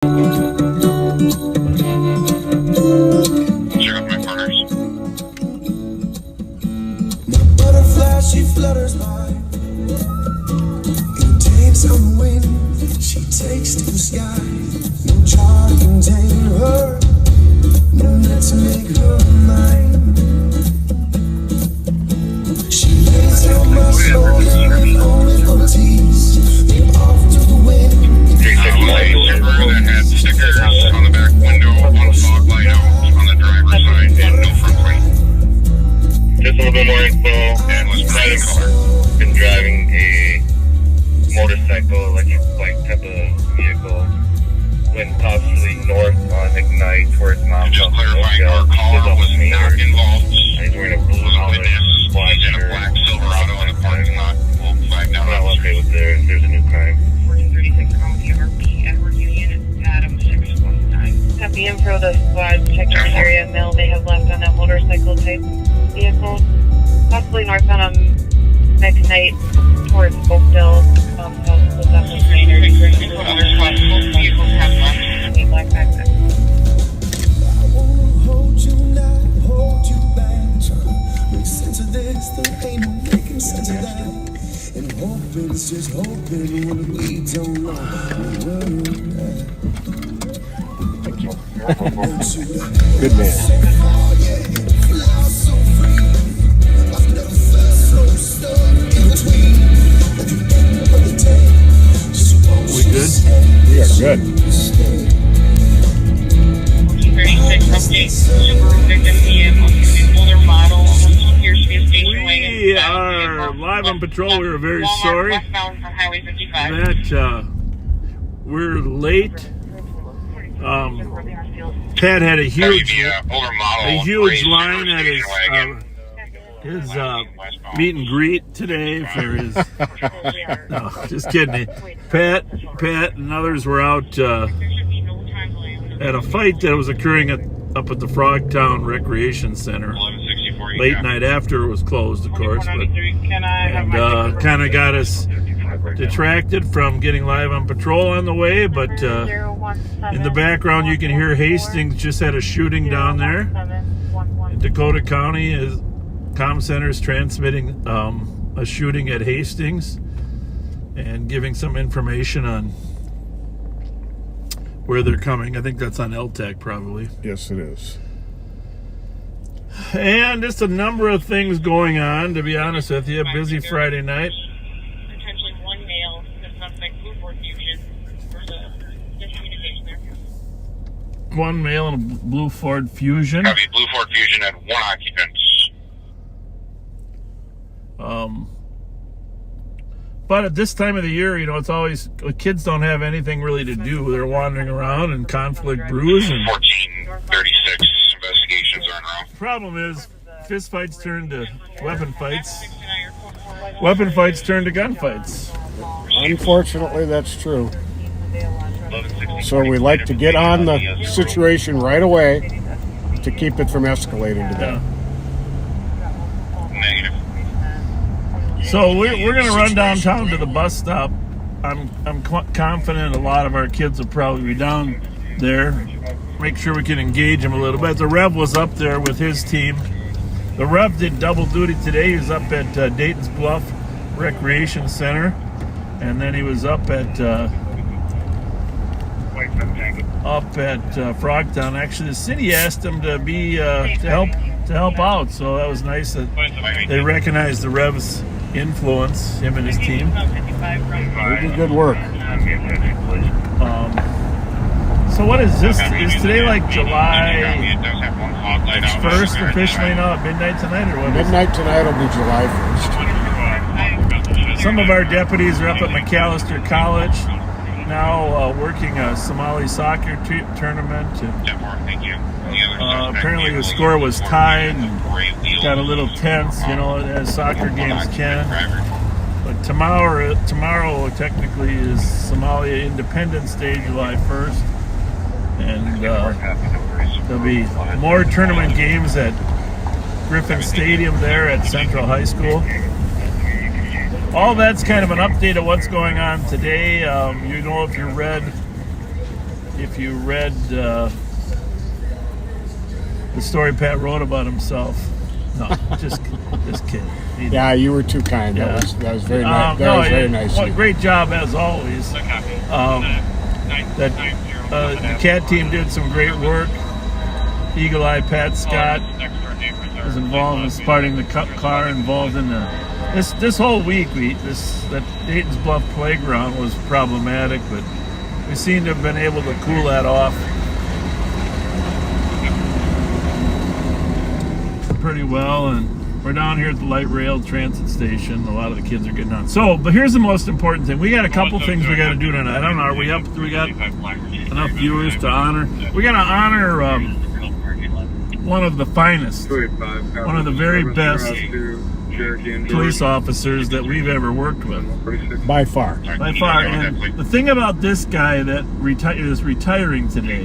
Check out my partners. My butterfly, she flutters by. In days on the wind, she takes to the sky. No jar to contain her, no net to make her mine. She lays down my soul and only for the tease. Leap off to the wind. That had stickers on the back window, one fog light out on the driver's side, and no front light. Just a little bit more info. And was private color. Been driving a motorcycle, electric bike type of vehicle. Went possibly north on Ignite towards Mount. And just clarifying, our car was not involved. He's wearing a blue Was a helmet. witness. He's in a black Silverado in the parking lot. We'll flag down I'm on not the okay street. with there's a new crime. 1436 Ramsey RP, Edward Union, Adam 619. Copy info, the squad checking the area. Male may have left on that motorcycle type vehicle. Possibly northbound on McKnight towards Oakdale. House was definitely trainer. Both vehicles have left any black backpack. I wanna hold you, not hold you back. Tryna make sense of this, there ain't no making sense of that. And hoping's just hoping when we don't know where we're at. Good man. We good? We are good. 1436 update. Subaru victim PM. Older model. Appears to be a station wagon. We are live on patrol. We were very sorry Westbound for Highway 55. that we're late. Pat had a huge older model. a huge line at his meet and greet today for his. No, just kidding. Pat, and others were out at a fight that was occurring up at the Frogtown Recreation Center. 1164. Late night after it was closed, of course, but and kind of got us detracted from getting live on patrol on the way. But in the background, you can hear Hastings just had a shooting down there. In Dakota County, comm center's transmitting a shooting at Hastings and giving some information on where they're coming. I think that's on LTAC probably. Yes, it is. And just a number of things going on, to be honest with you. Busy Friday night. Potentially one male, the suspect Blue Ford Fusion. There's a miscommunication there. One male in a blue Ford Fusion. Copy, Blue Ford Fusion had one occupant. But at this time of the year, it's always, kids don't have anything really to do. They're wandering around and conflict brews. And 1436 investigations are in route. problem is, fist fights turn to weapon fights. Weapon fights turn to gunfights. Unfortunately, that's true. So we like to get on the situation right away to keep it from escalating to that. Negative. So we're going to run downtown to the bus stop. I'm confident a lot of our kids will probably be down there. Make sure we can engage them a little bit. The Rev was up there with his team. The Rev did double duty today. He was up at Dayton's Bluff Recreation Center, and then he was up at Frogtown. Actually, the city asked him to be to help out, so that was nice that they recognized the Rev's influence, him and his team. They did good work. So what is this? Is today like July It does have one fog light out. 1st officially now at midnight tonight, or what? Midnight tonight will be July 1st. Some of our deputies are up at McAllister College now working a Somali soccer tournament. And, Thank you. apparently the score was tied and got a little tense, as soccer games can. But tomorrow technically is Somalia Independence Day, July 1st. And there'll be more tournament games at Griffin Stadium there at Central High School. All that's kind of an update of what's going on today. If you read if you read the story Pat wrote about himself. No, just kidding. Yeah, you were too kind. Yeah. That was very nice. That was very nice. Well, great job as always. The CAT team did some great work. Eagle Eye Pat Scott was involved in starting the car, involved in this whole week. That Dayton's Bluff playground was problematic, but we seem to have been able to cool that off pretty well, and we're down here at the light rail transit station. A lot of the kids are getting on. So, but here's the most important thing. We got a couple things we got to do tonight. I don't know. Are we up? Do we got enough viewers to honor? We got to honor one of the finest, one of the very best police officers that we've ever worked with. By far. By far. And the thing about this guy that is retiring today,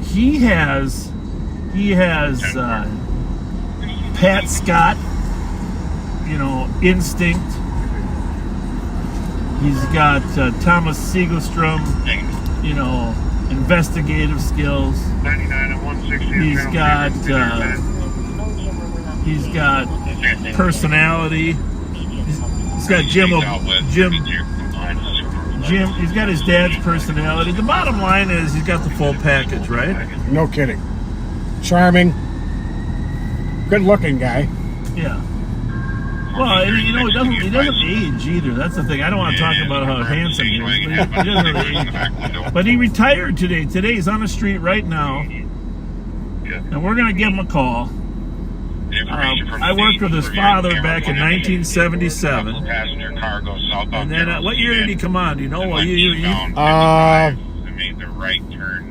he has Pat Scott, instinct. He's got Thomas Siegelstrom, investigative skills. 99 and 160. He's got personality. He's got Jim. He's got his dad's personality. The bottom line is he's got the full package, right? No kidding. Charming. Good-looking guy. Yeah. Well, he doesn't age either. That's the thing. I don't want to talk about how handsome he is, but he doesn't really age. But he retired today. Today he's on the street right now, and we're going to give him a call. I worked with his father back in 1977. And then, what year did he come on? Do you know? Made the right turn.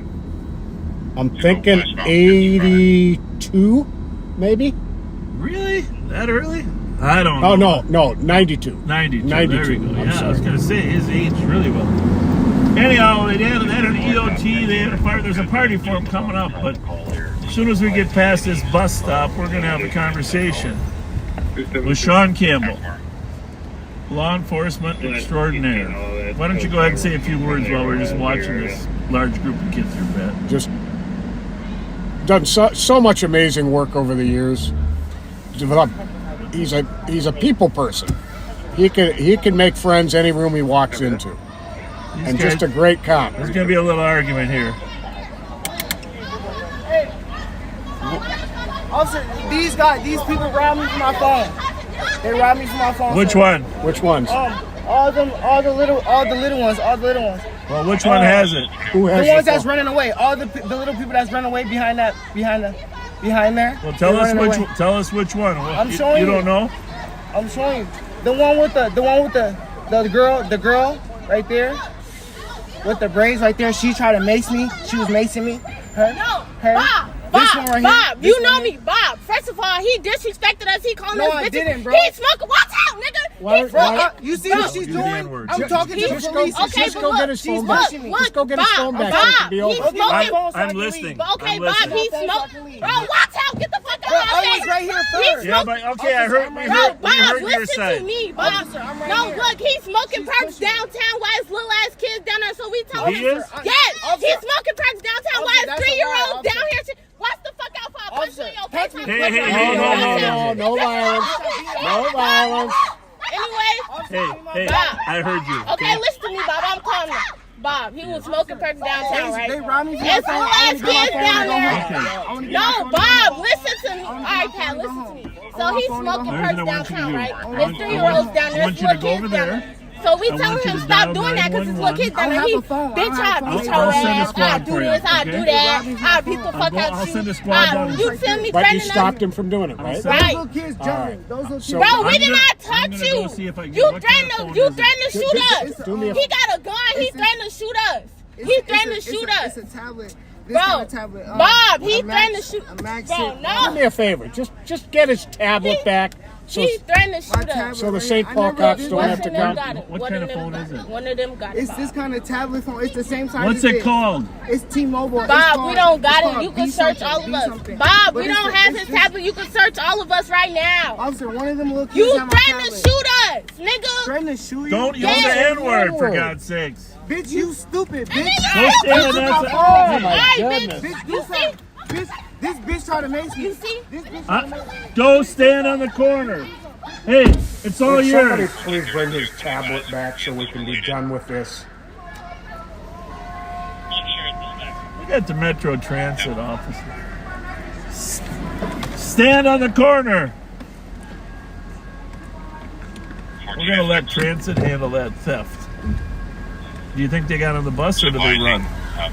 I'm thinking 82, maybe? Really? That early? I don't know. Oh, no, 92. 92. 92. There we go. I'm Yeah, sorry. I was going to say, his age really well. Anyhow, they had an EOT. There's a party for him coming up, but as soon as we get past this bus stop, we're going to have a conversation with Sean Campbell, law enforcement extraordinaire. Why don't you go ahead and say a few words while we're just watching this large group of kids here, Pat? Just done so much amazing work over the years. He's a people person. He can make friends any room he walks into. And just a great cop. There's going to be a little argument here. Officer, these people robbed me from my phone. They robbed me from my phone. Which one? Which ones? All the little ones. Well, which one has it? Who has The ones the that's phone? running away. All the little people that's running away behind there. Well, tell us which one. I'm showing you. You don't know? I'm showing you. The one with the girl right there with the braids right there. She tried to mace me. She was macing me. Her. This one right Bob, here. you know me, Bob. First of all, he disrespected us. He called No, us I bitches. didn't, bro. He smoking. Watch out, nigga. You see what she's doing? I'm talking to the police. Okay, Just but go look, get his phone back. Just go get his phone back. Bob, So it can be he's over. smoking. I'm listening. But okay, I'm Bob, listening. he's smoking. Bro, watch out. Get the fuck out Bro, of my I face. was right here He's first. Yeah, but okay, we heard Bro, your Bob, listen side. to me, Bob. Officer, I'm right No, here. look, he's smoking perks downtown while his little ass kids down there. So we told He him. is? Yes, Officer. he's smoking perks downtown while his Officer, that's a 3-year-old lie, down officer. here. Watch the fuck out for a punch you in your face. Hey, No violence. No violence. Anyway, Hey, Bob. I heard you. Okay, listen to me, Bob. I'm calling him. Bob, he was smoking perks downtown, right? They robbed me from my His phone. little I ass wanna kids get my down phone and there. go home. I wanna get my No, phone and go Bob, home. listen to me. All right, Pat, listen to me. So he's smoking Here's perks what I want you to downtown, do. right? I His want- 3-year-old's down I there. want His you to little go kids over down there. there. So we I tell want you him to stop dial doing that because his little 911. kids down there. I don't He, have a phone. bitch, I don't I'll beat have a your phone. I'll send a ass. squad I'll do for you, this. I'll okay? do that. I'll beat the fuck out I'll you. send a squad down. You feel me? But you threatening stopped us? him from doing it, right? I'll Those Right. little kids All jumping. right. Those little So- kids. Bro, we I'm did gonna- not I'm touch gonna you. go see if I can- You what kind of threatened phone to is it? shoot us. Do me a- He got a gun. He threatened to shoot us. He threatened to shoot us. It's a tablet. This Bro, kind of tablet. Bob, he a Max- threatened to shoot. a Max Bro, hit. Do no. me a favor. Just get his tablet back. So He threatened to My shoot us. tablet So the right St. here. Paul I never cops did don't that. have to One of them come. got it. What One kind of of them phone got is it. it? One of them got it. It's Bob. this kind of tablet phone. It's the same size. What's as it this. called? It's T-Mobile. Bob, we don't got it's it. called You can B search something, all of B us. something. Bob, But we it's don't the- have it's his this- tablet. You can search all of us right now. Officer, one of them little kids You have my threatened to tablet. shoot Yes, nigga. Threaten to shoot you? Don't use the N-word, for God's sakes. Bitch, you stupid, bitch. Go stand on that side. Oh, my goodness. Bitch, do something. Bitch, this bitch trying to make me. You see? This bitch trying to make me. Go stand on the corner. Hey, it's all Would somebody yours. please bring his tablet back so we can be done with this? We got the Metro Transit officer. Stand on the corner. We're going to let Transit handle that theft. Do you think they got on the bus or do they run? A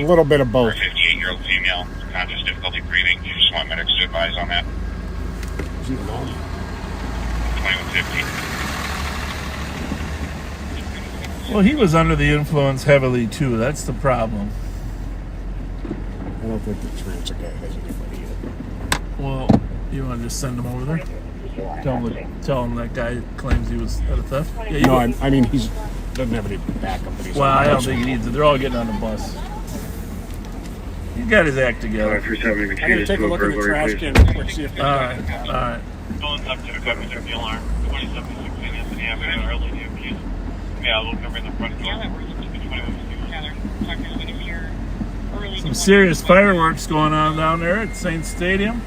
little bit of both. For a 58-year-old female, conscious difficulty breathing. You just want medics to advise on that. 2150. Well, he was under the influence heavily too. That's the problem. I don't think the transit guy has anybody yet. Well, you want to just send him over there? Tell him that guy claims he was at a theft? Yeah, No, I mean, he doesn't have any backup. But he's well, I don't think he needs it. They're all getting on the bus. He's got his act together. I'm going to take a look in the trash can. Let's see if they All right. Phones up to equipment of the alarm. 2716 Anthony Avenue, early new keys. Yeah, look over in the front door. Some serious fireworks going on down there at St. Stadium.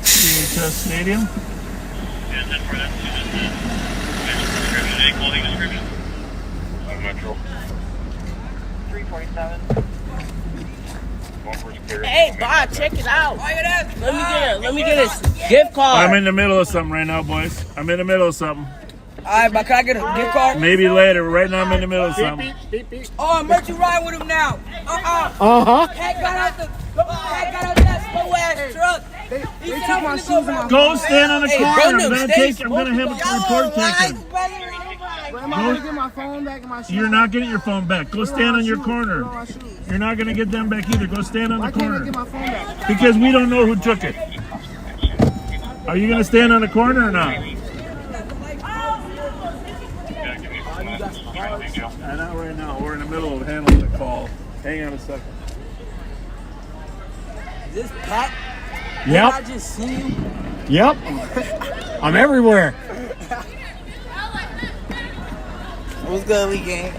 CHS Stadium. Any clothing description? Metro. 347. Hey, Bob, check it out. Let me get a gift card. I'm in the middle of something right now, boys. I'm in the middle of something. All right, but can I get a gift card? Maybe later. Right now, I'm in the middle of something. Oh, I'm you ride with him now. Uh-huh. Heck got out that slow ass truck. They took my shoes and my Go stand on the Hey, corner. bro, I'm them gonna states- have a report taken. But am I going to get my phone back and my shoes? You're not getting your phone back. Go stand on your corner. My shoes. You're not gonna get them back either. Go stand on the Why can't I corner. get my phone back? Because we don't know who took it. Are you gonna stand on the corner or not? Not right now. We're in the middle of handling the call. Hang on a second. Is this Pat? Yep. I just seen you. Yep. I'm everywhere. What's good, Lee Gang?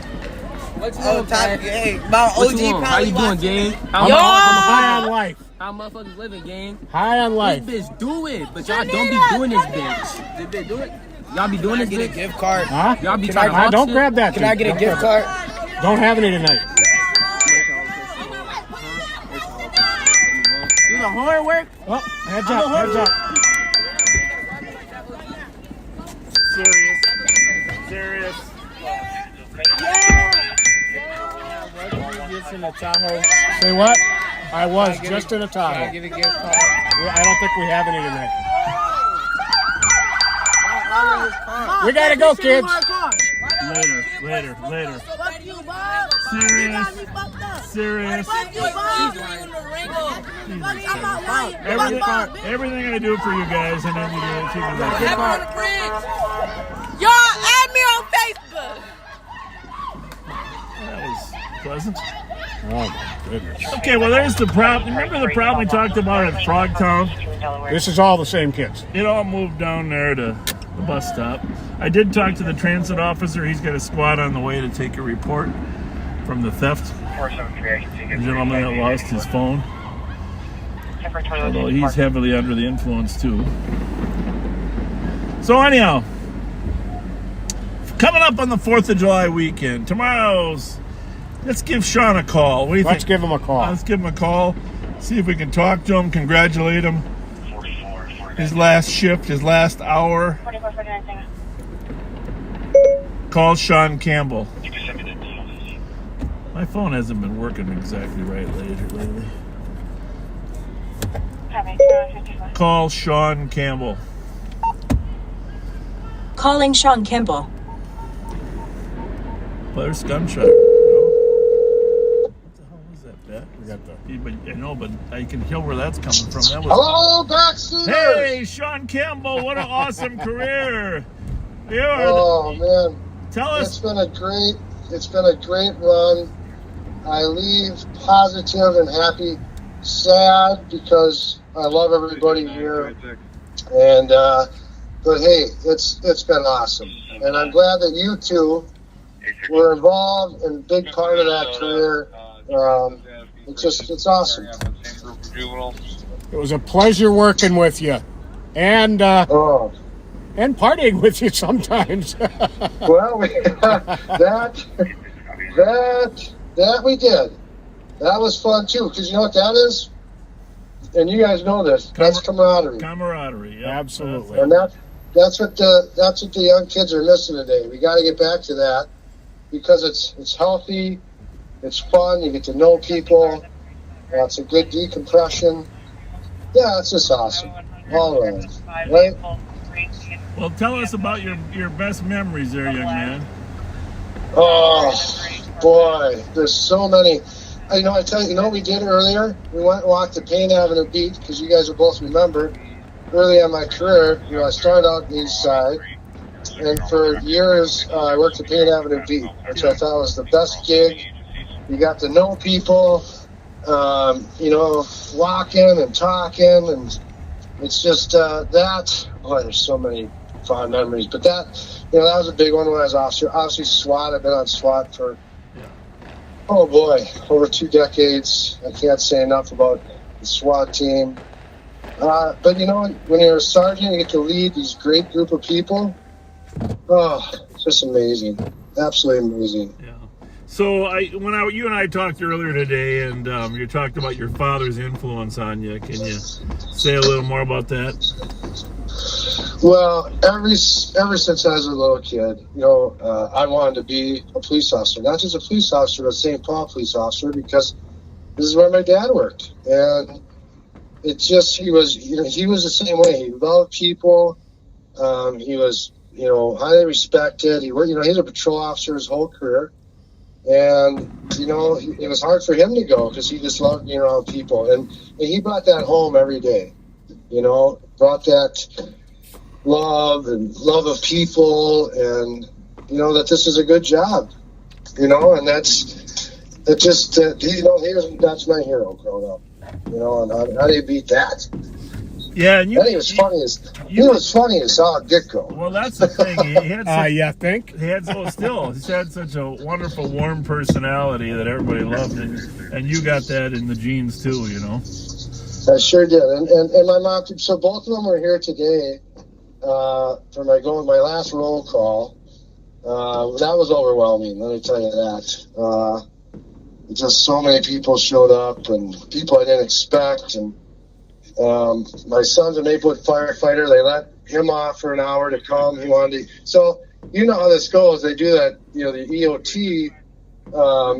What's Oh, up, Pat? Hey, about What OG you want? How you doing, gang? I'm high on life. How motherfuckers living, gang? High on life. This bitch do it, but y'all don't be doing this bitch. Did they do it? Y'all be doing this Get a bitch? gift card. Huh? Y'all be Can trying to Don't shit? grab that. Can I get a gift card? Don't have any tonight. Do the horn work? Oh, heads up, heads up. Serious. Just in the Tahoe. Say what? I was just in a Can I Tahoe. get a gift card? I don't think we have any tonight. We gotta go, kids. Later. Fuck you, Bob. Serious. You got me fucked up. Serious. Fuck you, Bob. I'm not lying. Everything I do for you guys, and then you do it to me. Y'all add me on Facebook. That was pleasant. Oh my goodness. Okay, well, there's the problem. Remember the problem we talked about at Frogtown? This is all the same kids. It all moved down there to the bus stop. I did talk to the transit officer. He's got a squad on the way to take a report from the theft. The gentleman that lost his phone. Although he's heavily under the influence too. So anyhow, coming up on the 4th of July weekend, tomorrow's, let's give Sean a call. What do you Let's think? give him a call. Let's give him a call. See if we can talk to him, congratulate him. His last shift, his last hour. Call Sean Campbell. My phone hasn't been working exactly right lately. Call Sean Campbell. Calling Sean Campbell. Well, there's gunshot. What the hell was that, Pat? We got the. I know, but I can hear where that's coming from. That was. Hello, Backseaters! Hey, Sean Campbell! What an awesome career! You are Oh man, tell us. it's been a great run. I leave positive and happy, sad because I love everybody here, and But hey, it's been awesome, and I'm glad that you two were involved and a big part of that career. It's awesome. It was a pleasure working with you, and partying with you sometimes. Well, that we did. That was fun too, because you know what that is, and you guys know this. That's camaraderie. Camaraderie, yeah, absolutely. And that's what the young kids are missing today. We got to get back to that because it's healthy, it's fun. You get to know people. It's a good decompression. Yeah, it's just awesome. All around, right? Well, tell us about your best memories there, young man. Oh, boy, there's so many. I tell you, what we did earlier? We went and walked the Payne Avenue beat, because you guys will both remember, early in my career, I started out on the east side, and for years, I worked the Payne Avenue beat, which I thought was the best gig. You got to know people, walking and talking, and it's just that. Boy, there's so many fond memories, but that was a big one when I was officer. Obviously, SWAT. I've been on SWAT for over 2 decades. I can't say enough about the SWAT team. But when you're a sergeant, you get to lead these great group of people. Oh, it's just amazing, absolutely amazing. Yeah. So you and I talked earlier today, and you talked about your father's influence on you. Can you say a little more about that? Well, ever since I was a little kid, I wanted to be a police officer. Not just a police officer, but a St. Paul police officer, because this is where my dad worked. And it's just, he was the same way. He loved people. He was, highly respected. He was a patrol officer his whole career. And, it was hard for him to go because he just loved being around people. And he brought that home every day, brought that love of people, and that this is a good job, and that's my hero growing up, and how do you beat that? Yeah, and he was funny as all get go. Well, that's the thing. He had you think? He had such a wonderful, warm personality that everybody loved, and you got that in the genes too, I sure did, and my mom. So both of them are here today. For my last roll call, that was overwhelming. Let me tell you that. Just so many people showed up, and people I didn't expect. And my son's a Maplewood firefighter. They let him off for an hour to come. He wanted to. So you know how this goes. They do that. The EOT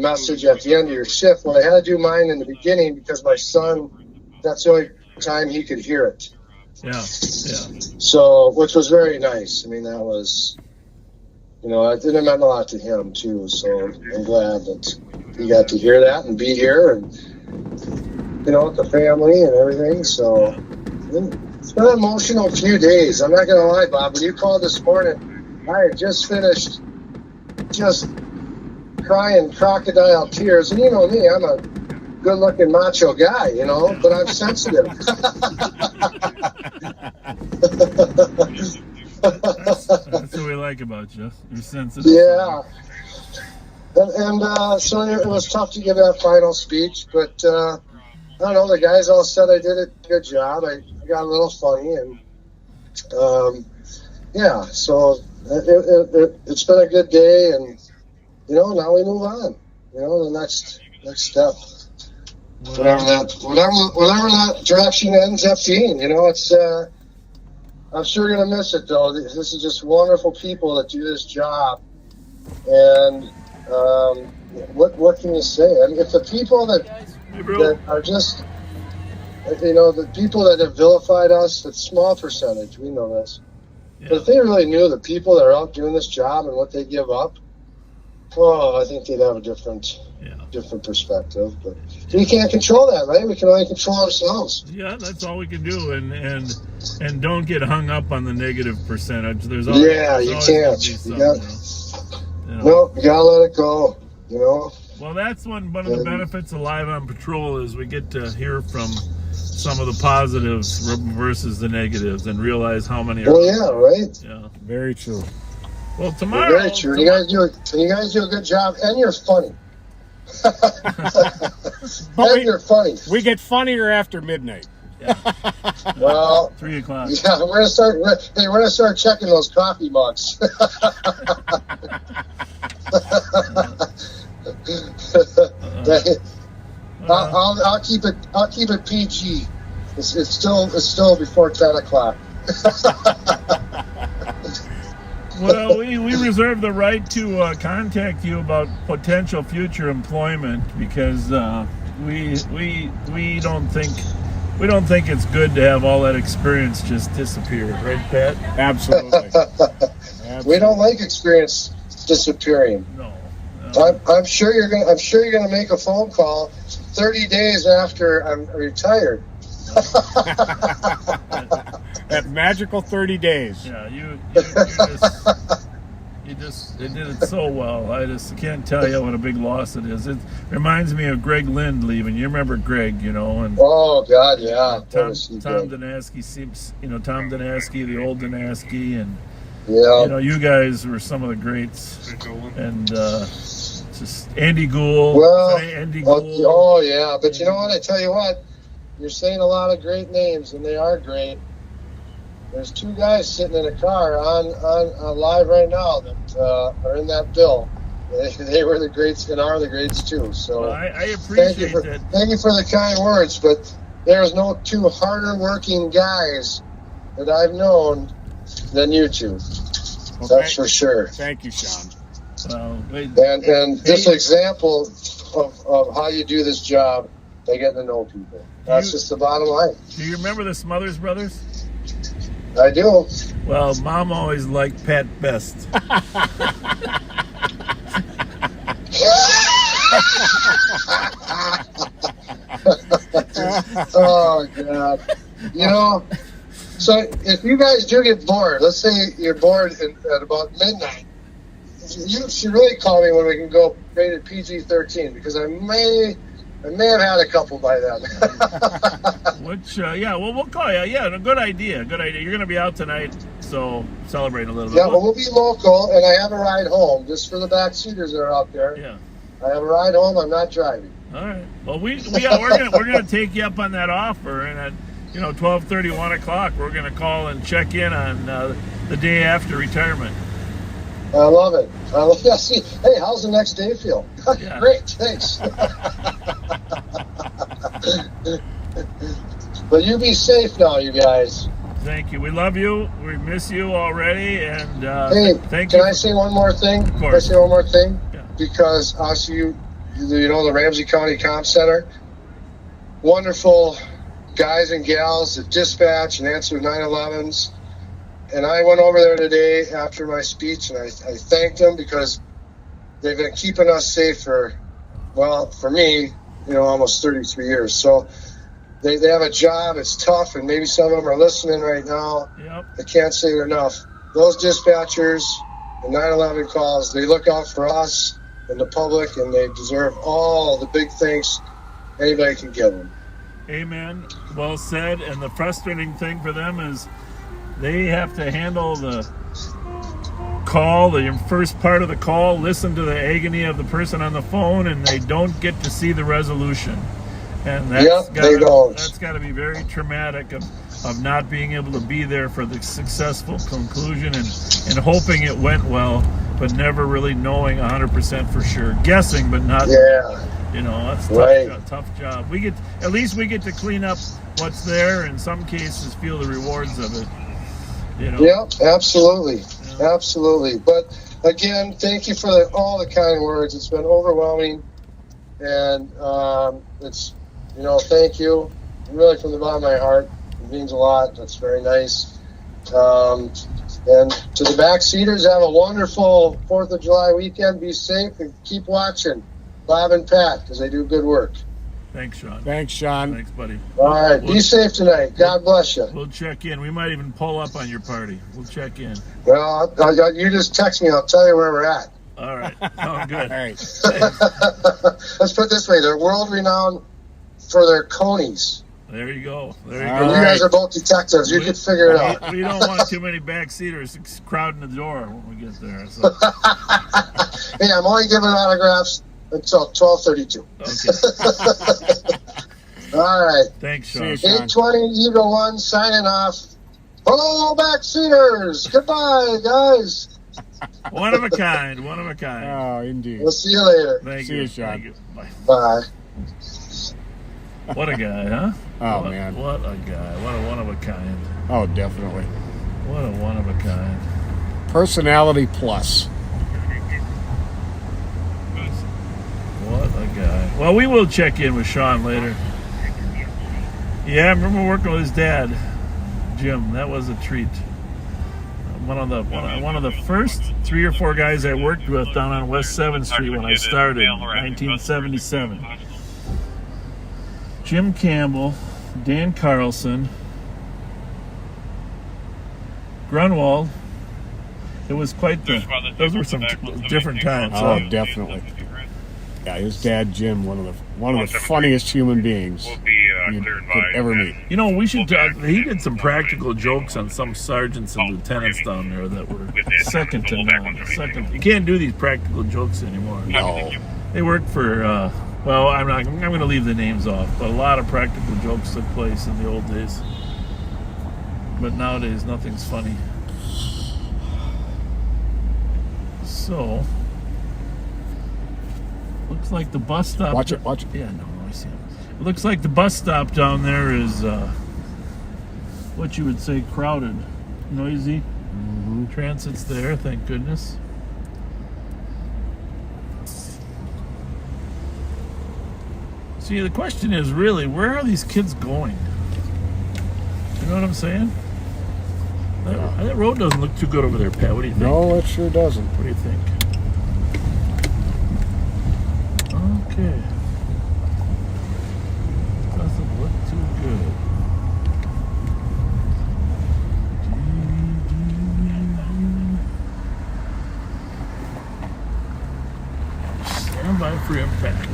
message at the end of your shift. Well, I had to do mine in the beginning because my son. That's the only time he could hear it. Yeah. So, which was very nice. I mean, that was, it meant a lot to him too. So I'm glad that he got to hear that and be here, and with the family and everything. So it's been an emotional few days. I'm not gonna lie, Bob. When you called this morning, I had just finished crying crocodile tears, and me, I'm a good-looking macho guy, but I'm sensitive. That's what we like about you. You're sensitive. Yeah. And so it was tough to give that final speech, but I don't know, the guys all said I did a good job. I got a little funny, and so it's been a good day, and now we move on. The next step. Whatever that direction ends up being, it's I'm sure gonna miss it though. This is just wonderful people that do this job, and what can you say? I mean, if the people that are just the people that have vilified us, it's a small percentage, we know this. Yeah. But if they really knew the people that are out doing this job and what they give up, I think they'd have a different perspective. But we can't control that, right? We can only control ourselves. Yeah, that's all we can do, and don't get hung up on the negative percentage. There's always, you can't. No, you gotta let it go. Well, that's one of the benefits of Live on Patrol is we get to hear from some of the positives versus the negatives and realize how many are. Well, yeah, right. Yeah. Very true. Well, tomorrow. Very true. You guys do a good job, and you're funny. You're funny. We get funnier after midnight. Yeah. Well, 3 o'clock. Yeah, we're gonna start checking those coffee mugs. I'll keep it PG. It's still before 10 o'clock. Well, we reserve the right to contact you about potential future employment because we don't think it's good to have all that experience just disappear, right, Pat? Absolutely. We don't like experience disappearing. No. I'm sure you're gonna make a phone call 30 days after I'm retired. That magical 30 days. Yeah, you did it so well. I just can't tell you what a big loss it is. It reminds me of Greg Lind leaving. You remember Greg, and oh God, yeah. Tom Donasky seems, Tom Donasky, the old Donasky, and yeah, you guys were some of the greats, and just Andy Gould. Well, Andy Gould. Oh yeah, but you know what? I tell you what, you're saying a lot of great names, and they are great. There's two guys sitting in a car on live right now that are in that bill. They were the greats and are the greats too. So well, I appreciate that. Thank you for the kind words, but there's no two harder working guys that I've known than you two. Well, that's for sure. Thank you, Sean. And this example of how you do this job by getting to know people. That's just the bottom line. Do you remember the Smothers Brothers? I do. Well, Mom always liked Pat best. Oh, God. So if you guys do get bored, let's say you're bored at about midnight, you should really call me when we can go rated PG-13 because I may have had a couple by then. Which, we'll call you. Yeah, good idea. Good idea. You're going to be out tonight, so celebrate a little bit. Yeah, well, we'll be local, and I have a ride home just for the backseaters that are out there. Yeah. I have a ride home. I'm not driving. All right. Well, we're gonna take you up on that offer, and at 12:30, 1 o'clock, we're gonna call and check in on the day after retirement. I love it. Hey, how's the next day feel? Yeah. Great, thanks. But you be safe now, you guys. Thank you. We love you. We miss you already. And hey, thank you. Can I say one more thing? Of course. Can I say one more thing? Yeah. Because also the Ramsey County Comm Center, wonderful guys and gals that dispatch and answer 911s. And I went over there today after my speech, and I thanked them because they've been keeping us safe for me, almost 33 years. So they have a job. It's tough, and maybe some of them are listening right now. Yep. I can't say it enough. Those dispatchers and 911 calls, they look out for us and the public, and they deserve all the big thanks anybody can give them. Amen. Well said. And the frustrating thing for them is they have to handle the call, the first part of the call, listen to the agony of the person on the phone, and they don't get to see the resolution. And that's got to be very traumatic of not being able to be there for the successful conclusion and hoping it went well, but never really knowing 100% for sure. Guessing, but not. Yeah. That's tough job. At least we get to clean up what's there. In some cases, feel the rewards of it. Yeah, absolutely. Yeah. Absolutely. But again, thank you for all the kind words. It's been overwhelming. And it's, thank you. Really from the bottom of my heart. It means a lot. That's very nice. And to the backseaters, have a wonderful 4th of July weekend. Be safe and keep watching Bob and Pat because they do good work. Thanks, Sean. Thanks, buddy. All right. Be safe tonight. God bless you. We'll check in. We might even pull up on your party. We'll check in. Well, you just text me. I'll tell you where we're at. All right. Sounds good. All right. Let's put it this way. They're world-renowned for their conies. There you go. There you All go. You guys are both detectives. You can figure it out. We don't want too many backseaters crowding the door when we get there. So. Hey, I'm only giving autographs until 12:32. Okay. All right. Thanks, Sean. 820 Eagle 1 signing off. Hello, backseaters. Goodbye, guys. One of a kind. One of a kind. Oh, indeed. We'll see you later. Thank See you, you, Sean. Thank you. Bye. Bye. What a guy, huh? Oh, man. What a guy. What a one of a kind. Oh, definitely. What a one of a kind. Personality plus. What a guy. Well, we will check in with Sean later. Yeah, I remember working with his dad, Jim. That was a treat. One of the first 3 or 4 guys I worked with down on West 7th Street when I started in 1977. Jim Campbell, Dan Carlson, Grunwald. It was quite those were some different times. Oh, definitely. Yeah, his dad, Jim, one of the funniest human beings you could ever meet. You know, we should talk. He did some practical jokes on some sergeants and lieutenants down there that were second to none. You can't do these practical jokes anymore. No. They worked for. Well, I'm going to leave the names off, but a lot of practical jokes took place in the old days. But nowadays, nothing's funny. So, looks like the bus stop. Watch it. Yeah, no, I see it. It looks like the bus stop down there is what you would say crowded, noisy. Mm-hmm. Transit's there, thank goodness. See, the question is really, where are these kids going? You know what I'm saying? That road doesn't look too good over there, Pat. What do you think? No, it sure doesn't. What do you think? Okay. Doesn't look too good. Stand by for impact.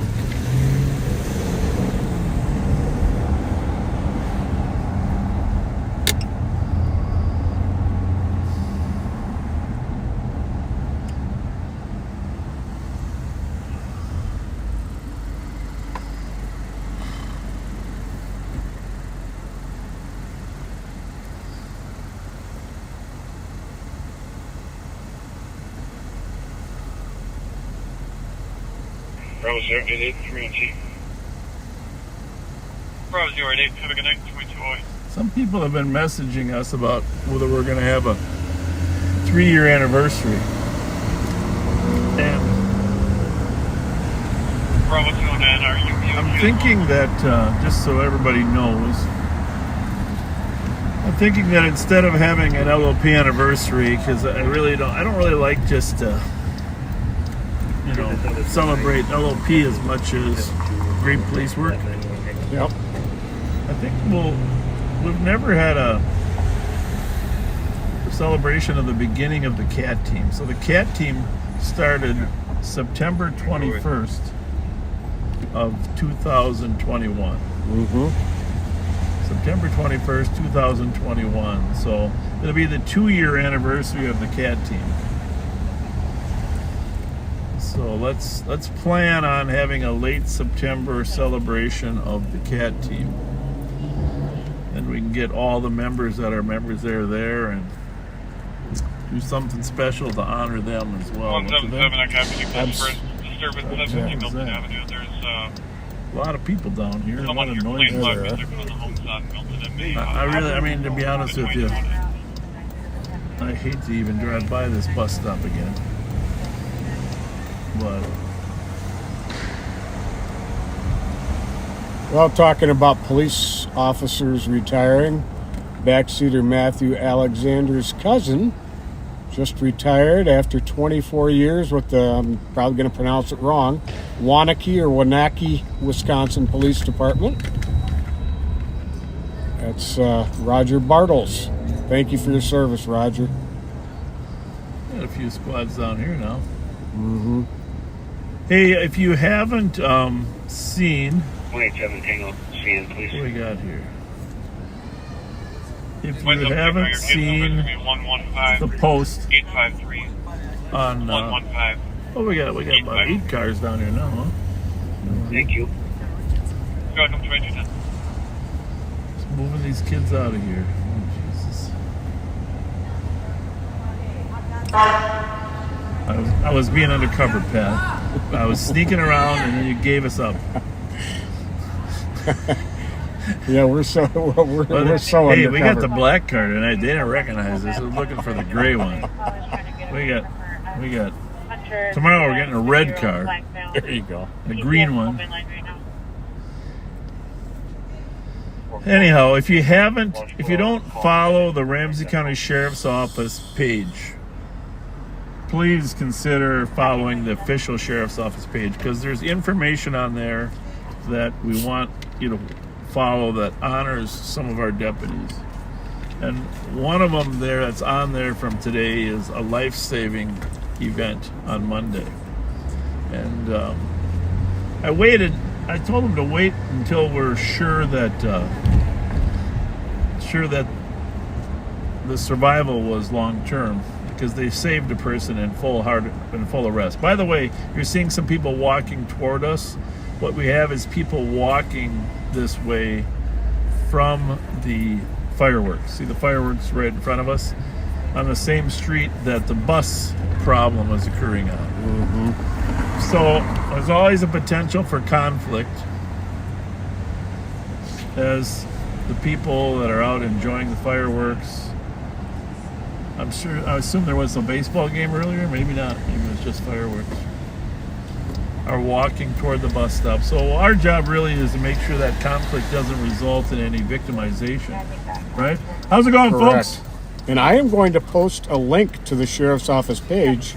Bravo 088 3T. Bravo 088, have a good night, 2208. Some people have been messaging us about whether we're going to have a 3-year anniversary. And Bravo 209, are you? I'm thinking that, just so everybody knows, I'm thinking that instead of having an LOP anniversary, because I don't really like just celebrate LOP as much as great police work. Yep. I think we've never had a celebration of the beginning of the CAT team. So the CAT team started September 21st of 2021. Mm-hmm. September 21st, 2021. So it'll be the 2-year anniversary of the CAT team. So let's plan on having a late September celebration of the CAT team. And we can get all the members that are members there and do something special to honor them as well. 177, I copy you. Disturbance 17 Milton Avenue. There's a lot of people down here. A lot of noise there. to be honest with you, I hate to even drive by this bus stop again. But well, talking about police officers retiring, backseater Matthew Alexander's cousin just retired after 24 years with the, I'm probably going to pronounce it wrong, Wanakee, Wisconsin Police Department. That's Roger Bartles. Thank you for your service, Roger. Got a few squads down here now. Mm-hmm. Hey, if you haven't seen, 27 Tango, CN, please. what do we got here? If you haven't seen the post 853 on, 115. oh, we got about 8 cars down here now, huh? Thank you. Go ahead, come to Just moving these kids out of here. Oh, Jesus. I was being undercover, Pat. I was sneaking around, and then you gave us up. Yeah, we're so Hey, undercover. we got the black car tonight. They didn't recognize us. We're looking for the gray one. We got. Tomorrow we're getting a red car. There you go. The green one. Anyhow, if you don't follow the Ramsey County Sheriff's Office page, please consider following the official Sheriff's Office page, because there's information on there that we want you to follow that honors some of our deputies. And one of them there that's on there from today is a life-saving event on Monday. And I told them to wait until we're sure that the survival was long-term, because they saved a person in full arrest. By the way, you're seeing some people walking toward us. What we have is people walking this way from the fireworks. See the fireworks right in front of us? On the same street that the bus problem is occurring on. Mm-hmm. So there's always a potential for conflict as the people that are out enjoying the fireworks. I assume there was a baseball game earlier, maybe not, maybe it was just fireworks, are walking toward the bus stop. So our job really is to make sure that conflict doesn't result in any victimization, right? How's it going, Correct. folks? And I am going to post a link to the Sheriff's Office page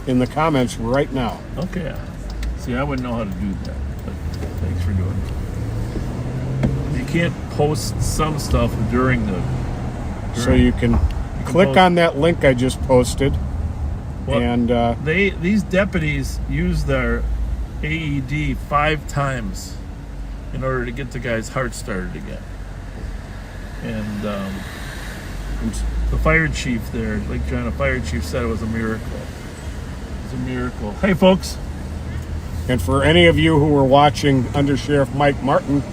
in the comments right now. Okay. See, I wouldn't know how to do that, but thanks for doing it. You can't post some stuff during So you can click on that link I just posted. Well, and these deputies use their AED 5 times in order to get the guy's heart started again. And the fire chief there, Lake China Fire Chief, said it was a miracle. It's a miracle. Hey, folks. And for any of you who were watching Under Sheriff Mike Martin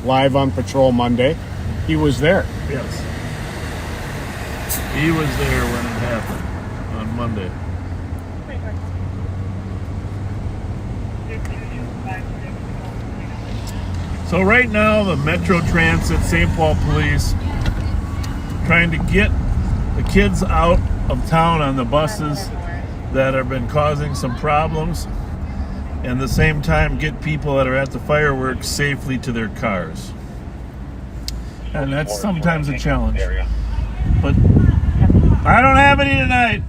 live on Patrol Monday, he was there. Yes. He was there when it happened on Monday. So right now, the Metro Transit, St. Paul Police, trying to get the kids out of town on the buses that have been causing some problems, and at the same time get people that are at the fireworks safely to their cars. And that's sometimes a challenge. But I don't have any tonight.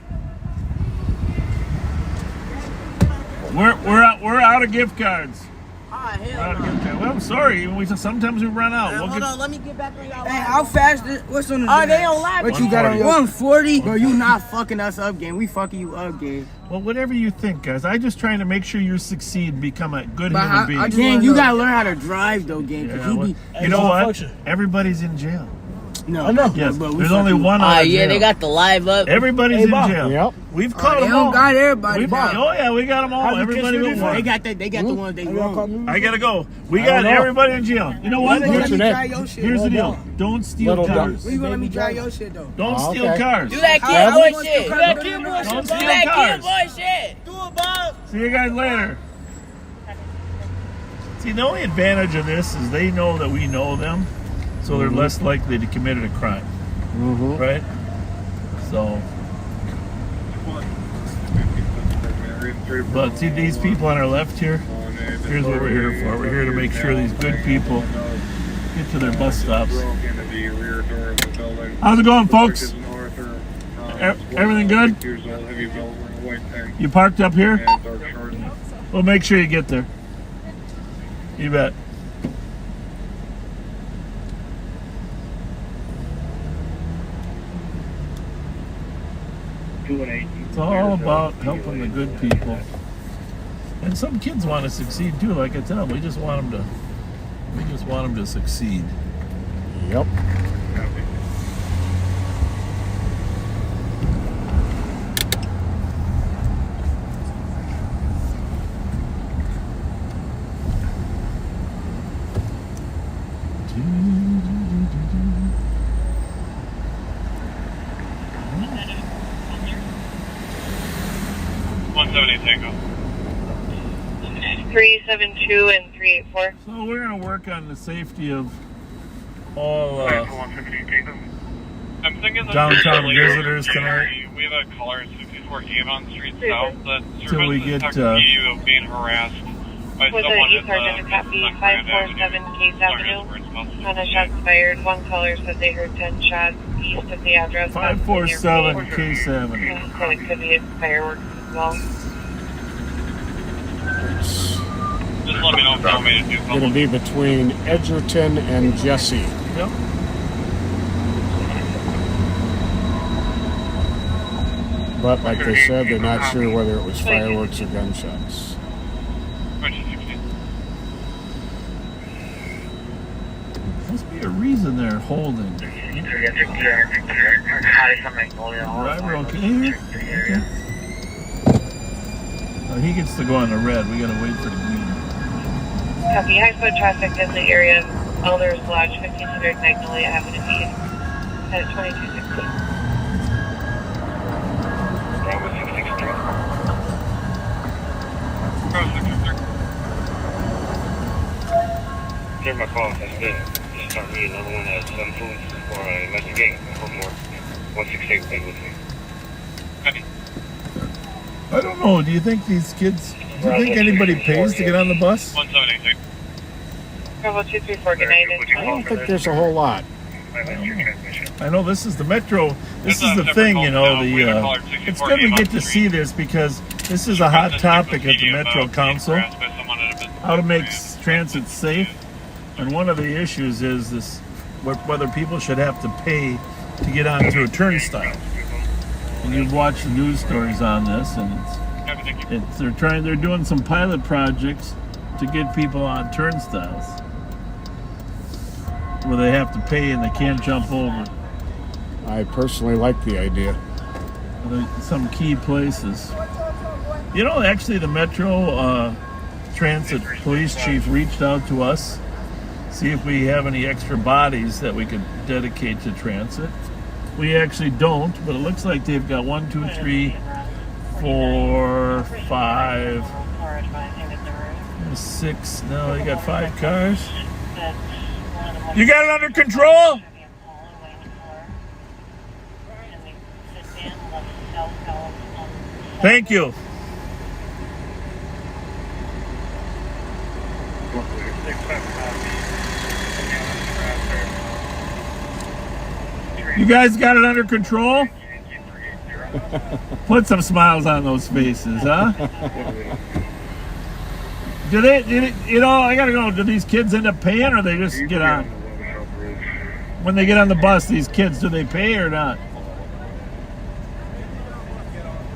We're out of gift cards. Well, I'm sorry. Sometimes we run out. Hold on, let me get back on y'all. Hey, how fast? What's on the? Oh, they on live. What you got on 140? Bro, you not fucking us up, gang. We fucking you up, gang. Well, whatever you think, guys. I'm just trying to make sure you succeed and become a good human being. Gang, you gotta learn how to drive, though, gang. You know what? Everybody's in jail. No, I know. Yes, there's only one out of jail. Yeah, they got the live up. Everybody's in jail. Yep. We've caught them all. They got everybody. Oh yeah, we got them all. Everybody but one. They got the ones they wrong. I gotta go. We got everybody in jail. You know what? Here's the deal. Don't steal cars. When you gonna let me drive your shit though? Don't steal cars. Do that kid boy shit. Do that kid boy shit. Don't Do steal that kid cars. boy shit. Do it, Bob. See you guys later. See, the only advantage of this is they know that we know them, so they're less likely to commit a crime. Right? So, but see these people on our left here? Here's what we're here for. We're here to make sure these good people get to their bus stops. How's it going, folks? Everything good? You parked up here? Well, make sure you get there. You bet. It's all about helping the good people. And some kids want to succeed too. Like I tell them, we just want them to succeed. Yep. Tango. 372 and 384. So we're going to work on the safety of all I'm thinking that downtown visitors tonight. We have a caller at 64 Avon Street South that Till we get of being harassed by with someone an E-Sergeant to copy 547 Case Avenue. On a shots fired, one caller said they heard 10 shots east of the address. 547 Case Avenue. So it could be fireworks as well. Just let me know if you want me to do It's going to be between Edgerton and Jesse. Yep. But like they said, they're not sure whether it was fireworks or gunshots. Must be a reason they're holding. Driver okay here? Okay. Oh, he gets to go on the red. We gotta wait for the green. Copy. High foot traffic in the area of Elders Lodge, 1500 Magnolia Avenue East at 2216. Here's my call. That's good. Just start me another one at 7 foods or investigate for more. 168 stay with me. Copy. I don't know. Do you think these kids? Do you think anybody pays to get on the bus? 1786. Bravo 234, good night. I don't think there's a whole lot. I know this is the Metro. This is the thing, you know. It's good we get to see this because this is a hot topic at the Metro Council. How to make transit safe, and one of the issues is this: whether people should have to pay to get onto a turnstile. And you've watched the news stories on this, and they're doing some pilot projects to get people on turnstiles where they have to pay and they can't jump over. I personally like the idea. Some key places. You know, actually, the Metro Transit Police Chief reached out to us, see if we have any extra bodies that we could dedicate to transit. We actually don't, but it looks like they've got 1, 2, 3, 4, 5, 6. No, they got 5 cars. You got it under control? Thank you. You guys got it under control? Put some smiles on those faces, huh? Do they, I gotta go, do these kids end up paying or they just get on? When they get on the bus, these kids, do they pay or not?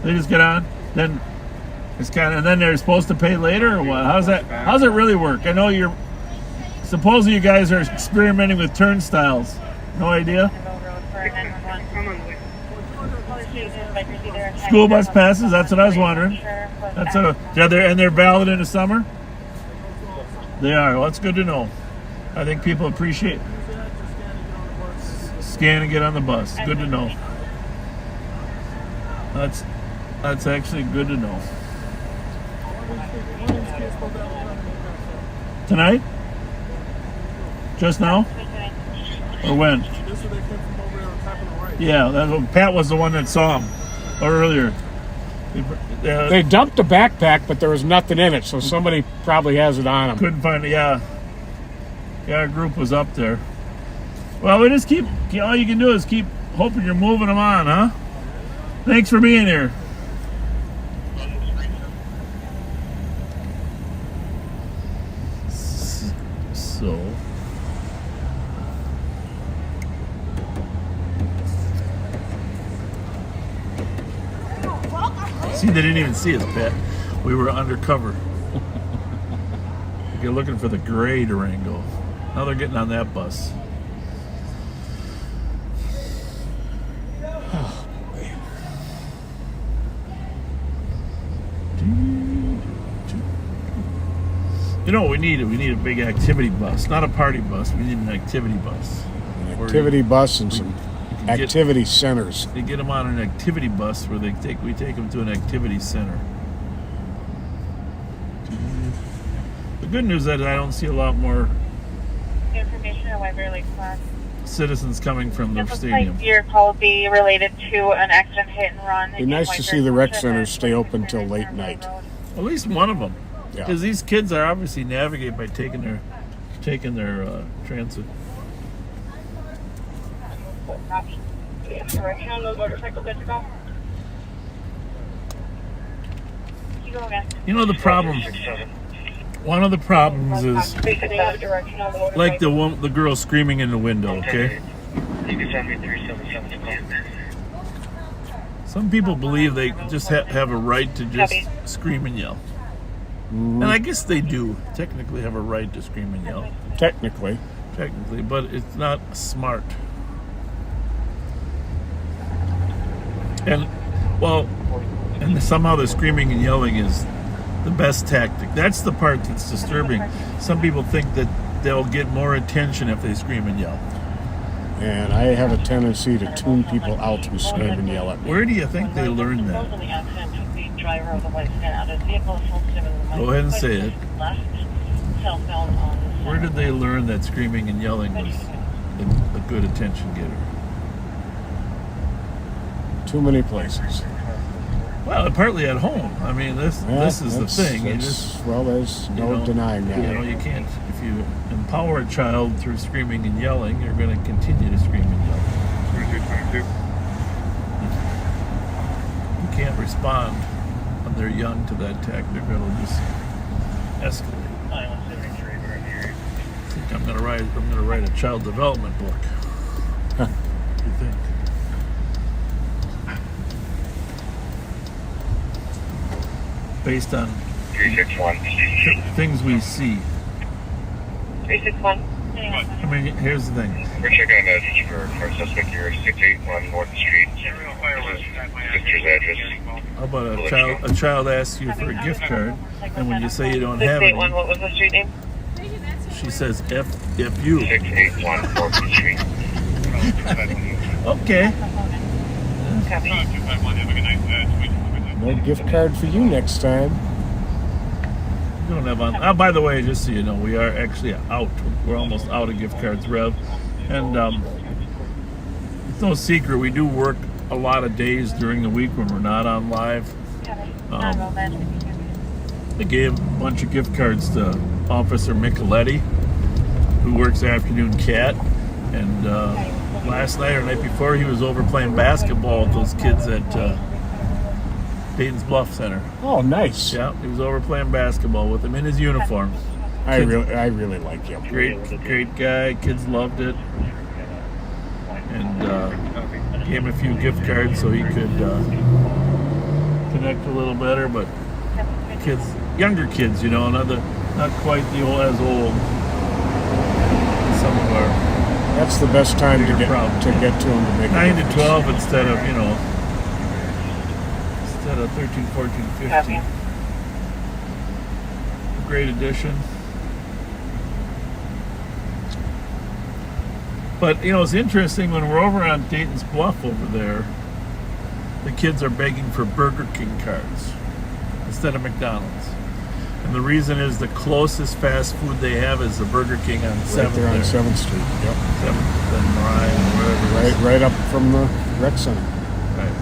They just get on? Then it's and then they're supposed to pay later or what? How's it really work? I know supposedly you guys are experimenting with turnstiles. No idea? School bus passes, that's what I was wondering. They're valid in the summer? They are. Well, that's good to know. I think people appreciate scan and get on the bus. Good to know. That's actually good to know. Tonight? Just now? Or when? Yeah, Pat was the one that saw him earlier. They dumped a backpack, but there was nothing in it, so somebody probably has it on them. Couldn't find it, yeah. Yeah, our group was up there. Well, we just all you can do is keep hoping you're moving them on, huh? Thanks for being here. So... See, they didn't even see us, Pat. We were undercover. you're looking for the gray Durango. Now they're getting on that bus. Oh, boy. You know what we need? We need a big activity bus. Not a party bus. We need an activity bus. An activity bus and some activity centers. They get them on an activity bus where we take them to an activity center. The good news is that I don't see a lot more Information on Whitebear Lake class. citizens coming from the It looks stadium. like your call will be related to an accident hit and run. It'd be nice to see the rec centers stay open till late night. At least one of them. Yeah. Because these kids are obviously navigate by taking their transit. Direction on those motorcycles, good to go. You go again. You know the problem. One of the problems is like the girl screaming in the window. Okay. You can send me 377 to call. Some people believe they just have a right to just scream and yell. Mm-hmm. And I guess they do technically have a right to scream and yell. Technically, But it's not smart. And somehow the screaming and yelling is the best tactic. That's the part that's disturbing. Some people think that they'll get more attention if they scream and yell. and I have a tendency to tune people out who scream and yell at me. Where do you think they learned that? Go ahead and say it. Where did they learn that screaming and yelling was a good attention getter? Too many places. Well, partly at home. I mean, this is the thing. There's no denying that. You know, you can't. If you empower a child through screaming and yelling, you're going to continue to scream and yell. You can't respond when they're young to that tactic. They're going to just escalate. I think I'm going to write a child development book. What do you think? Based on 361. things we see. 361. I mean, here's the thing. We're checking on that for suspect here, 681 North Street. Sister's address. How about a child asks you for a gift card, and when you say you don't have it, what was the street name? she says F you. 681 North Street. Okay. No gift card for you next time. We don't have on. Oh, by the way, just so you know, we are actually out. We're almost out of gift cards, Rev. And it's no secret, we do work a lot of days during the week when we're not on live. They gave a bunch of gift cards to Officer Micheletti, who works afternoon cat. And last night or night before, he was over playing basketball with those kids at Dayton's Bluff Center. Oh, nice. Yeah, he was over playing basketball with him in his uniform. I really like him. Great guy. Kids loved it, and gave him a few gift cards so he could connect a little better. But younger kids, you know, not quite as old as some of our. That's the best time to get to them to make 9 to 12 instead of 13, 14, 15. Great addition. But, it's interesting when we're over on Dayton's Bluff over there, the kids are begging for Burger King cards instead of McDonald's. And the reason is the closest fast food they have is the Burger King on 7th. Right there on 7th Street, yep. 7th and Ryan, wherever. Right up from the rec center. Right.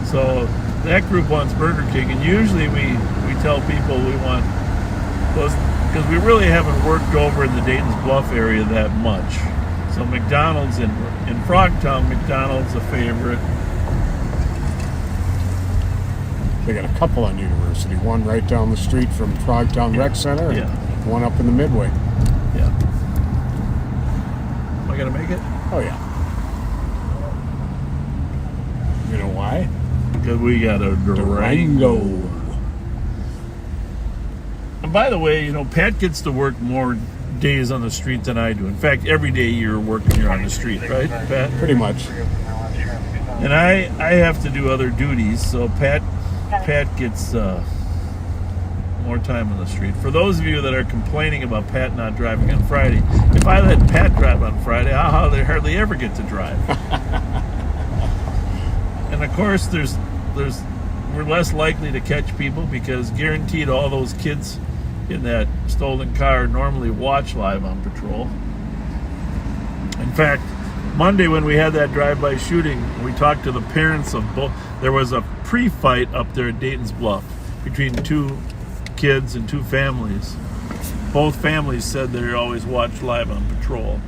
So that group wants Burger King, and usually we tell people we want those, because we really haven't worked over in the Dayton's Bluff area that much. So McDonald's in Frogtown, McDonald's a favorite. They got a couple on University. One right down the street from Frogtown Rec Center, and one up in the Midway. Yeah. Am I gonna make it? Oh yeah. You know why? Because we got a Durango. by the way, Pat gets to work more days on the street than I do. In fact, every day you're on the street, right, Pat? Pretty much. And I have to do other duties, so Pat gets more time on the street. For those of you that are complaining about Pat not driving on Friday, if I let Pat drive on Friday, they hardly ever get to drive. And of course, we're less likely to catch people because guaranteed all those kids in that stolen car normally watch Live on Patrol. In fact, Monday when we had that drive-by shooting, we talked to the parents of both. There was a pre-fight up there at Dayton's Bluff between two kids and two families. Both families said they always watched Live on Patrol.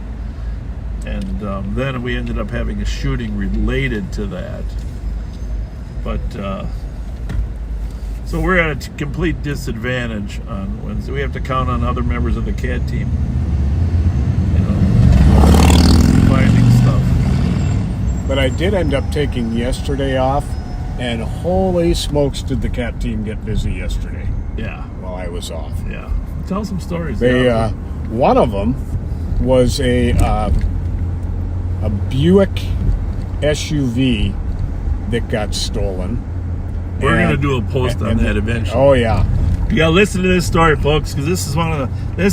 And then we ended up having a shooting related to that. But so we're at a complete disadvantage on Wednesday. We have to count on other members of the CAT team, finding stuff. But I did end up taking yesterday off, and holy smokes, did the CAT team get busy yesterday? Yeah. While I was off. Yeah. Tell some stories. They one of them was a Buick SUV that got stolen. We're going to do a post on that eventually. Oh yeah. You got to listen to this story, folks, because this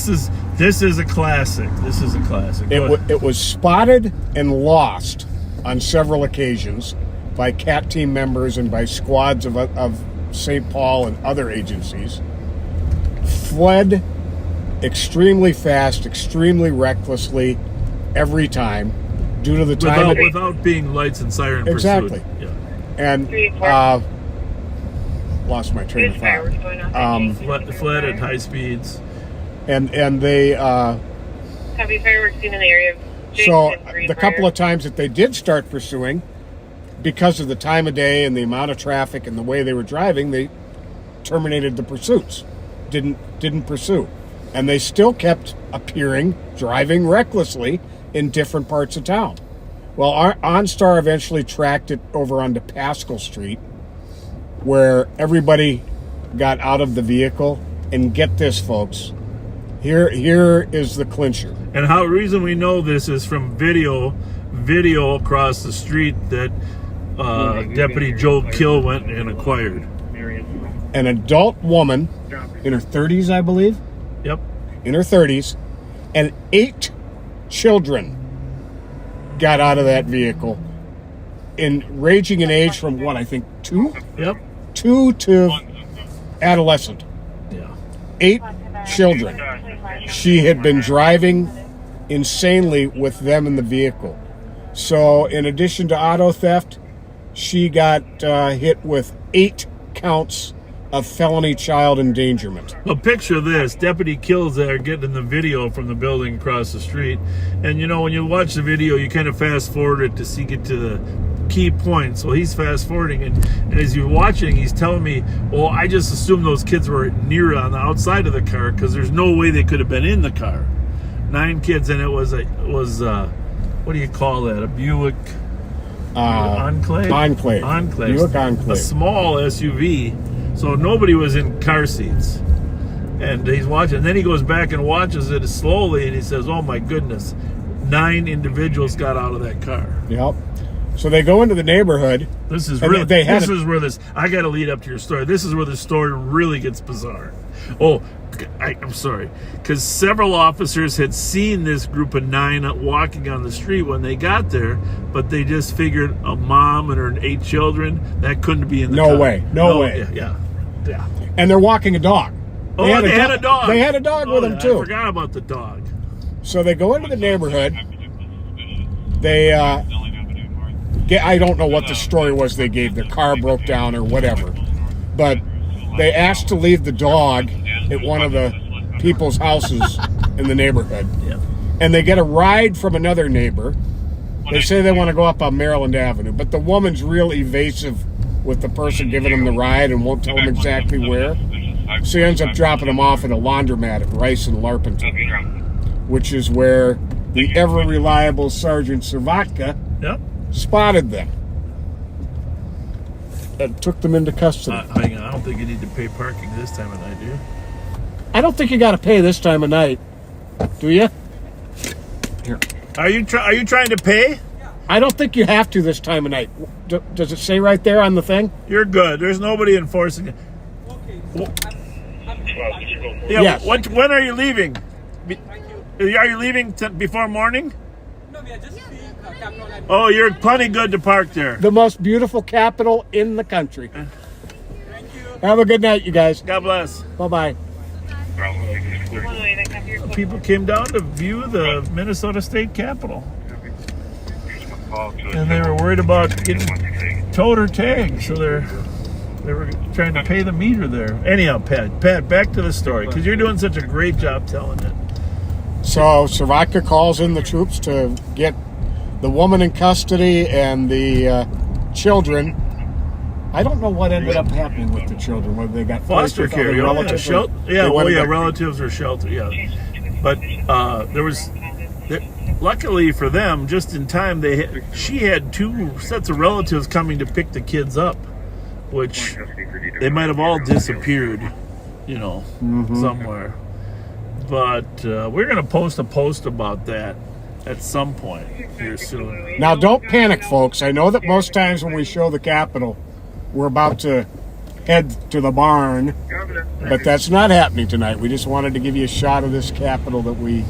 is this is a classic. This is a classic. It was spotted and lost on several occasions by CAT team members and by squads of St. Paul and other agencies. Fled extremely fast, extremely recklessly every time due to the time without being lights and siren exactly. pursuit. Yeah. And lost my train of thought. Fled at high speeds. And they Heavy fireworks seen in the area of so the couple of times that they did start pursuing, because of the time of day and the amount of traffic and the way they were driving, they terminated the pursuits. Didn't pursue. And they still kept appearing, driving recklessly in different parts of town. Well, OnStar eventually tracked it over onto Pascal Street, where everybody got out of the vehicle. And get this, folks, here is the clincher. And the reason we know this is from video across the street that Deputy Joe Kill went and acquired. An adult woman in her 30s, I believe. Yep. In her 30s, and 8 children got out of that vehicle, ranging in age from what, I think 2? Yep. 2 to adolescent. Yeah. 8 children. She had been driving insanely with them in the vehicle. So in addition to auto theft, she got hit with 8 counts of felony child endangerment. Well, picture this. Deputy Kill's there getting the video from the building across the street. And, when you watch the video, you kind of fast forward it to get to the key points. Well, he's fast forwarding. And as you're watching, he's telling me, well, I just assumed those kids were near on the outside of the car because there's no way they could have been in the car. 9 kids, and it was what do you call that? A Buick Enclave? Enclave. Buick Enclave. A small SUV. So nobody was in car seats. And he's watching. And then he goes back and watches it slowly, and he says, oh, my goodness, 9 individuals got out of that car. Yep. So they go into the neighborhood. This is really. This is where this. I got to lead up to your story. This is where the story really gets bizarre. Oh, I'm sorry, because several officers had seen this group of 9 walking on the street when they got there, but they just figured a mom and her 8 children that couldn't be in the car. No way. Yeah. And they're walking a dog. They had a dog. They had a dog with them too. I forgot about the dog. So they go into the neighborhood. They I don't know what the story was they gave. Their car broke down or whatever. But they asked to leave the dog at one of the people's houses in the neighborhood. Yeah. And they get a ride from another neighbor. They say they want to go up on Maryland Avenue. But the woman's real evasive with the person giving them the ride and won't tell them exactly where. So he ends up dropping them off at a laundromat at Rice and Larpenton, which is where the ever-reliable Sergeant Servatka spotted them and took them into custody. Hang on, I don't think you need to pay parking this time of night, do you? I don't think you got to pay this time of night, do you? Here. Are you trying to pay? I don't think you have to this time of night. Does it say right there on the thing? You're good. There's nobody enforcing it. Yeah. Yes. When are you leaving? Are you leaving before morning? Oh, you're plenty good to park there. The most beautiful capital in the country. Have a good night, you guys. God bless. Bye-bye. People came down to view the Minnesota State Capitol. And they were worried about getting towed or tagged, so they were trying to pay the meter there. Anyhow, Pat, back to the story, because you're doing such a great job telling it. So Srivastava calls in the troops to get the woman in custody and the children. I don't know what ended up happening with the children, whether they got foster care, relatives. Relatives or shelter, yeah. But luckily for them, just in time, she had 2 sets of relatives coming to pick the kids up, which they might have all disappeared, somewhere. But we're going to post a post about that at some point here soon. Now, don't panic, folks. I know that most times when we show the Capitol, we're about to head to the barn, but that's not happening tonight. We just wanted to give you a shot of this Capitol that we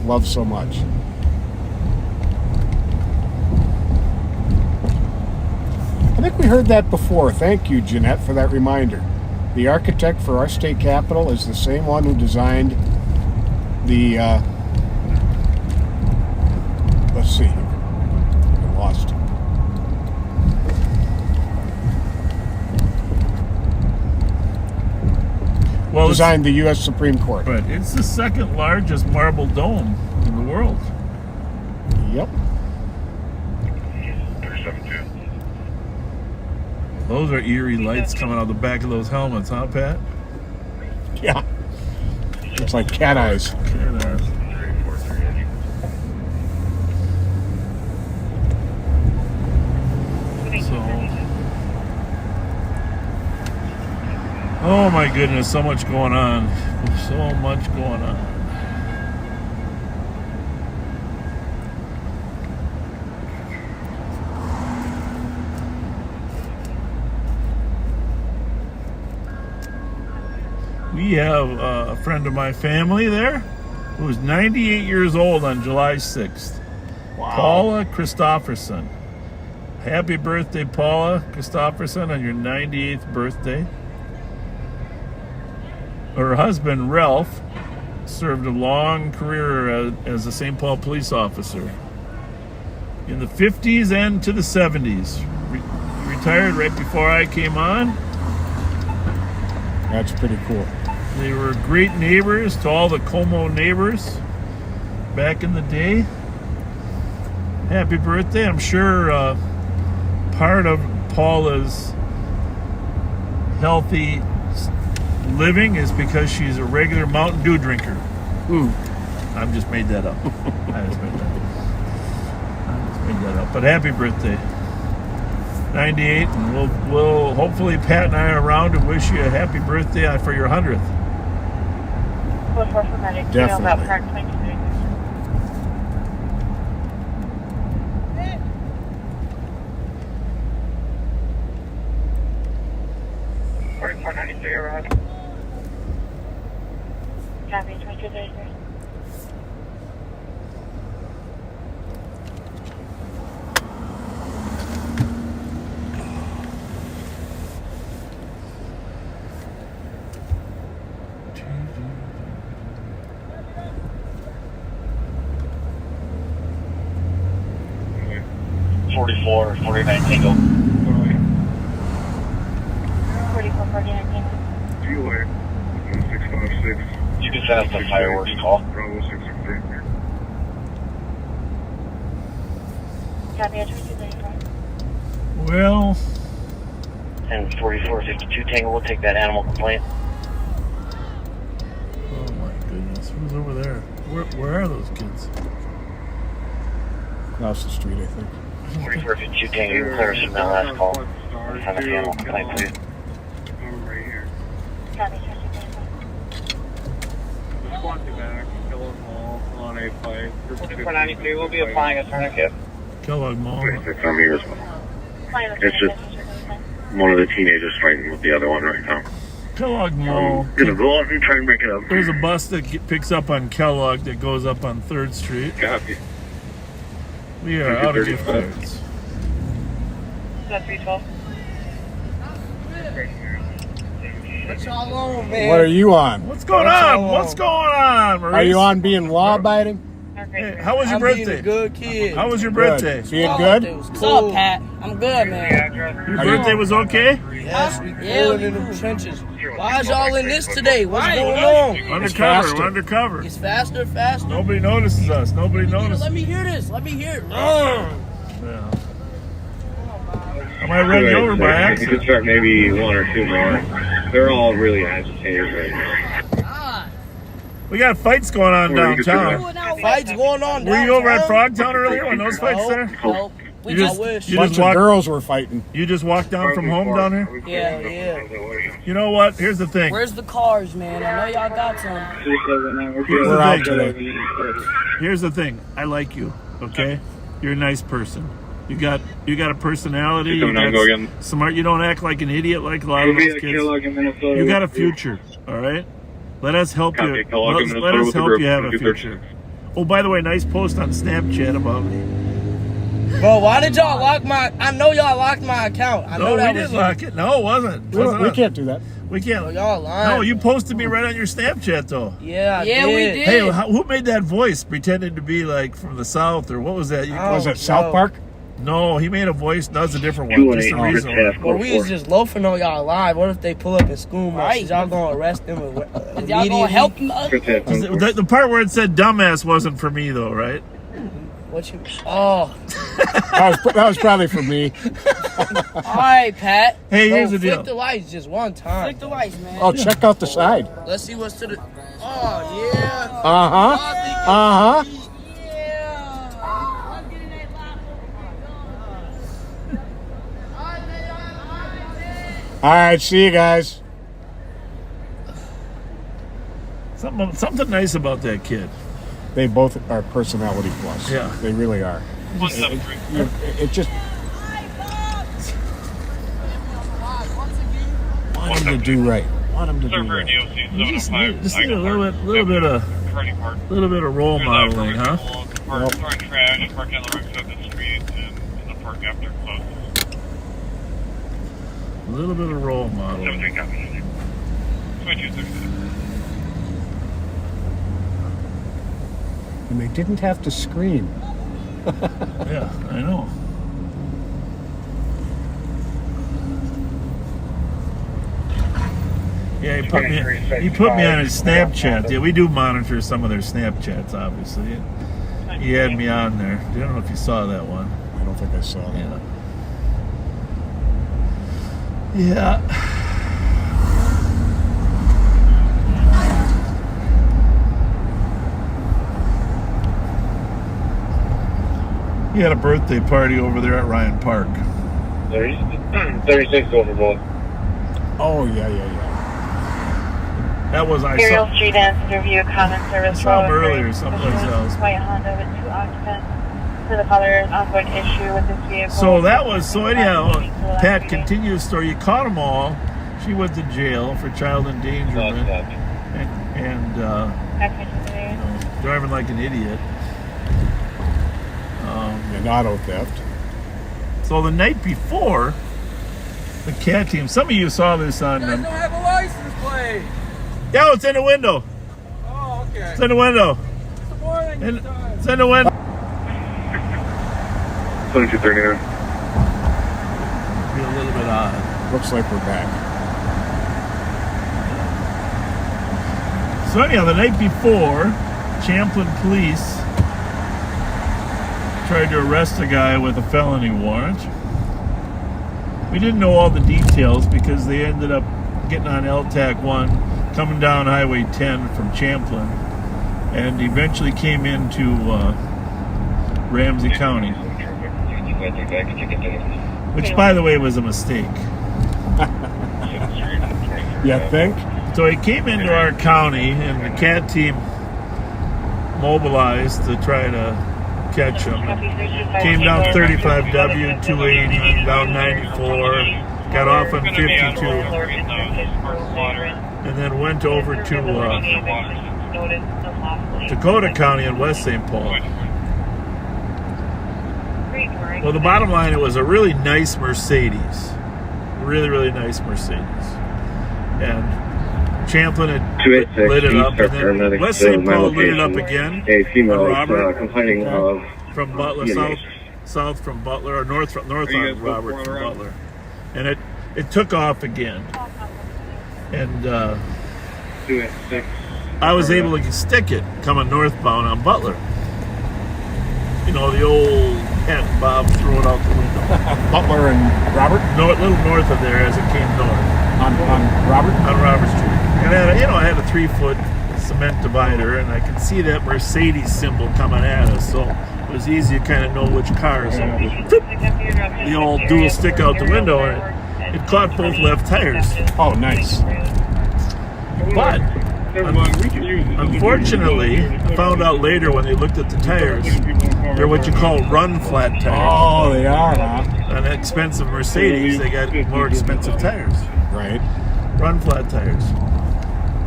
love so much. I think we heard that before. Thank you, Jeanette, for that reminder. The architect for our state capitol is the same one who designed the, let's see here. I lost it. Well, designed the U.S. Supreme Court. Right. It's the second largest marble dome in the world. Yep. Those are eerie lights coming out the back of those helmets, huh, Pat? Yeah. Looks like cat eyes. Cat eyes. Oh my goodness, so much going on. So much going on. We have a friend of my family there who was 98 years old on July 6th. Wow. Paula Christofferson. Happy birthday, Paula Christofferson, on your 98th birthday. Her husband, Ralph, served a long career as a St. Paul police officer in the 50s and to the 70s. He retired right before I came on. That's pretty cool. They were great neighbors to all the Como neighbors back in the day. Happy birthday. I'm sure part of Paula's healthy living is because she's a regular Mountain Dew drinker. I've just made that up. I just made that up. But happy birthday. 98, and we'll hopefully Pat and I are around to wish you a happy birthday for your 100th. Definitely. Copy, 2233. Forty-four, 49 Tango. 44, 49 Tango. Delay. 656. You can send us a fireworks call. Bravo 663. Copy, 2234. Well, And 4452 Tango will take that animal complaint. oh my goodness, who's over there? Where are those kids? Across the street, I think. 4452 Tango, you can clear us from that last call. Send us the animal complaint, please. Right here. Copy, 2234. 493, we'll be applying a tourniquet. Kellogg Mall. 26 on me as well. It's just one of the teenagers fighting with the other one right now. Kellogg Mall. Gonna go out and try and break it up. There's a bus that picks up on Kellogg that goes up on 3rd Street. Copy. We are out of gift cards. Is that 312? What's all on, man? What are you on? What's going on? What's going on, Maurice? Are you on being law-abiding? Hey, how was your I'm birthday? being a good kid. How was your birthday? Good. Being good? What's up, Pat? I'm good, man. Your birthday was okay? Yes, we good in the trenches. Why is y'all in this today? What's going on? Undercover. We're undercover. It's faster. Nobody notices us. Nobody notices. Let me hear this. Let me hear it. Yeah. I might run you over by You accident. could start maybe one or two more. They're all really agitated right now. We got fights going on downtown. Fights going on. Were you over at Frogtown earlier when those fights there? Nope. We You just just- wish. you Bunch just of walked- girls were fighting. You just walked down from home down here? Yeah. You know what? Here's the thing. Where's the cars, man? I know y'all got some. Here's We're out the thing. today. Here's the thing. I like you. Okay? You're a nice person. You got a personality. You got smart. You don't act like an idiot like a lot of those kids. You got a future. All right. Let us help you. Let us help you have a future. Oh, by the way, nice post on Snapchat about me. Bro, why did y'all lock my? I know y'all locked my account. I know No, that we was didn't lock it. No, it wasn't. We can't do that. We can't. Y'all lying. No, you posted me right on your Snapchat though. Yeah, Yeah, we did. Hey, who made that voice pretending to be like from the South or what was that? Was it South Park? No, he made a voice. That was a different one. Just a reason. Well, we was just loafing on y'all live. What if they pull up in school? Right. Y'all gonna arrest them? Is y'all gonna help them? The part where it said "dumbass" wasn't for me though, right? What you? Oh, That was probably for me. All right, Pat. Hey, here's the flick deal. the lights just one time. Flick the lights, man. Oh, check out the side. Let's see what's to the. Oh yeah. Uh-huh. All right, see you guys. Something nice about that kid. They both are personality plus. Yeah. They really are. It just want them to do right. Want them to do right. You just need a little bit of role modeling, huh? Park trash, park on the wrong side of the street, and in the park after close. A little bit of role modeling. 17 copies. 2266. And they didn't have to scream. Yeah, I know. Yeah, he put me on his Snapchat. Yeah, we do monitor some of their Snapchats, obviously. He had me on there. I don't know if you saw that one. I don't think I saw that. Yeah. He had a birthday party over there at Ryan Park. 36 overboard. Oh, yeah. That was I Imperial saw. Street Dance Interview Common Service. I saw him earlier someplace else. White Honda with 2 occupants. For the father, ongoing issue with this vehicle. So that was anyhow. Pat, continue the story. You caught them all. She went to jail for child endangerment and driving like an idiot. And auto theft. So the night before, the cat team. Some of you saw this on. You guys don't have a license plate. Yeah, it's in the window. Oh, okay. It's in the window. It's the morning time. It's in the window. 2239. Be a little bit odd. Looks like we're back. So anyhow, the night before, Champlin police tried to arrest a guy with a felony warrant. We didn't know all the details because they ended up getting on LTAC 1, coming down Highway 10 from Champlin, and eventually came into Ramsey County. Which, by the way, was a mistake. You think? So he came into our county, and the CAT team mobilized to try to catch him. Came down 35W, 280, down 94, got off on 52, and then went over to Dakota County in West St. Paul. Well, the bottom line, it was a really nice Mercedes. Really, really nice Mercedes. And Champlin had lit it up, and then West St. Paul lit it up again. A female on Robert, complaining of from Butler, south from Butler, or north on Robert from Butler. And it took off again. And I was able to stick it coming northbound on Butler. You know, the old hat and bob, throw it out the window. Butler and Robert? No, a little north of there as it came north. On Robert? On Robert Street. And I had a 3-foot cement divider, and I could see that Mercedes symbol coming at us, so it was easy to kind of know which cars. The old dual stick out the window, and it caught both left tires. Oh, nice. But unfortunately, I found out later when they looked at the tires, they're what you call run flat tires. Oh, they are, huh? An expensive Mercedes, they got more expensive tires. Right. Run flat tires.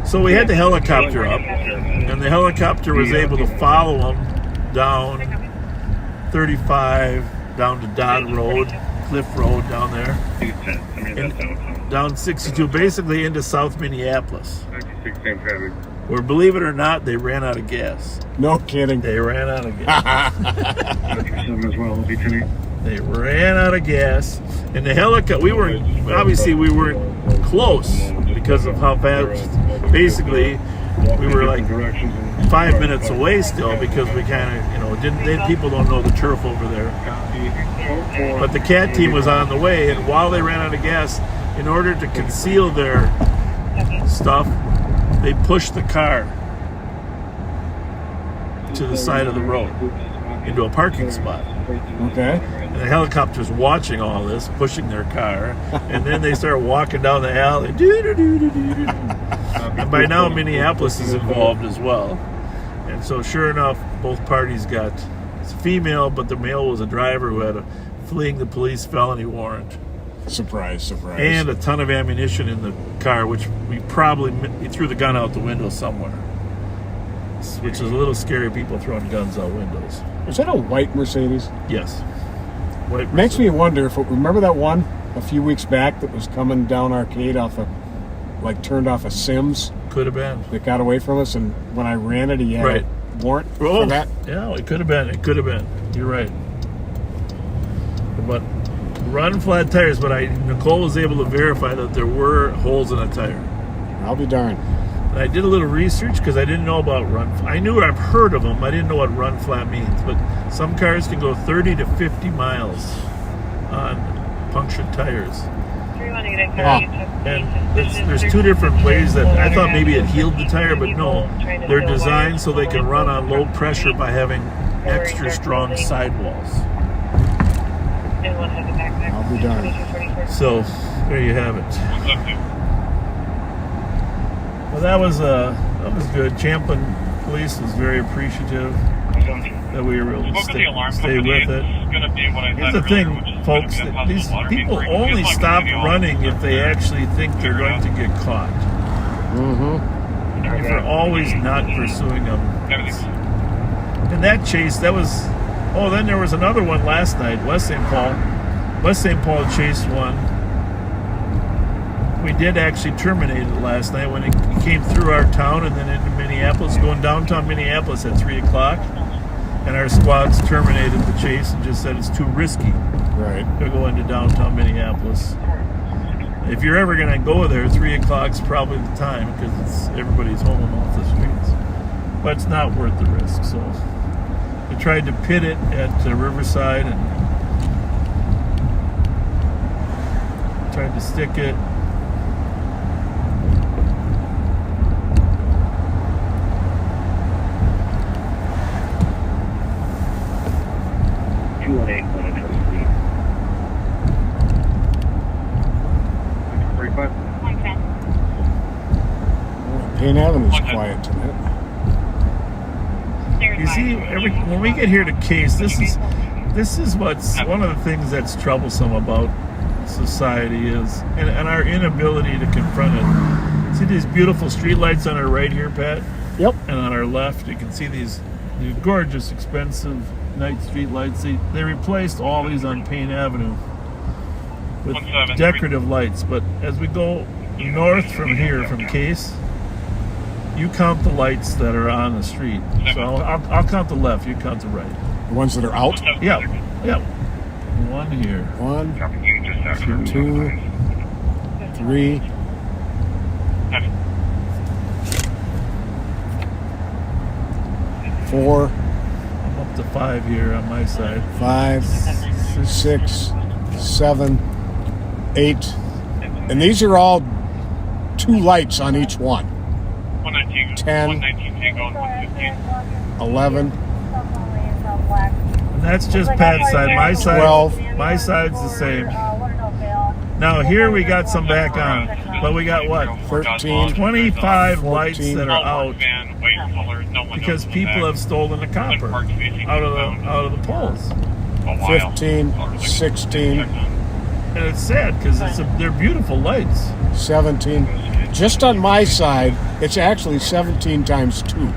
So we had the helicopter up, and the helicopter was able to follow them down 35, down to Dodd Road, Cliff Road down there, and down 62, basically into South Minneapolis. Where, believe it or not, they ran out of gas. No kidding. They ran out of gas. They ran out of gas. And the helicopter, we weren't close because of how fast. Basically, we were like 5 minutes away still because we kind of, people don't know the turf over there. But the CAT team was on the way, and while they ran out of gas, in order to conceal their stuff, they pushed the car to the side of the road into a parking spot. Okay. And the helicopter's watching all this, pushing their car, and then they start walking down the alley. And by now, Minneapolis is involved as well. And so, sure enough, both parties got, it's female, but the male was a driver who had a fleeing the police felony warrant. Surprise. And a ton of ammunition in the car, which we threw the gun out the window somewhere. Which is a little scary, people throwing guns out windows. Was that a white Mercedes? Yes. White Makes me wonder if remember that one a few weeks back that was coming down Arcade turned off a Sims? Could have been. That got away from us, and when I ran it, he had a warrant for that? Yeah, it could have been. You're right. But run flat tires, but Nicole was able to verify that there were holes in a tire. I'll be darned. I did a little research because I didn't know about I've heard of them. I didn't know what run flat means, but some cars can go 30 to 50 miles on punctured tires. And there's two different ways that I thought maybe it healed the tire, but no. They're designed so they can run on low pressure by having extra strong sidewalls. I'll be darned. So there you have it. Well, that was good. Champlin Police was very appreciative that we were able to stay with it. Here's the thing, folks, that these people only stop running if they actually think they're going to get caught. Mm-hmm. If they're always not pursuing them. And that chase, then there was another one last night, West St. Paul. West St. Paul chased one. We did actually terminate it last night when it came through our town and then into Minneapolis, going downtown Minneapolis at 3 o'clock. And our squads terminated the chase and just said it's too risky to go into downtown Minneapolis. If you're ever going to go there, 3 o'clock's probably the time because everybody's home and off the streets. But it's not worth the risk. So we tried to pit it at Riverside and tried to stick it. Payne Avenue's quiet tonight. when we get here to Case, this is what's one of the things that's troublesome about society is, and our inability to confront it. See these beautiful streetlights on our right here, Pat? Yep. And on our left, you can see these gorgeous, expensive night streetlights. They replaced all these on Payne Avenue with decorative lights. But as we go north from here, from Case, you count the lights that are on the street. So I'll count the left, you count the right. The ones that are out? Yeah. One here. 1, 2, 3. 4. I'm up to 5 here on my side. 5, 6, 7, 8. And these are all 2 lights on each one. 10, 11. And that's just Pat's side. My side, 12. My side's the same. Now here we got some back on, but we got what? 13, 25 14, lights that are out because people have stolen the copper out of the poles. 15, 16, And it's sad because they're beautiful lights. 17. Just on my side, it's actually 17 times 2,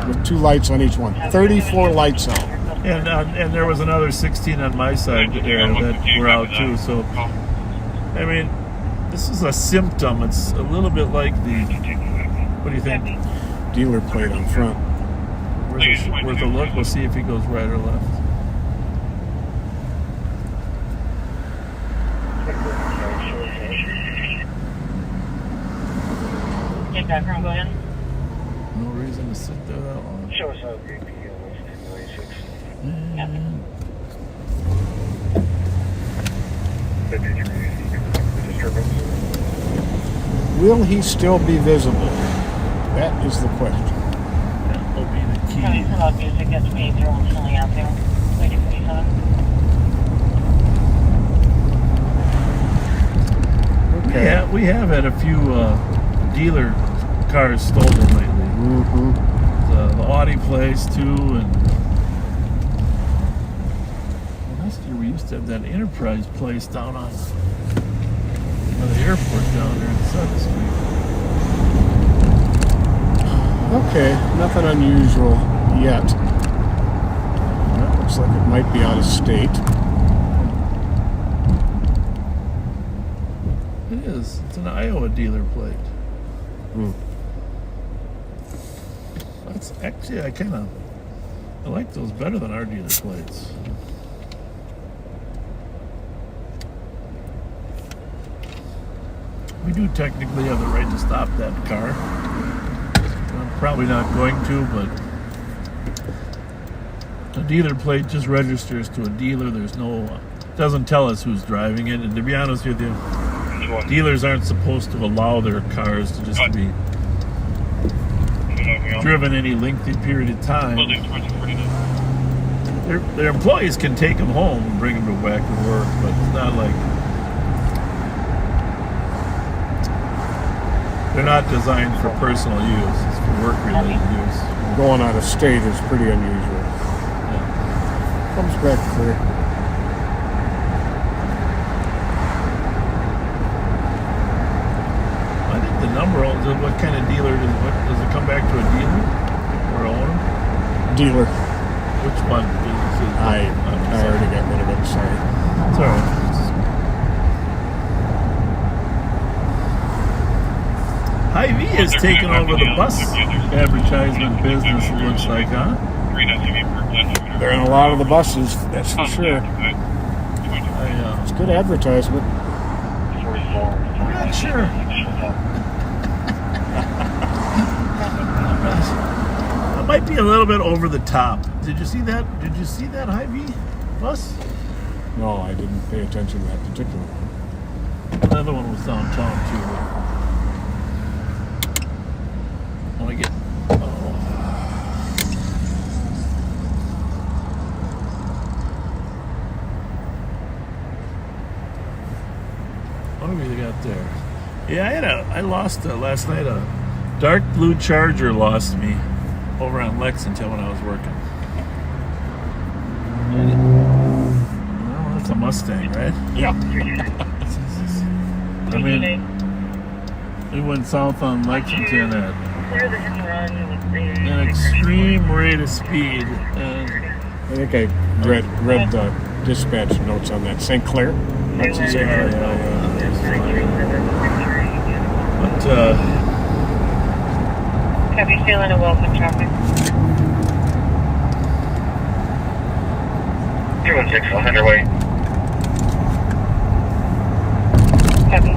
with 2 lights on each one. 34 lights out. And there was another 16 on my side there that were out too. So, I mean, this is a symptom. It's a little bit like what do you think? Dealer plate on front. Worth a look. We'll see if he goes right or left. No reason to sit there that long. Show us how great Will he still be visible? That is the question. That will be the key. Music gets me thrown silly out there. Waiting for you, Okay. Yeah, we have had a few dealer cars stolen lately. Mm-hmm. The Audi place too, and last year we used to have that Enterprise place down on the airport down there in 7th Street. Okay, nothing unusual yet. That looks like it might be out of state. It is. It's an Iowa dealer plate. That's actually, I like those better than our dealer plates. We do technically have the right to stop that car. I'm probably not going to, but a dealer plate just registers to a dealer. Doesn't tell us who's driving it. And to be honest with you, dealers aren't supposed to allow their cars to just be driven any lengthy period of time. Their employees can take them home and bring them back to work, but it's not like they're not designed for personal use. It's for work-related use. Going out of state is pretty unusual. Yeah. Comes back clear. I think the number, what kind of dealer does it come back to a dealer or an owner? Dealer. Which one? I already got rid of it, sorry. It's all right. Hy-Vee has taken over the bus advertisement business, it looks like, huh? They're in a lot of the buses, that's for sure. It's good advertisement. I'm not sure. It might be a little bit over the top. Did you see that? Did you see that Hy-Vee bus? No, I didn't pay attention to that particular one. Another one was downtown too. I want to get. What do we got there? Yeah, I lost last night. A dark blue Charger lost me over on Lexington when I was working. Mustang, right? Yeah. I mean, we went south on Lexington at an extreme rate of speed. And I think I read the dispatch notes on that. St. Clair? That's in St. Clair. But, Copy, Salem and Wilson traffic. 216, underway. Copy.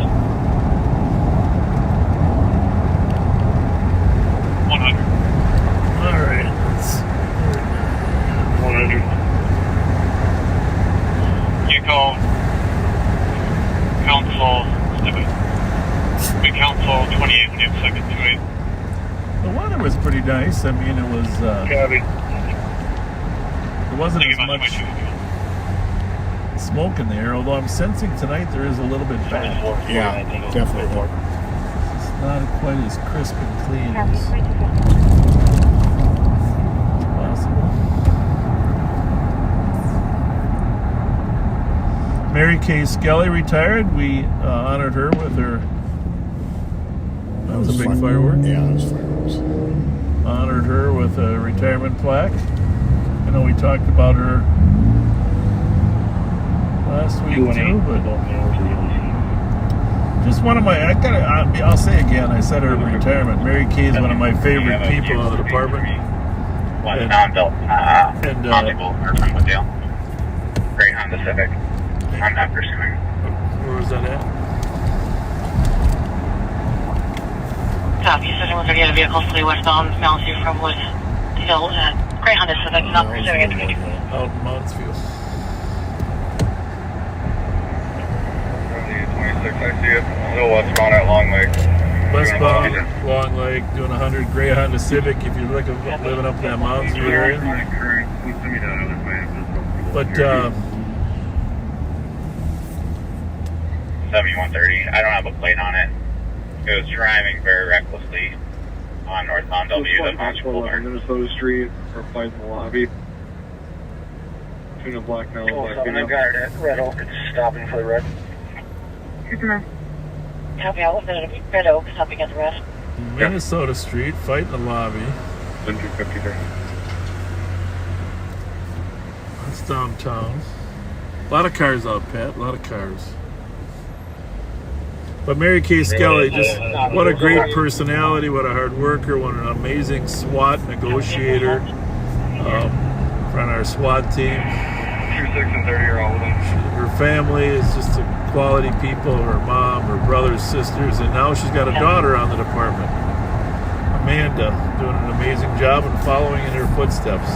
100. all right. Let's, 100. You call Council, the Council 28 minutes, second to 8. the weather was pretty nice. I mean, it was. Copy. There wasn't as much smoke in the air, although I'm sensing tonight there is a little bit better. Yeah, definitely. It's not quite as crisp and clean as possible. Mary Kay Skelly retired. We honored her with her. That was a big firework. Yeah, that was fireworks. Honored her with a retirement plaque. I know we talked about her last week too, but just one of my. I'll say again. I said her retirement. Mary Kay is one of my favorite people in the department. And Great Honda Civic. I'm not pursuing. Where was that at? Copy, 7130 a vehicle fully westbound, Moundsview from Wood Hill at Great Honda Civic, not pursuing at 22. Out in Moundsview. 26, I see it. Still westbound at Long Lake. Westbound, Long Lake, doing 100 Gray Honda Civic. If you're living up that Moundsview area. But 7130. I don't have a plate on it. It was driving very recklessly on northbound W. The Monster Boulevard. Minnesota Street, or flight in the lobby. Between a black now and black. I'm guard at Red Oak. It's stopping for the red. Copy, I was at Red Oak, stopping at the rest. Minnesota Street, fight in the lobby. 153. That's downtown. A lot of cars out, Pat. A lot of cars. But Mary Kay Skelly, just what a great personality, what a hard worker, what an amazing SWAT negotiator on our SWAT team. 26 and 30 are all of them. Her family is just a quality people, her mom, her brothers, sisters, and now she's got a daughter on the department. Amanda, doing an amazing job and following in her footsteps.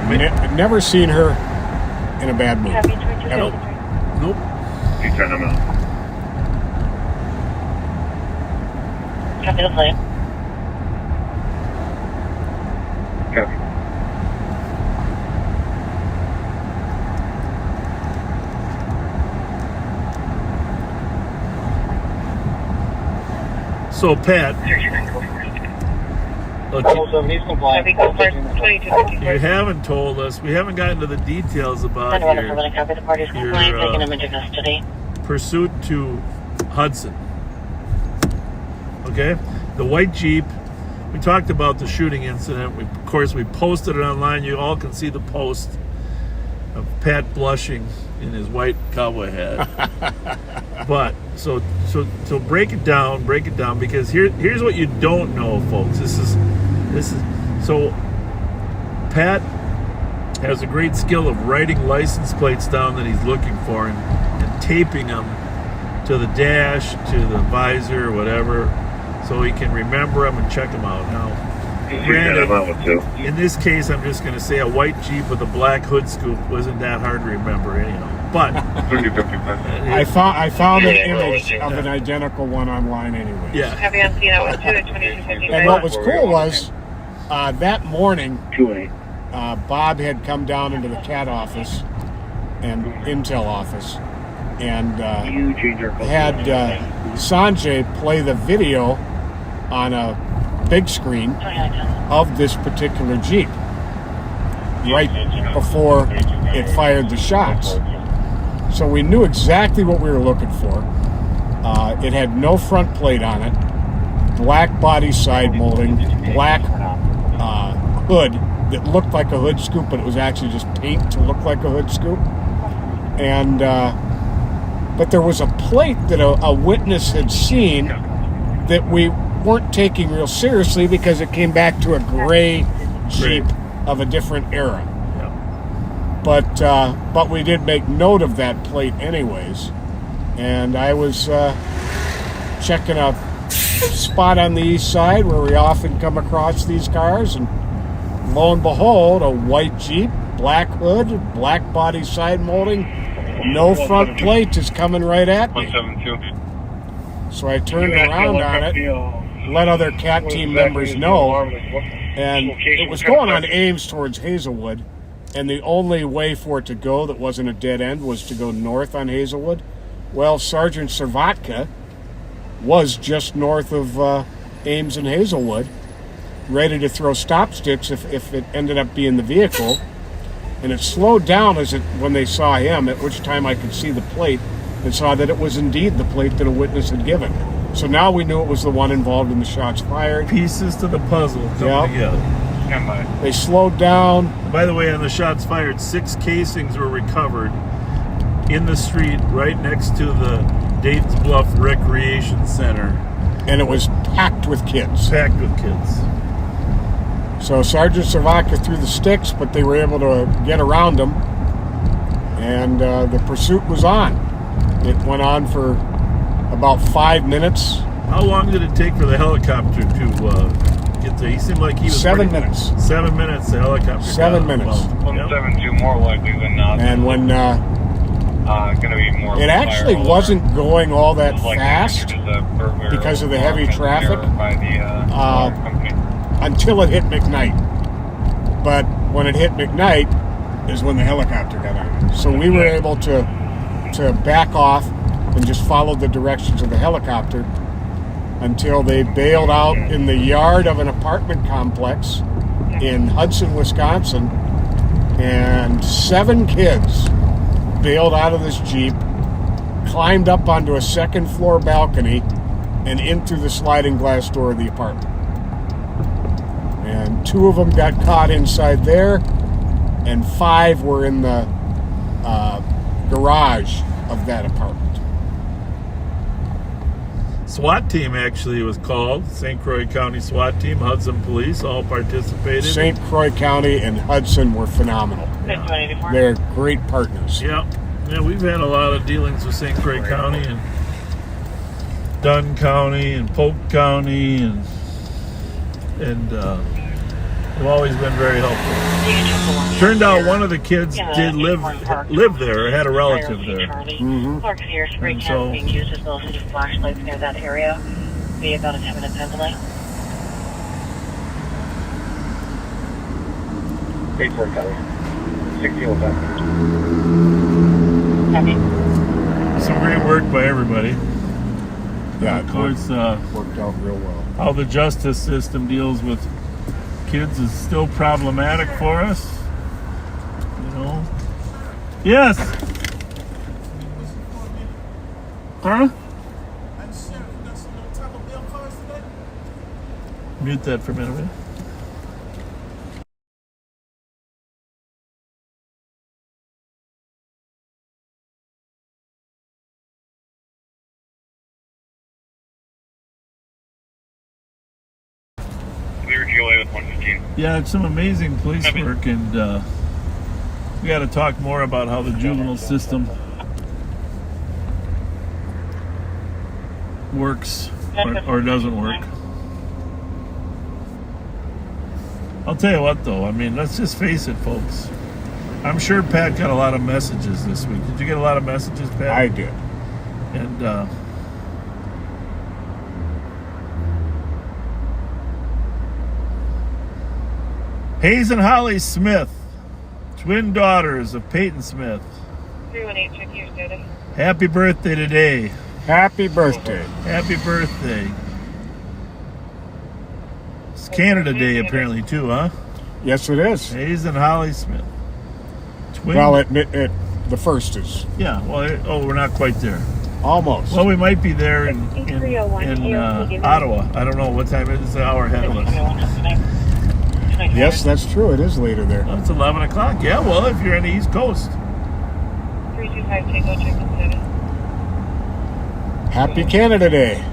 I've never seen her in a bad mood. Nope. Nope. You turn them out. Copy the plan. Copy. So, Pat, look, you haven't told us, we haven't gotten to the details about your pursuit to Hudson. Okay? The white Jeep, we talked about the shooting incident. Of course, we posted it online. You all can see the post of Pat blushing in his white cowboy hat. But so break it down, because here's what you don't know, folks. This is so Pat has a great skill of writing license plates down that he's looking for and taping them to the dash, to the visor, or whatever, so he can remember them and check them out. Now, granted, in this case, I'm just going to say a white Jeep with a black hood scoop wasn't that hard to remember anyhow. But I found an image of an identical one online anyway. Yeah. And what was cool was that morning, Bob had come down into the CAT office and Intel office and had Sanjay play the video on a big screen of this particular Jeep right before it fired the shots. So we knew exactly what we were looking for. It had no front plate on it, black body side molding, black hood that looked like a hood scoop, but it was actually just paint to look like a hood scoop. And but there was a plate that a witness had seen that we weren't taking real seriously because it came back to a gray Jeep of a different era. But we did make note of that plate anyways. And I was checking a spot on the east side where we often come across these cars, and lo and behold, a white Jeep, black hood, black body side molding, no front plate is coming right at me. 172. So I turned around on it, let other CAT team members know, and it was going on Ames towards Hazelwood, and the only way for it to go that wasn't a dead end was to go north on Hazelwood. Well, Sergeant Servatka was just north of Ames and Hazelwood, ready to throw stop sticks if it ended up being the vehicle. And it slowed down when they saw him, at which time I could see the plate and saw that it was indeed the plate that a witness had given. So now we knew it was the one involved in the shots fired. Pieces to the puzzle coming together. They slowed down. By the way, on the shots fired, 6 casings were recovered in the street right next to the Dayton's Bluff Recreation Center. And it was packed with kids. Packed with kids. So Sergeant Servatka threw the sticks, but they were able to get around them. And the pursuit was on. It went on for about 5 minutes. How long did it take for the helicopter to get there? He seemed like he was 7 minutes. 7 minutes, the helicopter. 7 minutes. 172 more likely than not. And when gonna be more. it actually wasn't going all that fast because of the heavy traffic until it hit McKnight. But when it hit McKnight is when the helicopter got on. So we were able to back off and just follow the directions of the helicopter until they bailed out in the yard of an apartment complex in Hudson, Wisconsin, and 7 kids bailed out of this Jeep, climbed up onto a second floor balcony, and in through the sliding glass door of the apartment. And 2 of them got caught inside there, and 5 were in the garage of that apartment. SWAT team actually was called. St. Croix County SWAT team, Hudson Police, all participated. St. Croix County and Hudson were phenomenal. They're great partners. Yeah, we've had a lot of dealings with St. Croix County and Dunn County and Polk County, and they've always been very helpful. Turned out one of the kids did live there, or had a relative there. Clark's here, spray cans being used as well as any flashlights near that area. Be about a 10-minute time delay. 84 Kelly. 6005. Copy. Some great work by everybody. Yeah, of course, worked out real well. How the justice system deals with kids is still problematic for us. You know? Yes! Huh? Mute that for a minute. Clear GLA with 115. Yeah, it's some amazing police work, and we got to talk more about how the juvenile system works or doesn't work. I'll tell you what, though. I mean, let's just face it, folks. I'm sure Pat got a lot of messages this week. Did you get a lot of messages, Pat? I did. And Hayes and Holly Smith, twin daughters of Peyton Smith. 318, check your status. Happy birthday today. Happy birthday. Happy birthday. It's Canada Day apparently too, huh? Yes, it is. Hayes and Holly Smith. Twin. Well, The first is Yeah. Well, we're not quite there. almost. Well, we might be there in Ottawa. I don't know what time it is. It's an hour ahead of us. Yes, that's true. It is later there. Well, it's 11 o'clock. Yeah, well, if you're on the East Coast. 325 Tango, check in status. Happy Canada Day.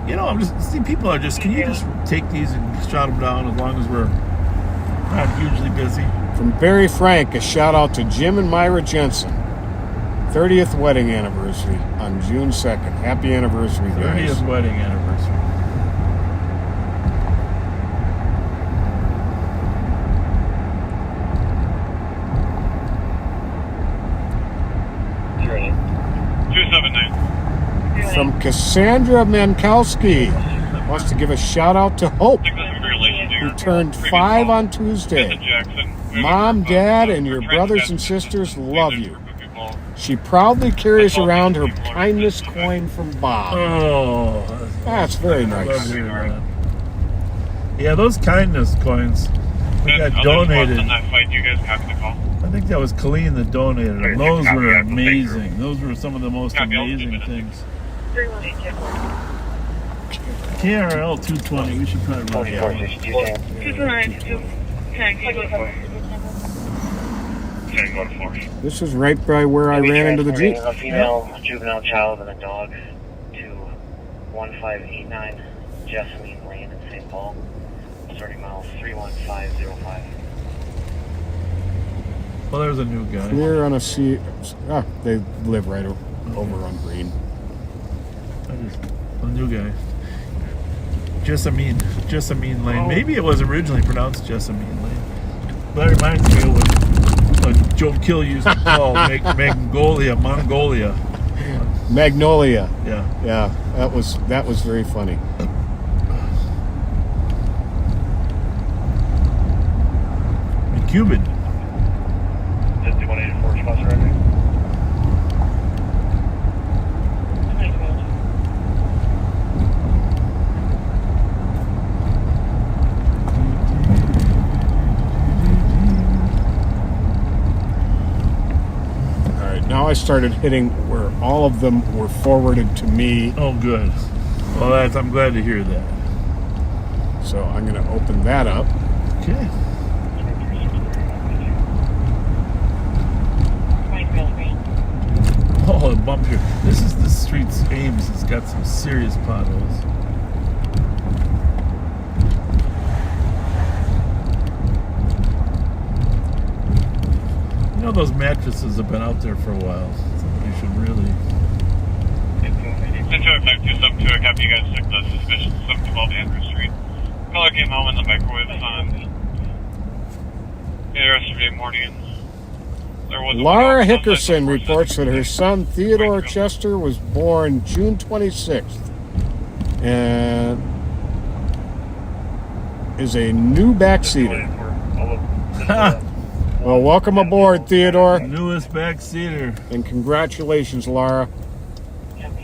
You know, people are just, can you just take these and shut them down as long as we're not hugely busy? From Barry Frank, a shout out to Jim and Myra Jensen. 30th wedding anniversary on June 2nd. Happy anniversary, guys. 30th wedding anniversary. From Cassandra Mankowski. Wants to give a shout out to Hope, who turned 5 on Tuesday. Mom, Dad, and your brothers and sisters love you. She proudly carries around her kindness coin from Bob. Oh, that's very nice. Yeah, those kindness coins we got donated. I think that was Colleen that donated them. Those were amazing. Those were some of the most amazing things. KRL 220. We should probably run it. 229. This is right by where I ran into the Jeep. A female juvenile child and a dog to 1589 Jessamine Lane in St. Paul, starting miles 31505. Well, there's a new guy. Clear on a sea. They live right over on Green. A new guy. Jessamine Lane. Maybe it was originally pronounced Jessamine Lane. That reminds me of what Joe Kill used to call Mongolia. Magnolia. Yeah. Yeah, that was very funny. Cuban. Is the 184 sponsor right now? Now I started hitting where all of them were forwarded to me. Oh, good. Well, I'm glad to hear that. So I'm going to open that up. Okay. Oh, the bump here. This is the street's Ames. It's got some serious potholes. You know, those mattresses have been out there for a while. Somebody should really... Central 5272, I copy you guys took the suspicious 712 Andrew Street. Caller came home and the microwave was on. Yesterday morning. Laura Hickerson reports that her son Theodore Chester was born June 26th and is a new backseater. Well, welcome aboard, Theodore. Newest backseater. And congratulations, Laura.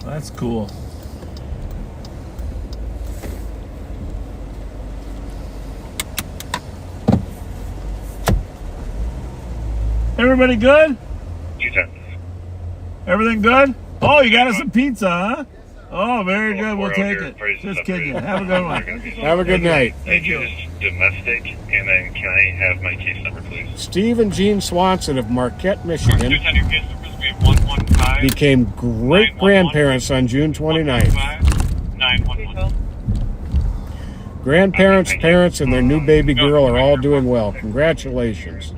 That's cool. Everybody good? Everything good? Oh, you got us some pizza, huh? Oh, very good. We'll take it. Just kidding. Have a good one. Have a good night. Thank you. Domestic, and then can I have my case number, please? Steve and Jean Swanson of Marquette, Michigan became great-grandparents on June 29th. Grandparents, parents, and their new baby girl are all doing well. Congratulations.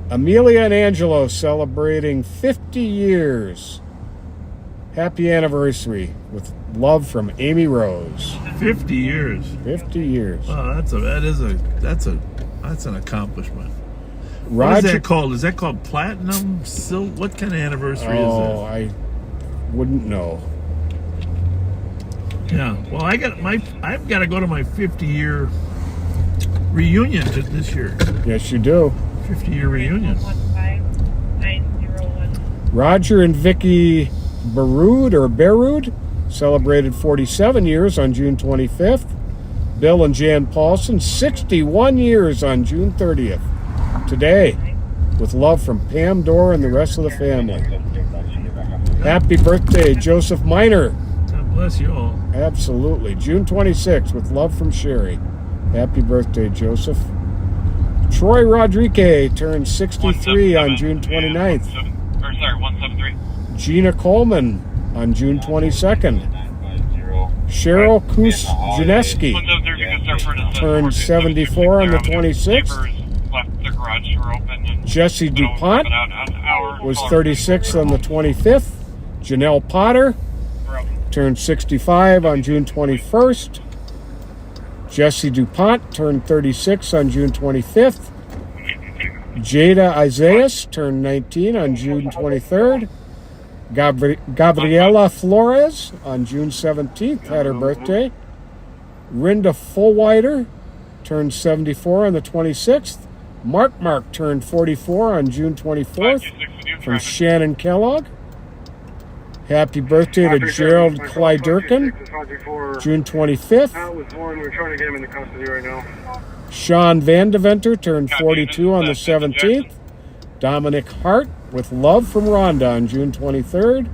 Amelia and Angelo celebrating 50 years. Happy anniversary with love from Amy Rose. 50 years. 50 years. Oh, that's an accomplishment. Roger, what is that called? Is that called platinum? What kind of anniversary is that? Oh, I wouldn't know. Yeah. Well, I've got to go to my 50-year reunion this year. Yes, you do. 50-year reunion. Roger and Vicky Berud celebrated 47 years on June 25th. Bill and Jan Paulson, 61 years on June 30th. Today. with love from Pam Dorr and the rest of the family. Happy birthday, Joseph Miner. God bless you all. Absolutely. June 26th, with love from Sherry. Happy birthday, Joseph. Troy Rodriguez turned 63 on June 29th. 173. Gina Coleman on June 22nd. Cheryl Kusz-Janeski turned 74 on the 26th. Jesse DuPont was 36 on the 25th. Janelle Potter turned 65 on June 21st. Jesse DuPont turned 36 on June 25th. Jada Isaias turned 19 on June 23rd. Gabriela Flores on June 17th had her birthday. Rinda Fullwider turned 74 on the 26th. Mark turned 44 on June 24th from Shannon Kellogg. Happy birthday to Gerald Clyderkin, June 25th. We're trying to get him into custody right now. Sean Vandeventer turned 42 on the 17th. Dominic Hart with love from Rhonda on June 23rd.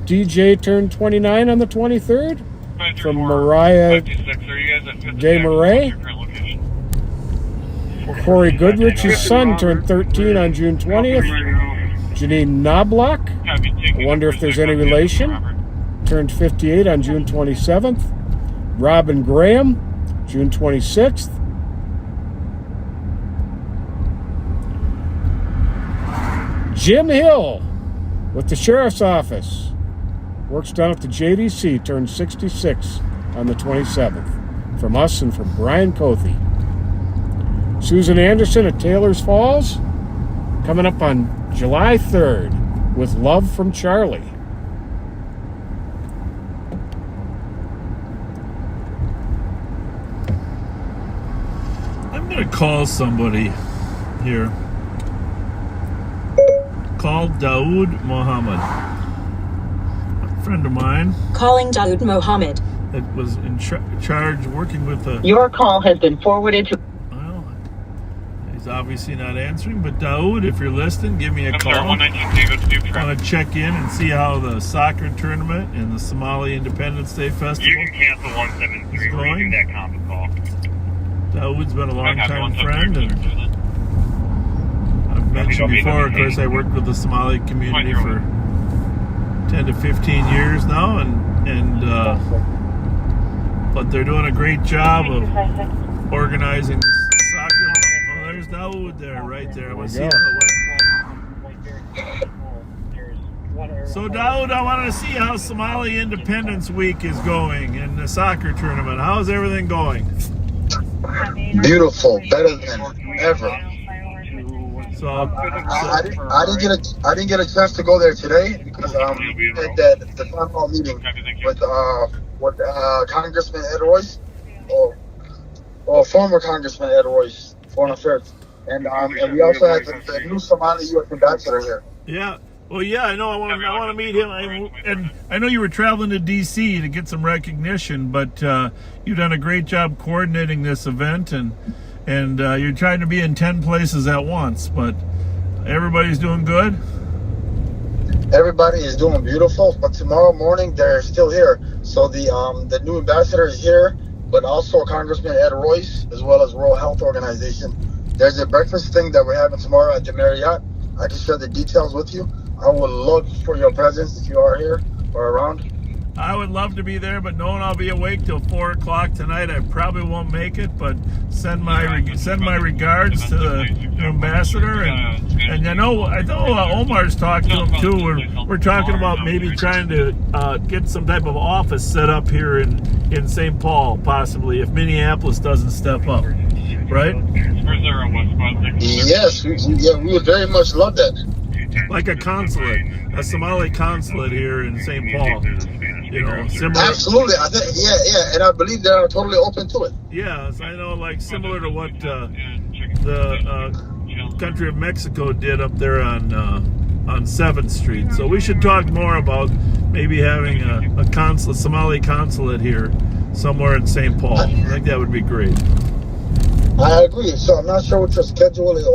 DJ turned 29 on the 23rd from Mariah DeMarais. Corey Goodrich's son turned 13 on June 20th. Janine Knobloch, I wonder if there's any relation, turned 58 on June 27th. Robin Graham, June 26th. Jim Hill with the Sheriff's Office, works down at the JDC, turned 66 on the 27th. From us and from Brian Cothy. Susan Anderson at Taylor's Falls, coming up on July 3rd, with love from Charlie. I'm going to call somebody here. Call Daoud Mohammed. A friend of mine. Calling Daoud Mohammed. That was in charge working with a... Your call has been forwarded to... Well, he's obviously not answering, but Daoud, if you're listening, give me a call. I want to check in and see how the soccer tournament and the Somali Independence Day Festival You can cancel 173 or do that conference call. Daoud's been a long-time friend, and I've mentioned before, of course, I worked with the Somali community for 10 to 15 years now, but they're doing a great job of organizing soccer. Oh, there's Daoud there, right there. I want to see how it works. So, Daoud, I wanted to see how Somali Independence Week is going in the soccer tournament. How's everything going? Beautiful, better than ever. So I didn't get a chance to go there today because we had the town hall meeting with Congressman Ed Royce, or former Congressman Ed Royce, Foreign Affairs, and we also had the new Somali U.S. ambassador here. Yeah. Well, yeah, I know. I want to meet him, and I know you were traveling to D.C. to get some recognition, but you've done a great job coordinating this event, and you're trying to be in 10 places at once. But everybody's doing good. Everybody is doing beautiful, but tomorrow morning they're still here. So the new ambassador is here, but also Congressman Ed Royce, as well as World Health Organization. There's a breakfast thing that we're having tomorrow at the Marriott. I can share the details with you. I would love for your presence if you are here or around. I would love to be there, but knowing I'll be awake till 4 o'clock tonight, I probably won't make it. But send my regards to the ambassador, and I know Omar's talked to him too. We're talking about maybe trying to get some type of office set up here in St. Paul, possibly if Minneapolis doesn't step up, right? Yes, we would very much love that. Like a consulate, a Somali consulate here in St. Paul. Similar. Absolutely, I think, yeah, and I believe they're totally open to it. Yeah, I know, like similar to what the country of Mexico did up there on 7th Street. So we should talk more about maybe having a consulate, Somali consulate here somewhere in St. Paul. I think that would be great. I agree. So I'm not sure what your schedule is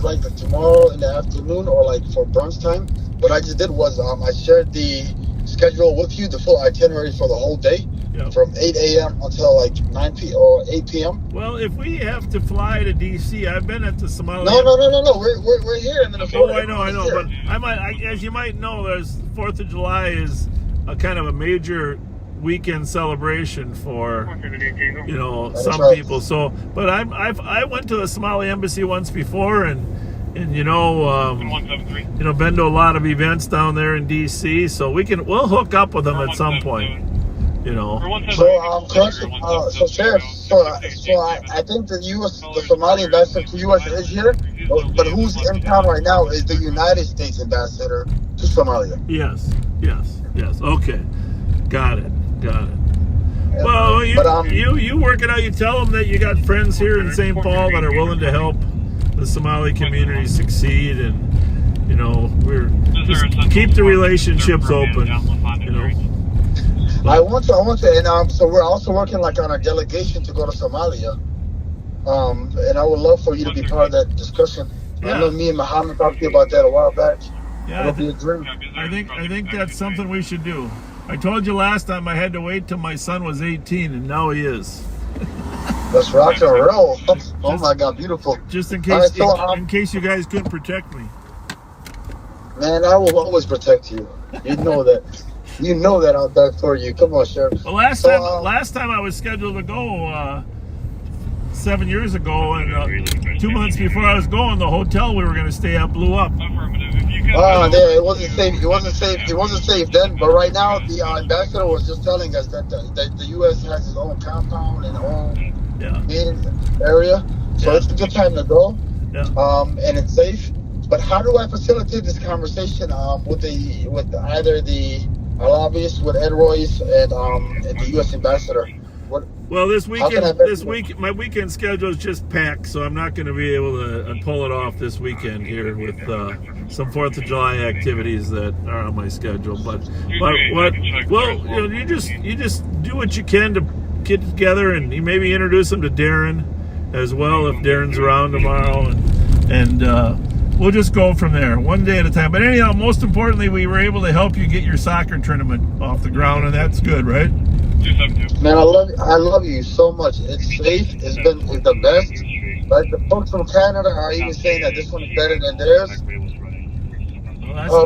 like tomorrow in the afternoon or like for brunch time. What I just did was I shared the schedule with you, the full itinerary for the whole day, from 8 a.m. until like 9 p. or 8 p.m. Well, if we have to fly to D.C., I've been at the Somalia. No. We're here in Minnesota. Oh, I know. But as you might know, there's 4th of July is a kind of a major weekend celebration for some people. So, but I went to the Somali embassy once before, and been to a lot of events down there in DC. So we'll hook up with them at some point. So Sheriff, I think the Somali ambassador to U.S. is here, but who's in town right now is the United States ambassador to Somalia. Yes. Okay, got it. Well, you work it out. You tell them that you got friends here in St. Paul that are willing to help the Somali community succeed, and we're just keep the relationships open. I want to, and so we're also working like on a delegation to go to Somalia, and I would love for you to be part of that discussion. I know me and Muhammad talked to you about that a while back. Yeah, it'll be a dream. I think that's something we should do. I told you last time I had to wait till my son was 18, and now he is. Let's rock and roll. Oh my God, beautiful. Just in case, in case you guys couldn't protect me. Man, I will always protect you. You know that. You know that I'll die for you. Come on, Sheriff. Well, last time I was scheduled to go 7 years ago, and 2 months before I was going, the hotel we were going to stay at blew up. It wasn't safe. It wasn't safe then. But right now, the ambassador was just telling us that the U.S. has its own compound and own main area, so it's a good time to go. And it's safe. But how do I facilitate this conversation with either our lobbyists, with Ed Royce and the U.S. ambassador? Well, my weekend schedule is just packed, so I'm not going to be able to pull it off this weekend here with some 4th of July activities that are on my schedule. But you just do what you can to get together, and you maybe introduce them to Darren as well if Darren's around tomorrow, and we'll just go from there, one day at a time. But anyhow, most importantly, we were able to help you get your soccer tournament off the ground, and that's good, right? Man, I love you so much. It's safe. It's the best. Like the folks from Canada are even saying that this one is better than theirs.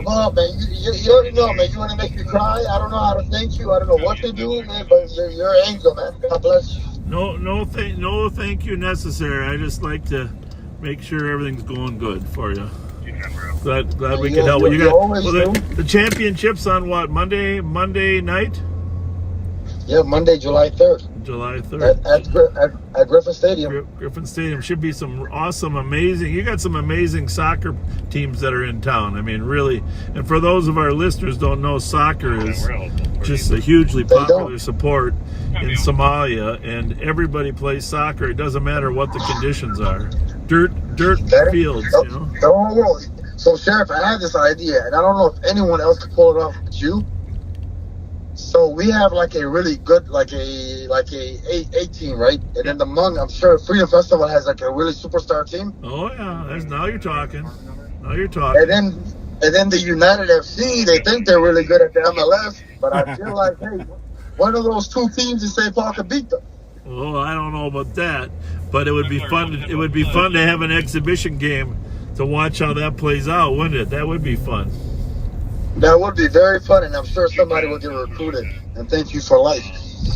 Bob, man, you already know, man. You want to make me cry? I don't know how to thank you. I don't know what to do, man. But you're an angel, man. God bless you. No, thank you necessary. I just like to make sure everything's going good for you. Glad we could help. You got the championships on what, Monday night? Yeah, Monday, July 3rd. At Griffin Stadium. Griffin Stadium should be some awesome, amazing. You got some amazing soccer teams that are in town. I mean, really. And for those of our listeners who don't know, soccer is just a hugely popular sport in Somalia, and everybody plays soccer. It doesn't matter what the conditions are. Dirt fields, Don't worry. So, Sheriff, I had this idea, and I don't know if anyone else could pull it off but you. So we have like a really good, like a 8 team, right? And then I'm sure Freedom Festival has like a really superstar team. Oh yeah, now you're talking. And then the United FC, they think they're really good at the MLS, but I feel like, hey, one of those two teams in St. Paul could beat them. Oh, I don't know about that, but it would be fun. It would be fun to have an exhibition game to watch how that plays out, wouldn't it? That would be fun. That would be very fun, and I'm sure somebody will get recruited. And thank you for life.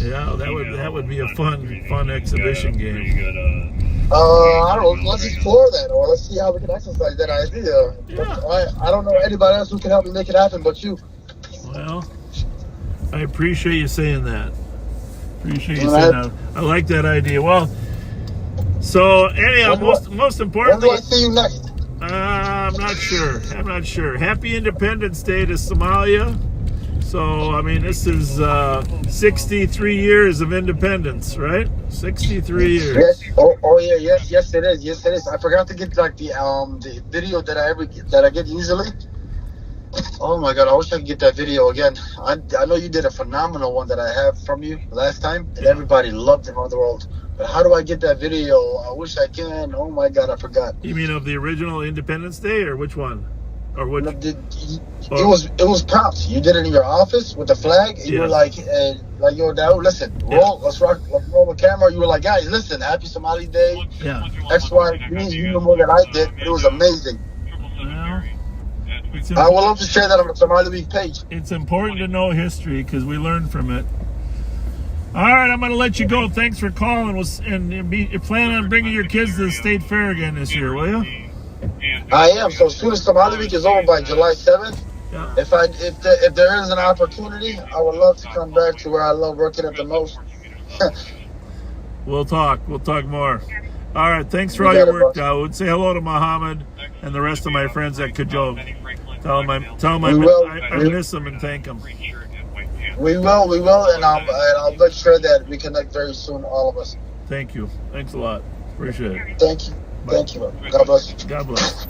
Yeah, that would be a fun exhibition game. I don't know. Let's explore that, or let's see how we can exercise that idea. Yeah. I don't know anybody else who can help me make it happen but you. Well, I appreciate you saying that. I like that idea. Well, so anyhow, most importantly, when do I see you next? I'm not sure. Happy Independence Day to Somalia. So, I mean, this is 63 years of independence, right? 63 years. Yes. Oh yeah. Yes, it is. Yes, it is. I forgot to get like the video that I get usually. Oh my God! I wish I could get that video again. I know you did a phenomenal one that I have from you last time, and everybody loved it around the world. how do I get that video? I wish I can. Oh my God, I forgot. You mean of the original Independence Day, or which one? Or which? It was props. You did it in your office with the flag. And you were like, yo, Dad, listen, let's roll the camera. You were like, guys, listen, happy Somali Day. Yeah. X, Y, Z. You knew more than I did. It was amazing. Well, I would love to share that on the Somali Week page. It's important to know history because we learn from it. All right, I'm going to let you go. Thanks for calling. Plan on bringing your kids to the state fair again this year, will you? I am. So as soon as Somali Week is over by July 7th, if there is an opportunity, I would love to come back to where I love working at the most. We'll talk. We'll talk more. All right. Thanks for all your work, Dawood. Say hello to Muhammad and the rest of my friends at Kajov. Tell them I miss them and thank them. We will, and I'll make sure that we connect very soon, all of us. Thank you. Thanks a lot. Appreciate it. Thank you. Bye. Thank you. God bless. God bless.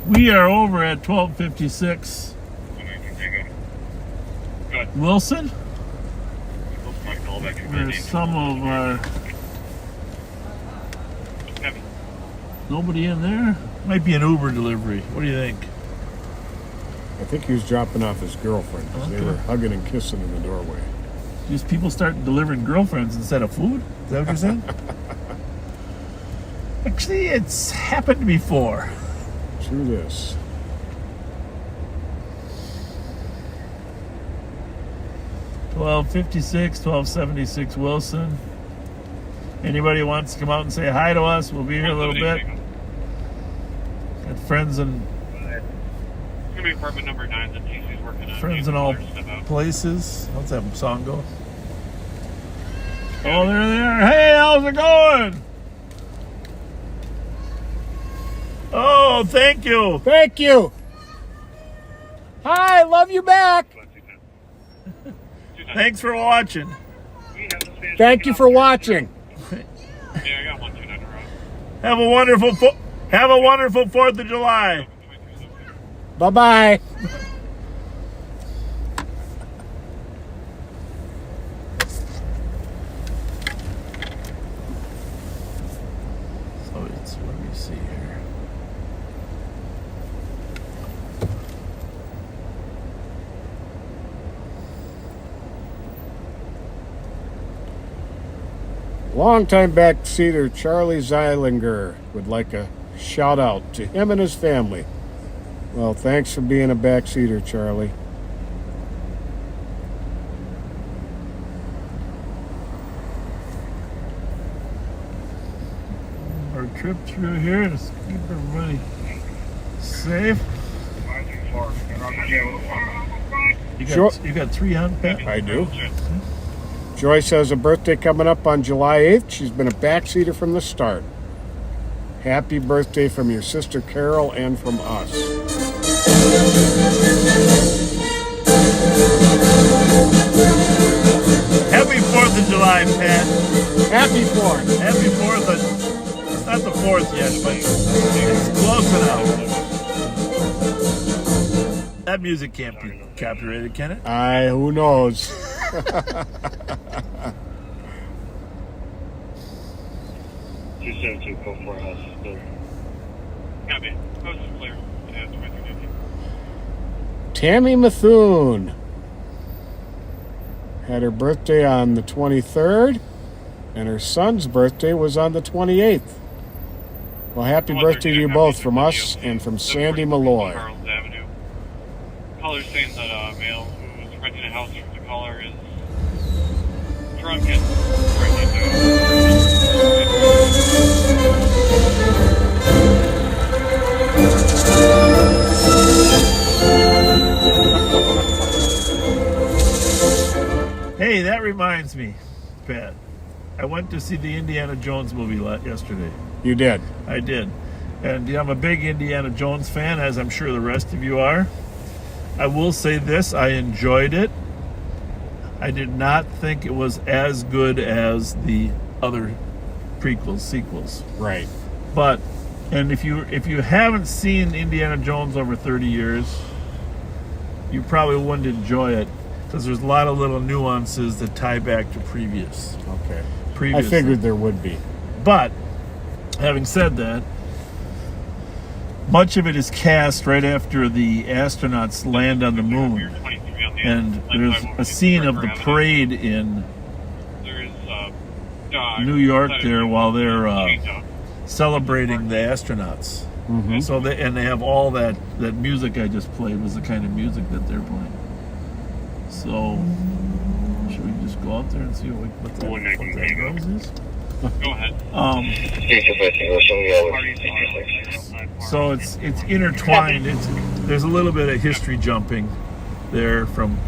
We are over at 1256 Wilson. There's some of our... Nobody in there? Might be an Uber delivery. What do you think? I think he was dropping off his girlfriend because they were hugging and kissing in the doorway. Just people start delivering girlfriends instead of food? Is that what you're saying? Actually, it's happened before. True this. $12.76 Wilson. Anybody wants to come out and say hi to us? We'll be here a little bit. Got friends and apartment number 9 that TC's working on. Friends in all places. How's that song go? Oh, they're there. Hey, how's it going? Oh, thank you. Thank you. Hi, love you back. Thanks for watching. Thank you for watching. Yeah, I got 129 in a row. Have a wonderful 4th of July. Bye-bye. So it's, let me see here. Longtime backseater Charlie Zeilinger would like a shout out to him and his family. Well, thanks for being a backseater, Charlie. Our trip through here to keep everybody safe. You got 3 on, Pat? I do. Joyce has a birthday coming up on July 8th. She's been a backseater from the start. Happy birthday from your sister Carol and from us. Happy 4th of July, Pat. Happy 4th. Happy 4th. It's not the 4th yet, but it's close enough. That music can't be copyrighted, can it? Who knows? Go for us. Copy. Coast is clear. Yeah, 2350. Tammy Methune had her birthday on the 23rd, and her son's birthday was on the 28th. Well, happy birthday to you both from us and from Sandy Malloy. Charles Avenue. Caller saying that a male who was renting a house from the caller is drunk and threatening to. Hey, that reminds me, Pat. I went to see the Indiana Jones movie yesterday. You did? I did. And I'm a big Indiana Jones fan, as I'm sure the rest of you are. I will say this, I enjoyed it. I did not think it was as good as the other sequels. Right. But, and if you haven't seen Indiana Jones over 30 years, you probably wouldn't enjoy it. because there's a lot of little nuances that tie back to previous. Okay. Previous. I figured there would be. But having said that, much of it is cast right after the astronauts land on the moon, and there's a scene of the parade in New York there while they're celebrating the astronauts. Mm-hmm. So they have all that music I just played was the kind of music that they're playing. So should we just go out there and see what that rose is? Go ahead. So it's intertwined. There's a little bit of history jumping there from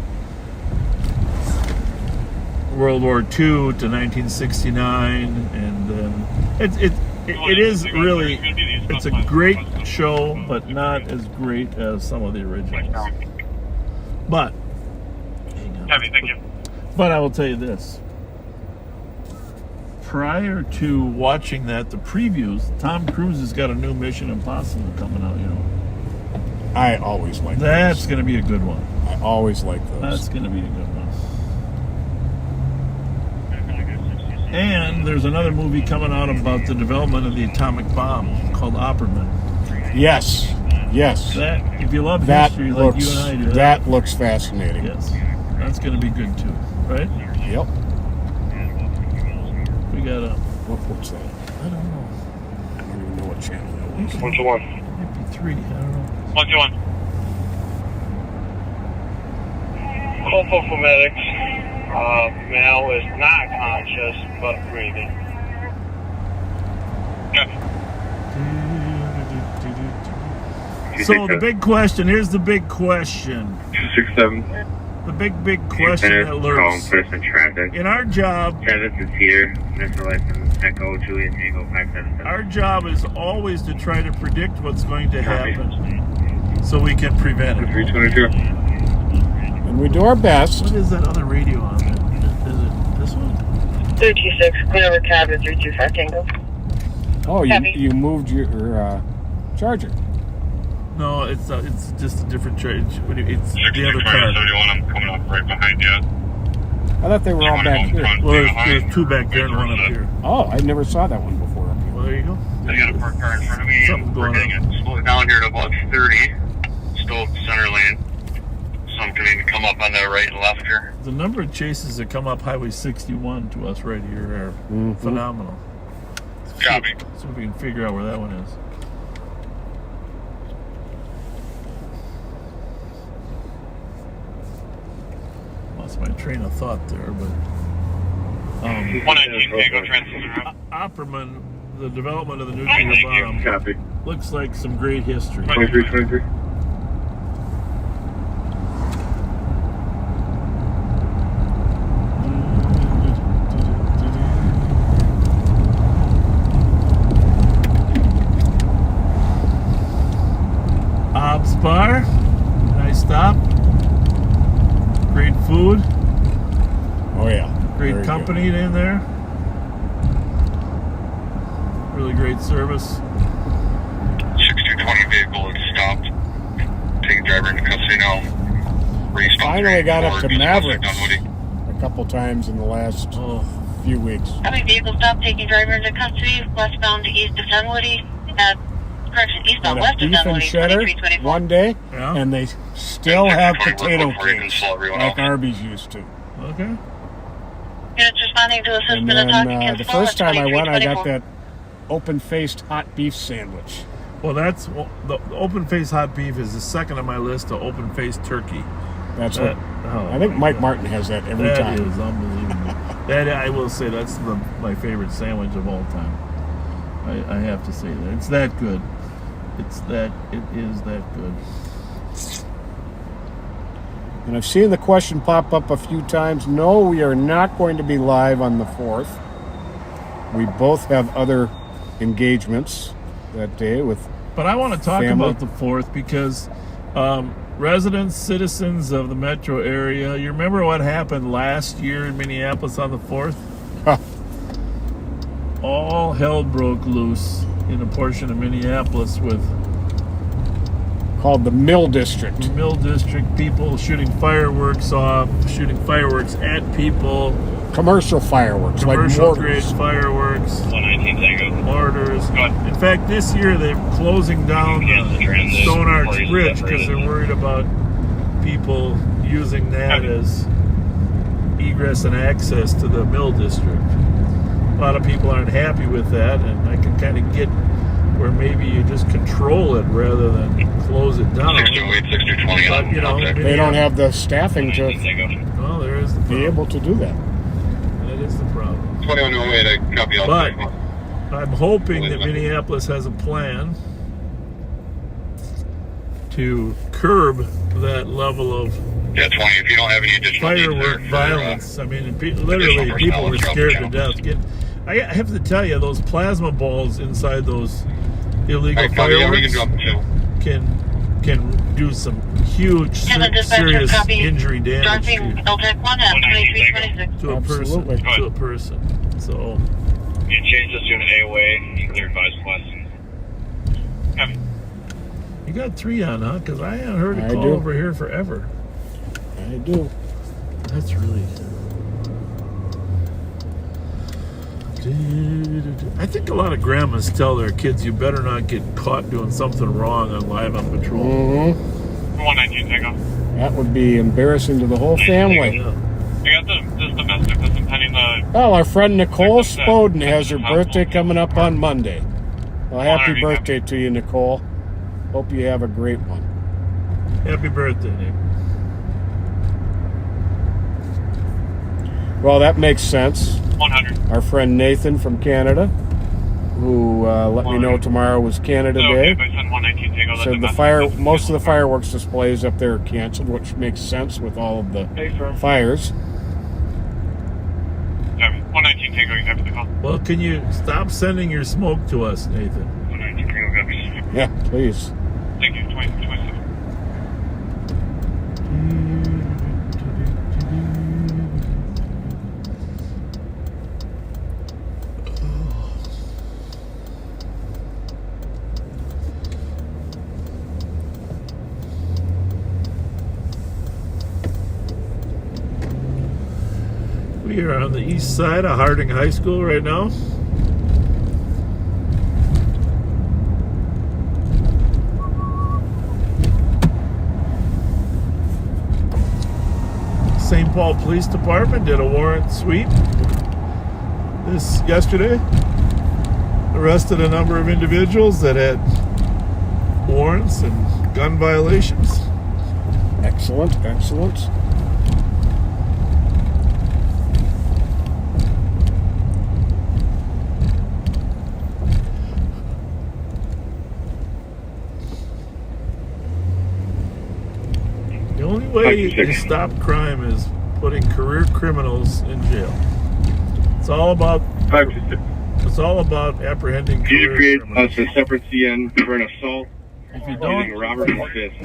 World War II to 1969, and it is really, it's a great show, but not as great as some of the originals. But Heavy, thank you. But I will tell you this. Prior to watching the previews, Tom Cruise has got a new Mission Impossible coming out, I always like That's going to be a good one. I always like those. That's going to be a good one. And there's another movie coming out about the development of the atomic bomb called Opperman. Yes. That, if you love history like you and I do. That looks fascinating. Yes. That's going to be good too, right? Yep. We got a... What's that? I don't know. I don't even know what channel that was. 121. Might be 3. I don't know. 121. Call for medics. Male is not conscious, but breathing. So the big question, here's the big question. 267. The big question that lurks. In our job, our job is always to try to predict what's going to happen so we can prevent it. 322. And we do our best. What is that other radio on there? Is it this one? 326, clear over cabin 325 Tango. Oh, you moved your charger. No, it's just a different charge. It's the other car. 71, I'm coming up right behind you. I thought they were all back here. Well, there's 2 back there and 1 up here. Oh, I never saw that one before up here. Well, there you go. I got a parked car in front of me. Something We're going getting it slowed down here to about 30. Still center lane. Some can even come up on the right and left here. The number of chases that come up Highway 61 to us right here are phenomenal. Copy. So we can figure out where that one is. Lost my train of thought there, but 119 Tango transfer. Opperman, the development of the nuclear bomb, Copy. looks like some great history. 2323. Bob's Bar, nice stop. Great food. Oh yeah. Great Very company in there. Really great service. 6220 vehicle is stopped. Taking driver into custody now. Finally got up to Mavericks a couple times in the last few weeks. Every vehicle stop taking driver into custody, westbound to east of Dunwoody. Eastbound west of Dunwoody, 2324. One day, and they still have potato cakes like Arby's used to. Okay. Units responding to assist And in attacking then the first time I went, I got that open-faced hot beef sandwich. Well, that's the open-faced hot beef is the second on my list of open-faced turkey. That's what I think Mike Martin has that every time. That is unbelievable. That I will say that's my favorite sandwich of all time. I have to say that it's that good. It is that good. And I've seen the question pop up a few times. No, we are not going to be live on the 4th. We both have other engagements that day with. But I want to talk family. about the 4th because residents, citizens of the metro area, you remember what happened last year in Minneapolis on the 4th? Huh. All hell broke loose in a portion of Minneapolis with Called the Mill District. Mill District, people shooting fireworks off, shooting fireworks at people. Commercial fireworks, Commercial like grade mortars. fireworks. 119 Tango. Mortars. In fact, this year they're closing down the Stone Arch Bridge because they're worried about people using that as egress and access to the Mill District. A lot of people aren't happy with that, and I can kind of get where maybe you just control it rather than close it down. 628, 6220 But, you know, They don't have the staffing to well, there is the problem. be able to do that. That is the problem. 2108, I copy all. But I'm hoping that Minneapolis has a plan to curb that level of Yeah, 20. If you don't have any additional firework violence. I mean, literally, people were scared to death. I have to tell you, those plasma balls inside those illegal fireworks can do some huge, serious injury damage to a person. So You change this to an A-way, clear advised questions. you got 3 on, huh? Because I haven't heard a call over here forever. I do. That's really. I think a lot of grandmas tell their kids, "You better not get caught doing something wrong on Live on Patrol." Mm-hmm. 119 Tango. That would be embarrassing to the whole family. Yeah. I got this domestic that's impending the... Well, our friend Nicole Spoden has her birthday coming up on Monday. Well, happy birthday to you, Nicole. Hope you have a great one. Happy birthday, Nick. Well, that makes sense. 100. Our friend Nathan from Canada, who let me know tomorrow was Canada Day, said most of the fireworks displays up there are canceled, which makes sense with all of the fires. 119 Tango, you have the call. Well, can you stop sending your smoke to us, Nathan? 119 Tango, copies. Yeah, please. Thank you. 27. We are on the east side of Harding High School right now. St. Paul Police Department did a warrant sweep yesterday. Arrested a number of individuals that had warrants and gun violations. Excellent, excellent. The only way you stop crime is putting career criminals in jail. It's all about apprehending career criminals. a separate CN for an assault. If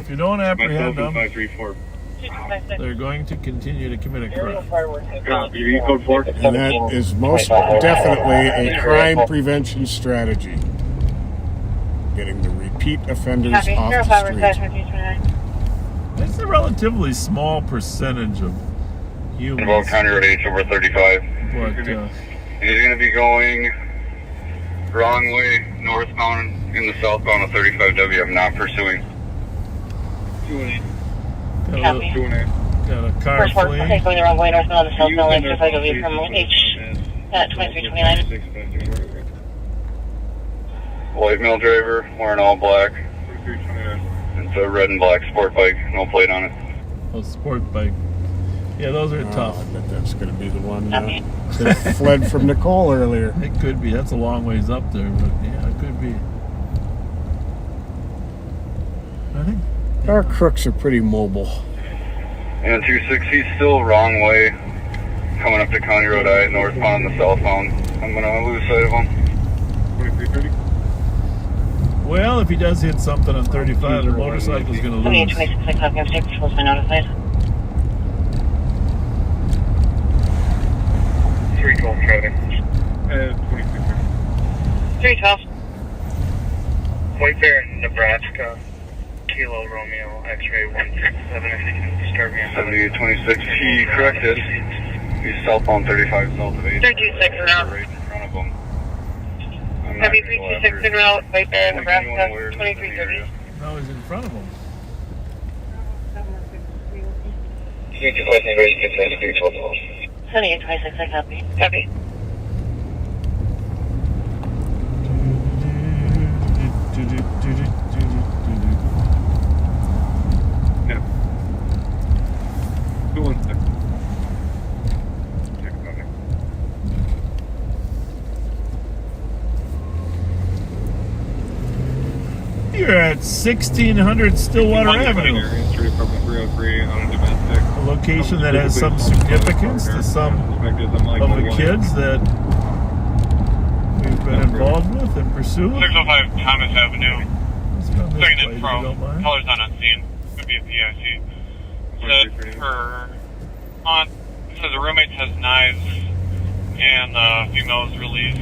you don't apprehend them, they're going to continue to commit a crime. And that is most definitely a crime prevention strategy. Getting the repeat offenders off the street. It's a relatively small percentage of humans. About County Road 8 over 35. But, He's going to be going wrong way, northbound in the southbound of 35W. I'm not pursuing. 218. Got a car fleeing. Okay, going the wrong way, northbound on the southbound lane, 35W from H at 2329. White male driver, wearing all black. It's a red and black sport bike, no plate on it. Oh, sport bike. Yeah, those are tough. I bet that's going to be the one that fled from Nicole earlier. It could be. That's a long ways up there, but yeah, it could be. I think our crooks are pretty mobile. And 260, still wrong way, coming up to County Road I, northbound and the southbound. I'm going to lose sight of him. 2330. Well, if he does hit something on 35, the motorcycle's going to lose. 26, I copy, I'm 6, supposed to be notified. 312 traffic. 2330. 312. White Bear, Nebraska. K Kilo Romeo X-ray 167, if you can start me on 7026, he corrected. He's southbound 35 south of 8. 326 en route. Right in front of him. I'm not Heavy gonna go 326 after en route, right there in like Nebraska, anyone where it is in the 2330. area. No, he's in front of him. 7826, I copy. Copy. Yeah. 216. You're at 1600 Stillwater Avenue. Street from 303 on a domestic. A location that has some significance to some of the kids that we've been involved with and pursued. 605 Thomas Avenue. Second Place, if you info. don't mind. Colors not on scene. Could be a PIC. Said her aunt says the roommate has knives, and the female was released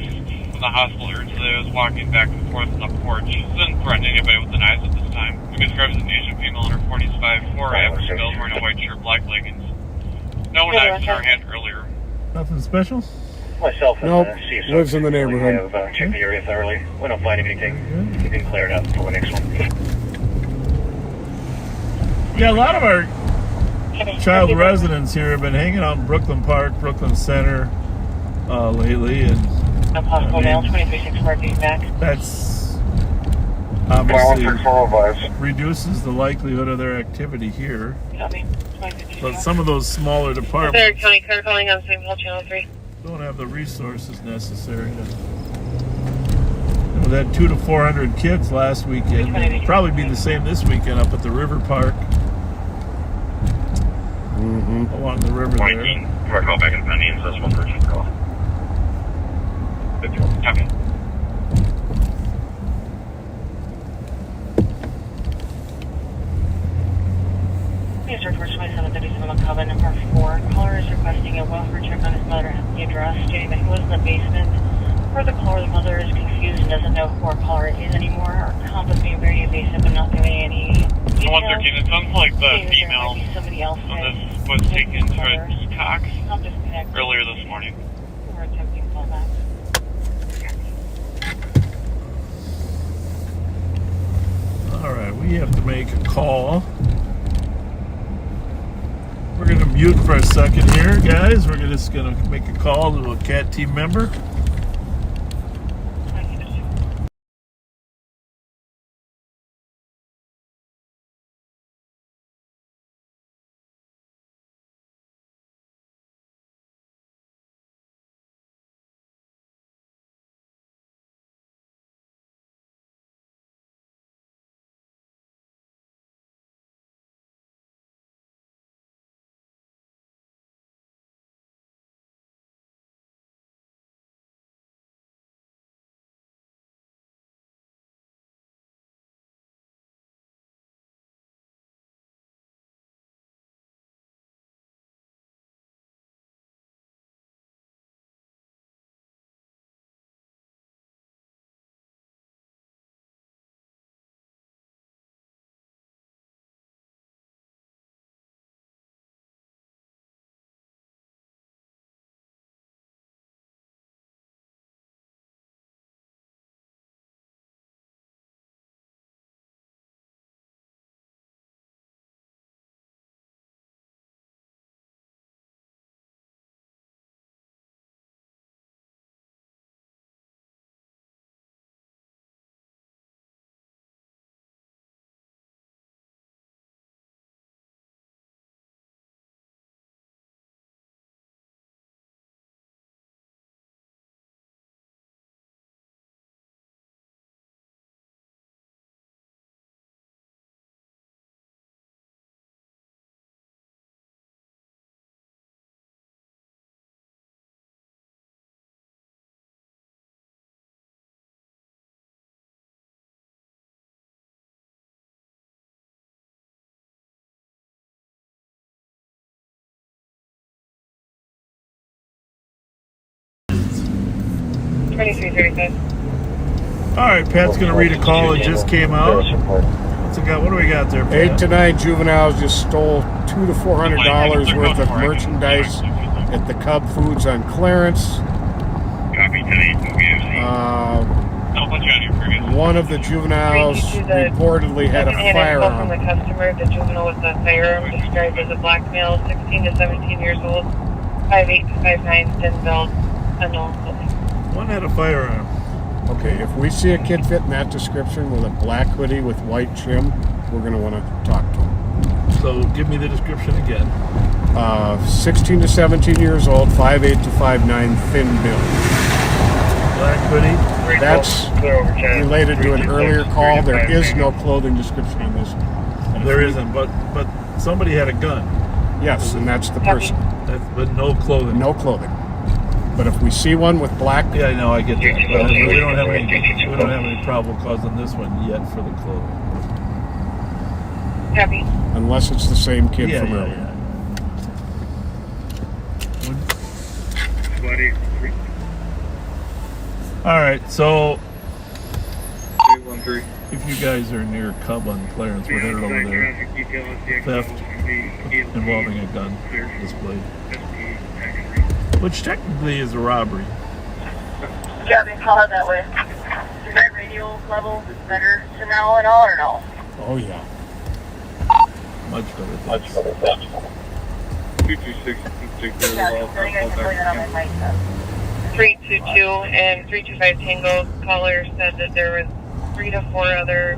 from the hospital today. Was walking back and forth on the porch. She didn't threaten anybody with the knives at this time. Who describes an Asian female in her 40s, 5'4", average build, wearing a white shirt, black leggings. No knives in her hand earlier. Nothing special? Myself and Nope. CSO. Lives in the neighborhood. We have checked the area thoroughly. We don't find anything. We can clear it up until the next one. Yeah, a lot of our child residents here have been hanging out in Brooklyn Park, Brooklyn Center lately, and No possible mail, 236 parking back. that's obviously reduces the likelihood of their activity here. Copy. But some of those smaller departments Third County Car calling on St. Paul Channel 3. don't have the resources necessary to. We had 200 to 400 kids last weekend. It'll probably be the same this weekend up at the river park. Along the river there. We're call back in Penny, so that's 113 call. Copy. Please report 2737 on Coven number 4. Caller is requesting a welfare check on his mother at the address, stating that he was in the basement. Per the caller, the mother is confused and doesn't know who our caller is anymore. Our comp is being very evasive and not giving any details. 113, it sounds like the female somebody else on this was taken to Cox earlier this morning. We're attempting callback. All right, we have to make a call. We're going to mute for a second here, guys. We're just going to make a call to a CAT team member. All right, Pat's going to read a call that just came out. What do we got there, Pat? 8 to 9 juveniles just stole $200 to $400 worth of merchandise at the Cub Foods on clearance. Copy 10-8. One of the juveniles reportedly had a firearm. From the customer, the juvenile with a firearm described as a black male, 16 to 17 years old, 5'8" to 5'9", thin build, unknown clothing. One had a firearm. Okay, if we see a kid fit in that description with a black hoodie with white trim, we're going to want to talk to him. So give me the description again. 16 to 17 years old, 5'8" to 5'9", thin build. Black hoodie. That's related to an earlier call. There is no clothing description in this. There isn't, but somebody had a gun. Yes, and that's the person. But no clothing. No clothing. But if we see one with black, yeah, no, I get that. But we don't have any probable cause on this one yet for the clothing. Copy. Unless it's the same kid from earlier. All right, so if you guys are near Cub on Clarence, we're headed over there. Theft involving a gun displayed, which technically is a robbery. Yeah, they call it that way. Is that radio level better to now and all or no? Oh yeah. Much better. 226. 322 and 325 Tango caller said that there was 3 to 4 other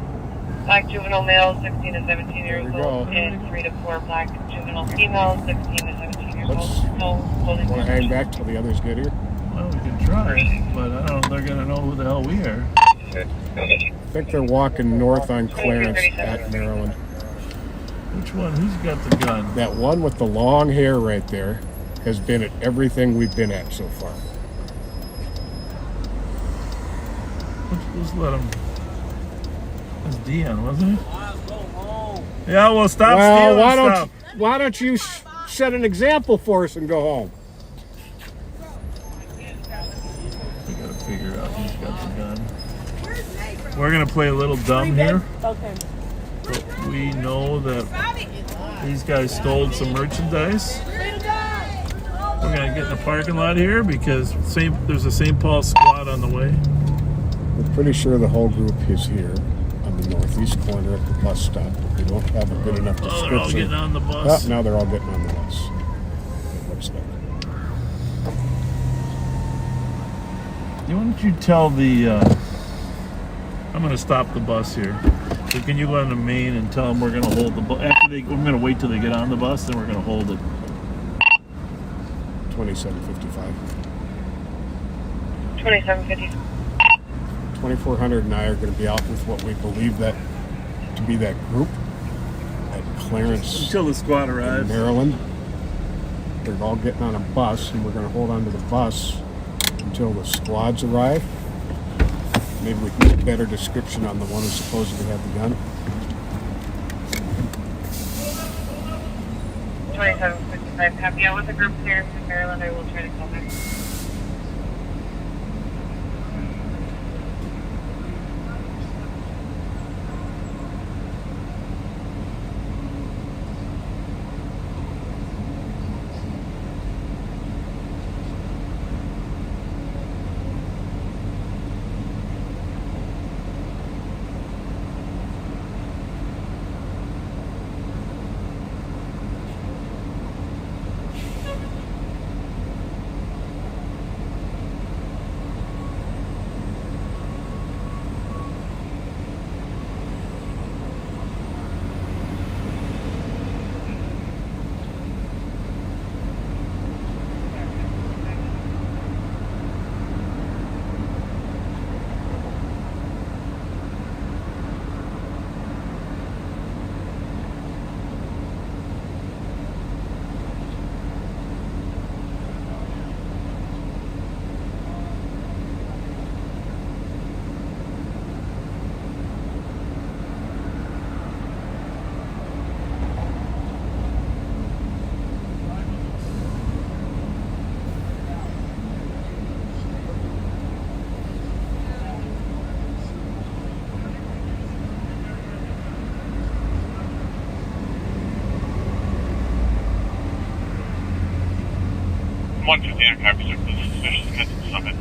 black juvenile males, 16 to 17 years old, and 3 to 4 black juvenile females, 16 to 17 years old. No holding. Want to hang back till the others get here? Well, we can try, but I don't know if they're gonna know who the hell we are. I think they're walking north on Clarence at Maryland. Which one? Who's got the gun? That one with the long hair right there has been at everything we've been at so far. Let's let him. That's Dion, wasn't it? Yeah, well, stop stealing stuff. Why don't you set an example for us and go home? We gotta figure out who's got the gun. We're gonna play a little dumb here. Okay. But we know that these guys stole some merchandise. We're gonna get in the parking lot here because there's a St. Paul squad on the way. We're pretty sure the whole group is here on the northeast corner at the bus stop. We don't have a good enough description. They're all getting on the bus. Oh, now they're all getting on the bus. It looks like. Why don't you tell the... I'm going to stop the bus here. So can you go on the main and tell them we're going to hold the bus? We're going to wait till they get on the bus, then we're going to hold it. 2755. 2750. 2400 and I are going to be out with what we believe that to be that group at Clarence until the squad arrives. Maryland. They're all getting on a bus, and we're going to hold on to the bus until the squads arrive. Maybe we can get a better description on the one who supposedly had the gun. 2755. Happy out with the group here in Maryland. I will try to call back. 159 copy of the suspicious Kenton Summit.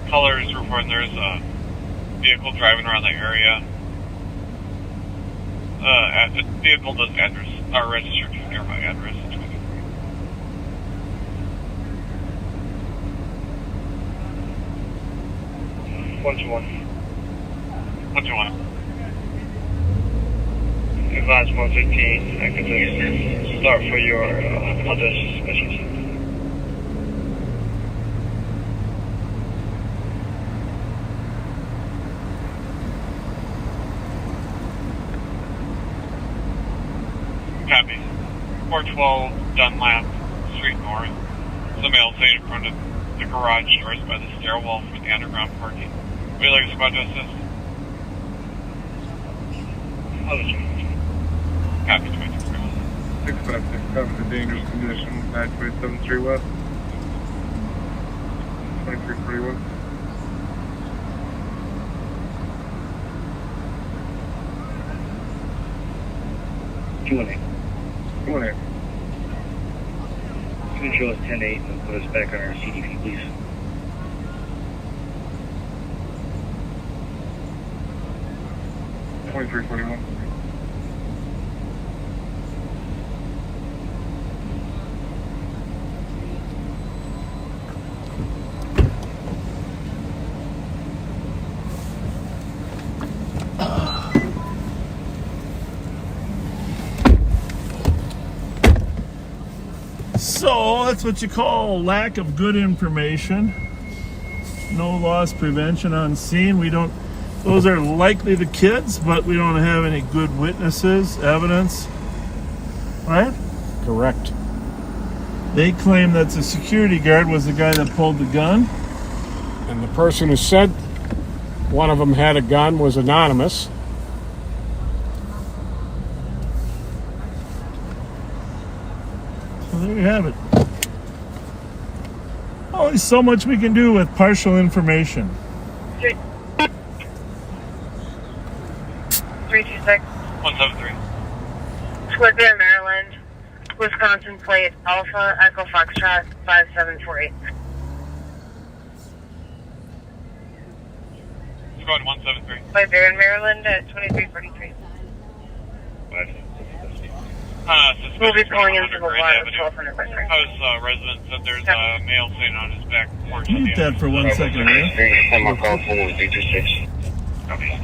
Colors reporting there's a vehicle driving around the area. The vehicle does address, registered to nearby address. 121. 121. Advance 115. I can just start for your other suspicious. Copy. 412 Dunlap Street North. The male sitting in front of the garage doors by the stairwell for the underground parking. Would you like a squad to assist? Copy 23. 656, copy the dangerous condition, 973 West. 2341. Two and eight. 218. You can show us 10-8 and put us back on our CDP, please. $23.41. So that's what you call lack of good information. No loss prevention on scene. We don't. Those are likely the kids, but we don't have any good witnesses, evidence. Right? Correct. They claim that the security guard was the guy that pulled the gun. And the person who said one of them had a gun was anonymous. So there you have it. Only so much we can do with partial information. 326. 173. Squidbear, Maryland. Wisconsin plate Alpha Echo Foxtrot 5748. Squad 173. Squidbear in Maryland at 2343. We'll be pulling into the water with 1200 by car. House resident said there's a male sitting on his back porch. Mute that for 1 second, will you? I'm on call for 326. Okay.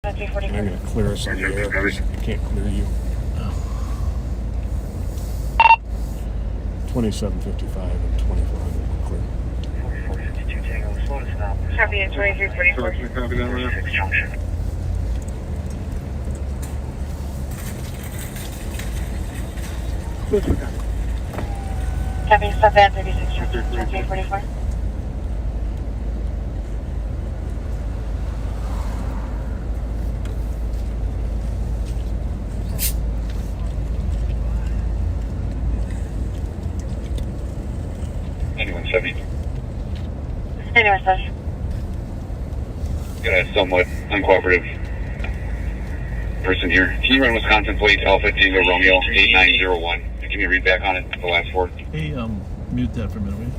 I'm going to clear us on the air because I can't clear you. 2755 and 2400 clear. 4452 Tango, slow to stop. Copy at 2344. Copy that right now. 6 junction. Copy, stop at 36 junction. 2344. Anyone 70? Anyway, sir. Got a somewhat uncooperative person here. Can you run Wisconsin plate Alpha Tango Romeo 8901? Give me a read back on it, the last four. Hey, mute that for a minute, will you?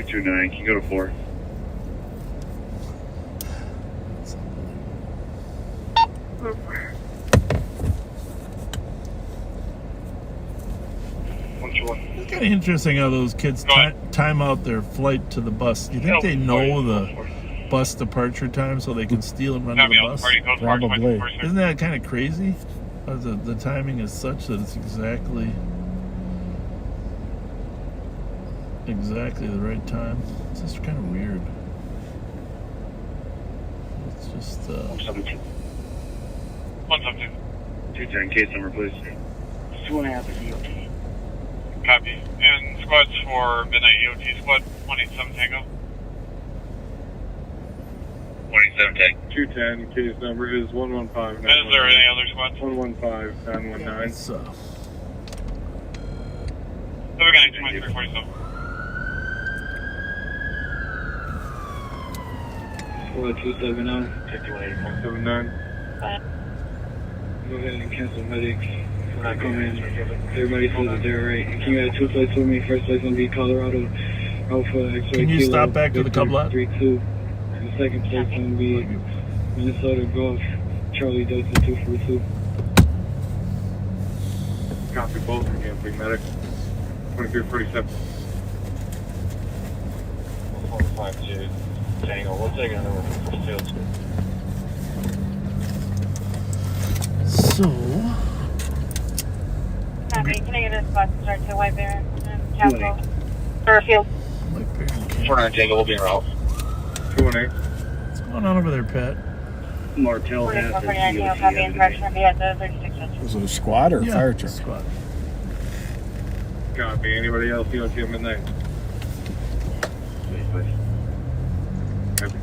229, can you go to 4? It's kind of interesting how those kids time out their flight to the bus. Do you think they know the bus departure time so they can steal and run to the bus? Probably. Isn't that kind of crazy? The timing is such that it's exactly the right time. It's just kind of weird. It's just 172. 210, case number, please. 2.5 is EOT. Copy. And squads for midnight EOT, squad 187 Tango. 187 Tango. 210, case number is 115. And is there any other squads? 115, 919. so. Other guy 2347. Squad 270, 5179. Go ahead and cancel medics. Come in. Everybody says that they're right. Can you add 2 flights for me? First flight's gonna be Colorado Alpha X-ray. Can you Kilo, stop back to the Cub lot? 32. And the second flight's gonna be Minnesota Golf Charlie Delta 242. Copy both again, big medic. 2347. 152 Tango. We'll take another for sales. So. Copy. Can I get a spot to start to White Bear and Castle? Or Field? 49 Tango, we'll be en route. 218. What's going on over there, Pat? Martel 49 Tango, copy and correction will be at the 36 inches. Was it a squad or a fire truck? Squad. Copy. Anybody else you want to see at midnight? Copy.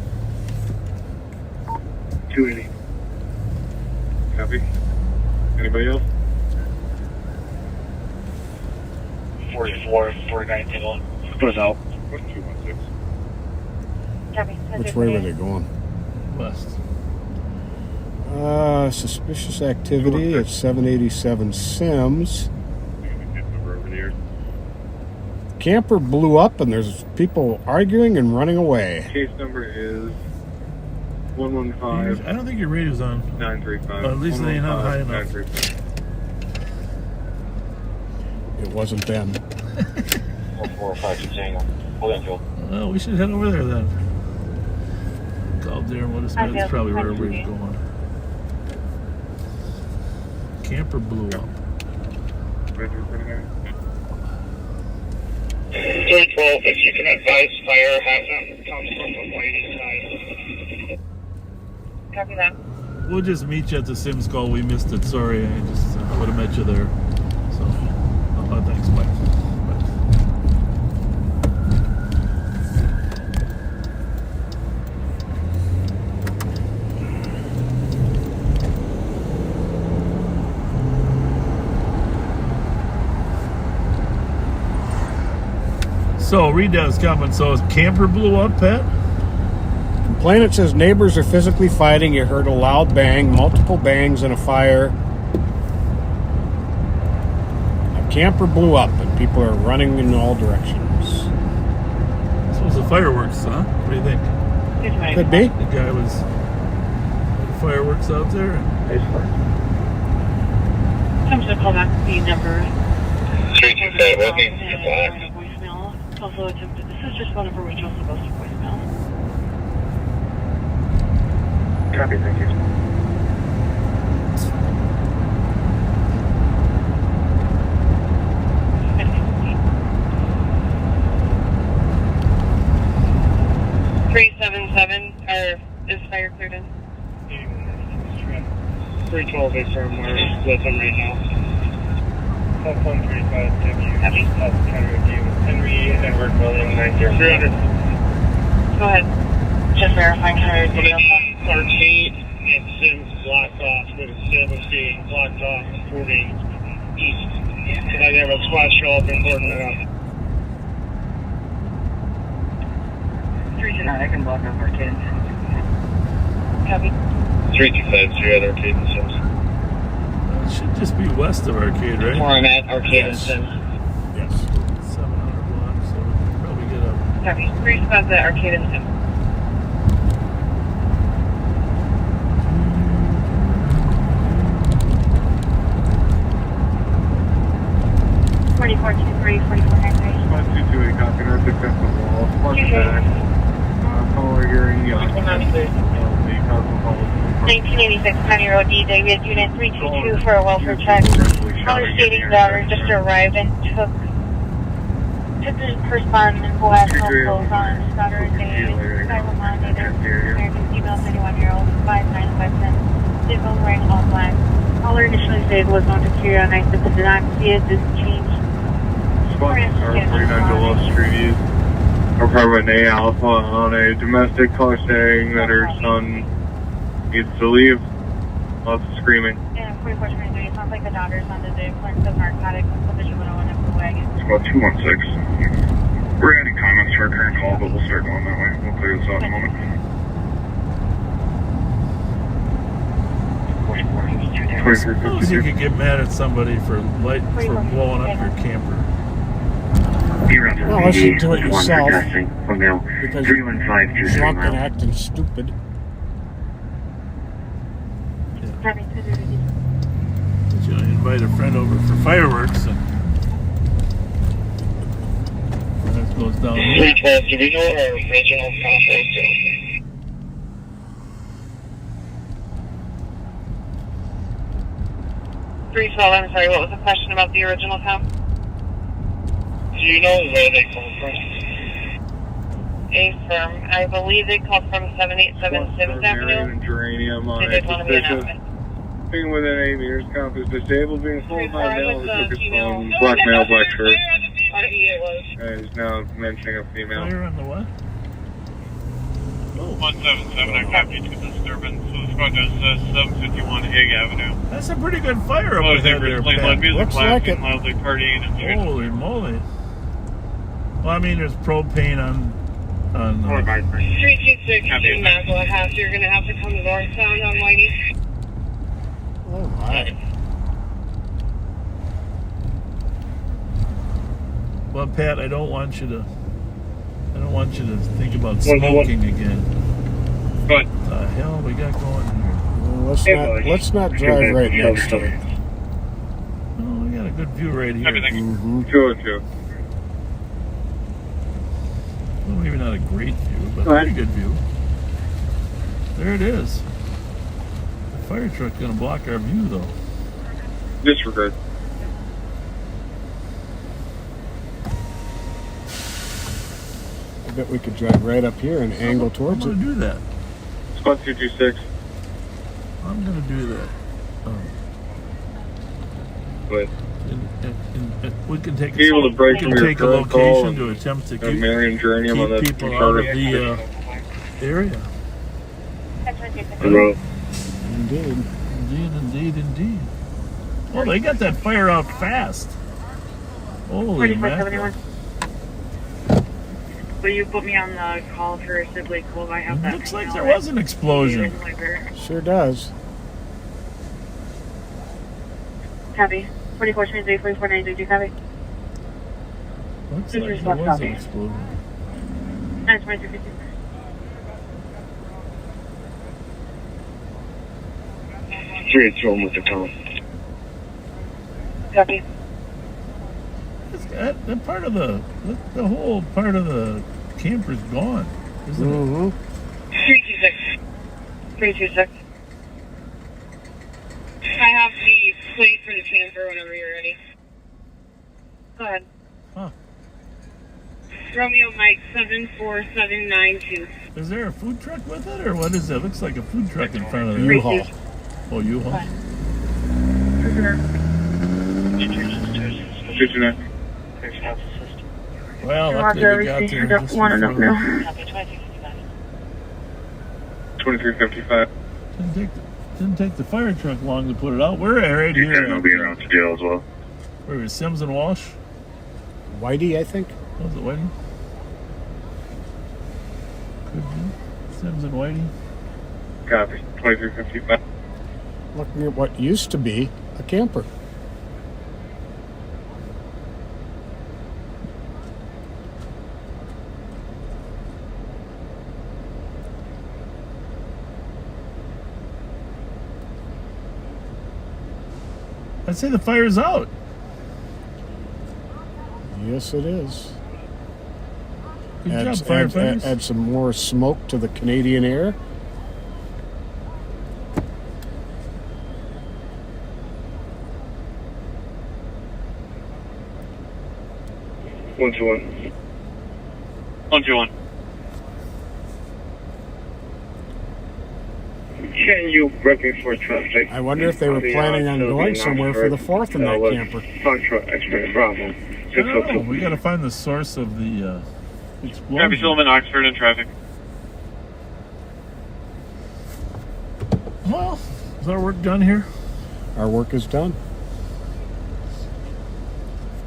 280. Copy. Anybody else? 44, 49 Tango. Put us out. 216. Copy. Which way were they going? West. Suspicious activity at 787 Sims. Camper blew up and there's people arguing and running away. Case number is 115. I don't think your radio's on. 935. Well, at least they ain't not high enough. 935. It wasn't them. 452 Tango. Hold on, Joel. Well, we should head over there then. Call Darren Woodismith. That's probably where everybody's going. Camper blew up. 312, if you can advise fire hasn't come from the ladies' side. Copy that. We'll just meet you at the Sims call. We missed it. Sorry, I just would have met you there. So, thanks. Bye. So, readout's coming. So, a camper blew up, Pat? Complainant says neighbors are physically fighting. You heard a loud bang, multiple bangs, and a fire. A camper blew up, and people are running in all directions. This was the fireworks, huh? What do you think? Could be. The guy was fireworks out there. I'm just call back the number. 325, what needs to get back? Voicemail. Also attempted. This is just one of her which also goes to voicemail. Copy, thank you. Is fire cleared in? 312 is from where with them right now. Copy. Henry, Edward, William, 300. Go ahead. Just verifying her video. Arcade and Sims blocked off with a 17 blocked off moving east. Can I have a squad show up and coordinate it up? 329, I can block off Arcade and Sims. Copy. 325, you're at Arcade and Sims. It should just be west of Arcade, right? Where I'm at, Arcade and Sims. Yes. 700 blocks, so we can probably get a Copy. 3 spots at Arcade and Sim. Spot 228, copy. North against the wall. Spot back. Caller here in the office. 1986 County Road, D. David, Unit 322 for a welfare check. Caller stating daughter just arrived and took the correspondent who has hospitals on Saturday. 911 native American female 31-year-old 59510. Vehicle wearing all black. Caller initially said was known to carry on night, but did not see it. This changed. Spot 49 Duluth Street East. Apartment A Alpha on a domestic caller saying that her son needs to leave. Lots of screaming. Yeah, 4423. It sounds like the daughter's on the influence of narcotics and some visual in the wagon. Spot 216. We're getting comments for our current call, but we'll start going that way. We'll clear this out in a moment. Suppose you could get mad at somebody for blowing up your camper. Well, unless you do it yourself, because you're drunk and acting stupid. You invite a friend over for fireworks, and that goes down. 312 Divisional or Regional Conference. I'm sorry, what was the question about the original count? Do you know where they come from? A firm. I believe they called from 787 Sims Avenue. Geranium on They did want to be announced. Being within 8 meters, count is disabled, being full time male who took his phone, black male, black shirt. And he's now mentioning a female. Fire on the what? 177, I copied to disturbance. So the squad does 751 Hague Avenue. That's a pretty good fire up ahead there, Pat. Looks like it. Mildly partying and holy moly. Well, I mean, there's propane on 326 in Magua House. You're going to have to come northbound on Whitey. Oh my. Well, Pat, I don't want you to think about smoking again. What the hell we got going here? Well, let's not drive right next to it. Oh, we got a good view right here. Sure. Well, maybe not a great view, but a pretty good view. There it is. The fire truck's gonna block our view, though. Disregard. I bet we could drive right up here and angle towards it. I'm gonna do that. Spot 226. I'm gonna do that. But we can take be able to break from your a location to attempt to keep people out of the area. Indeed. Well, they got that fire out fast. Holy mackerel. Will you put me on the call for Sibley Cove? I have that. Looks like there was an explosion. Sure does. Copy. 4423, 4493, copy. Looks like there was an explosion. 92350. Three at home with the tone. Copy. That part of the whole part of the camper's gone, isn't it? 326. 326. I have the plate for the camper whenever you're ready. Go ahead. Huh. Romeo Mike 74792. Is there a food truck with it, or what is it? Looks like a food truck in front of it. U-Haul. Oh, U-Haul. 59. Well, luckily we got there just before. 2355. Didn't take the fire truck long to put it out. We're right here. You'll be around to deal as well. Where was Sims and Walsh? Whitey, I think. Was it Whitey? Could be. Sims and Whitey. Copy. 2355. Looking at what used to be a camper. I'd say the fire's out. Yes, it is. Good job, firefighters. Add some more smoke to the Canadian air. One to one. 121. Can you prep me for traffic? I wonder if they were planning on going somewhere for the 4th in that camper. Foxtrot Express Bravo. I don't know. We got to find the source of the explosion. Happy Silverman, Oxford in traffic. Well, is our work done here? Our work is done.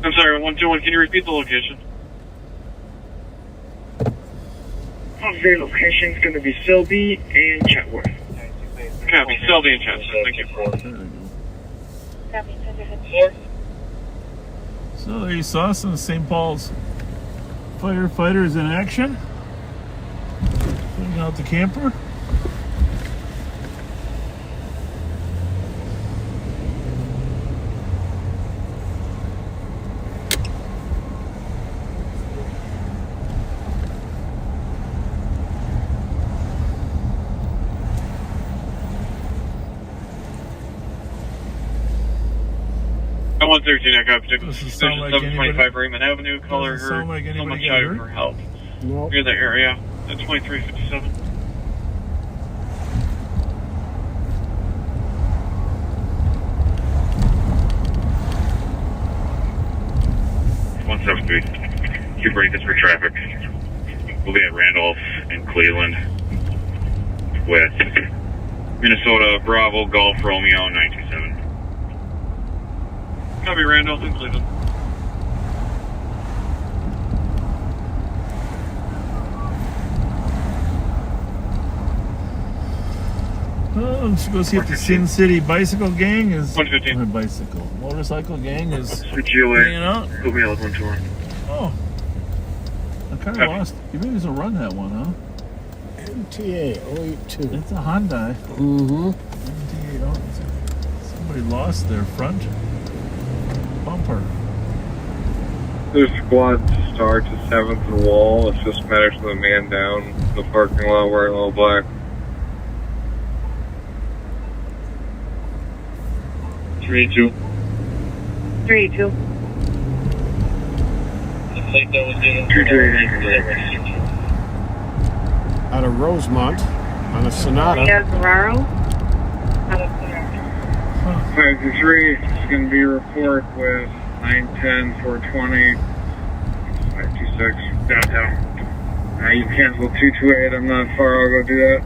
I'm sorry, 121, can you repeat the location? The location is going to be Selby and Chatworth. Copy, Selby and Chatworth. Thank you. So there you saw some of St. Paul's firefighters in action. Putting out the camper. At 113, I got particular Doesn't sound like 725 Raymond Avenue. Caller doesn't heard sound like someone anybody got shouting hurt. for help. Nope. Near the area at 2357. Two breakers for traffic. We'll be at Randolph and Cleveland with Minnesota Bravo Golf Romeo 927. Copy, Randolph and Cleveland. Let's go see if the Sin City bicycle gang is. 115. Motorcycle gang is GOA. hanging out. Put me out 121. Oh. I kind of lost. You maybe to run that one, huh? MTA 082. It's a Hyundai. Mm-hmm. MTA. Oh, somebody lost their front bumper. There's squad start to 7th and Wall. It's just matters to the man down in the parking lot wearing all black. 382. 382. The plate that was given. 228. Out of Rosemont on a Sonata. Yeah, Guerrero. 523 is going to be a report with 910, 420, 526 downtown. You cancel 228. I'm not far. I'll go do that.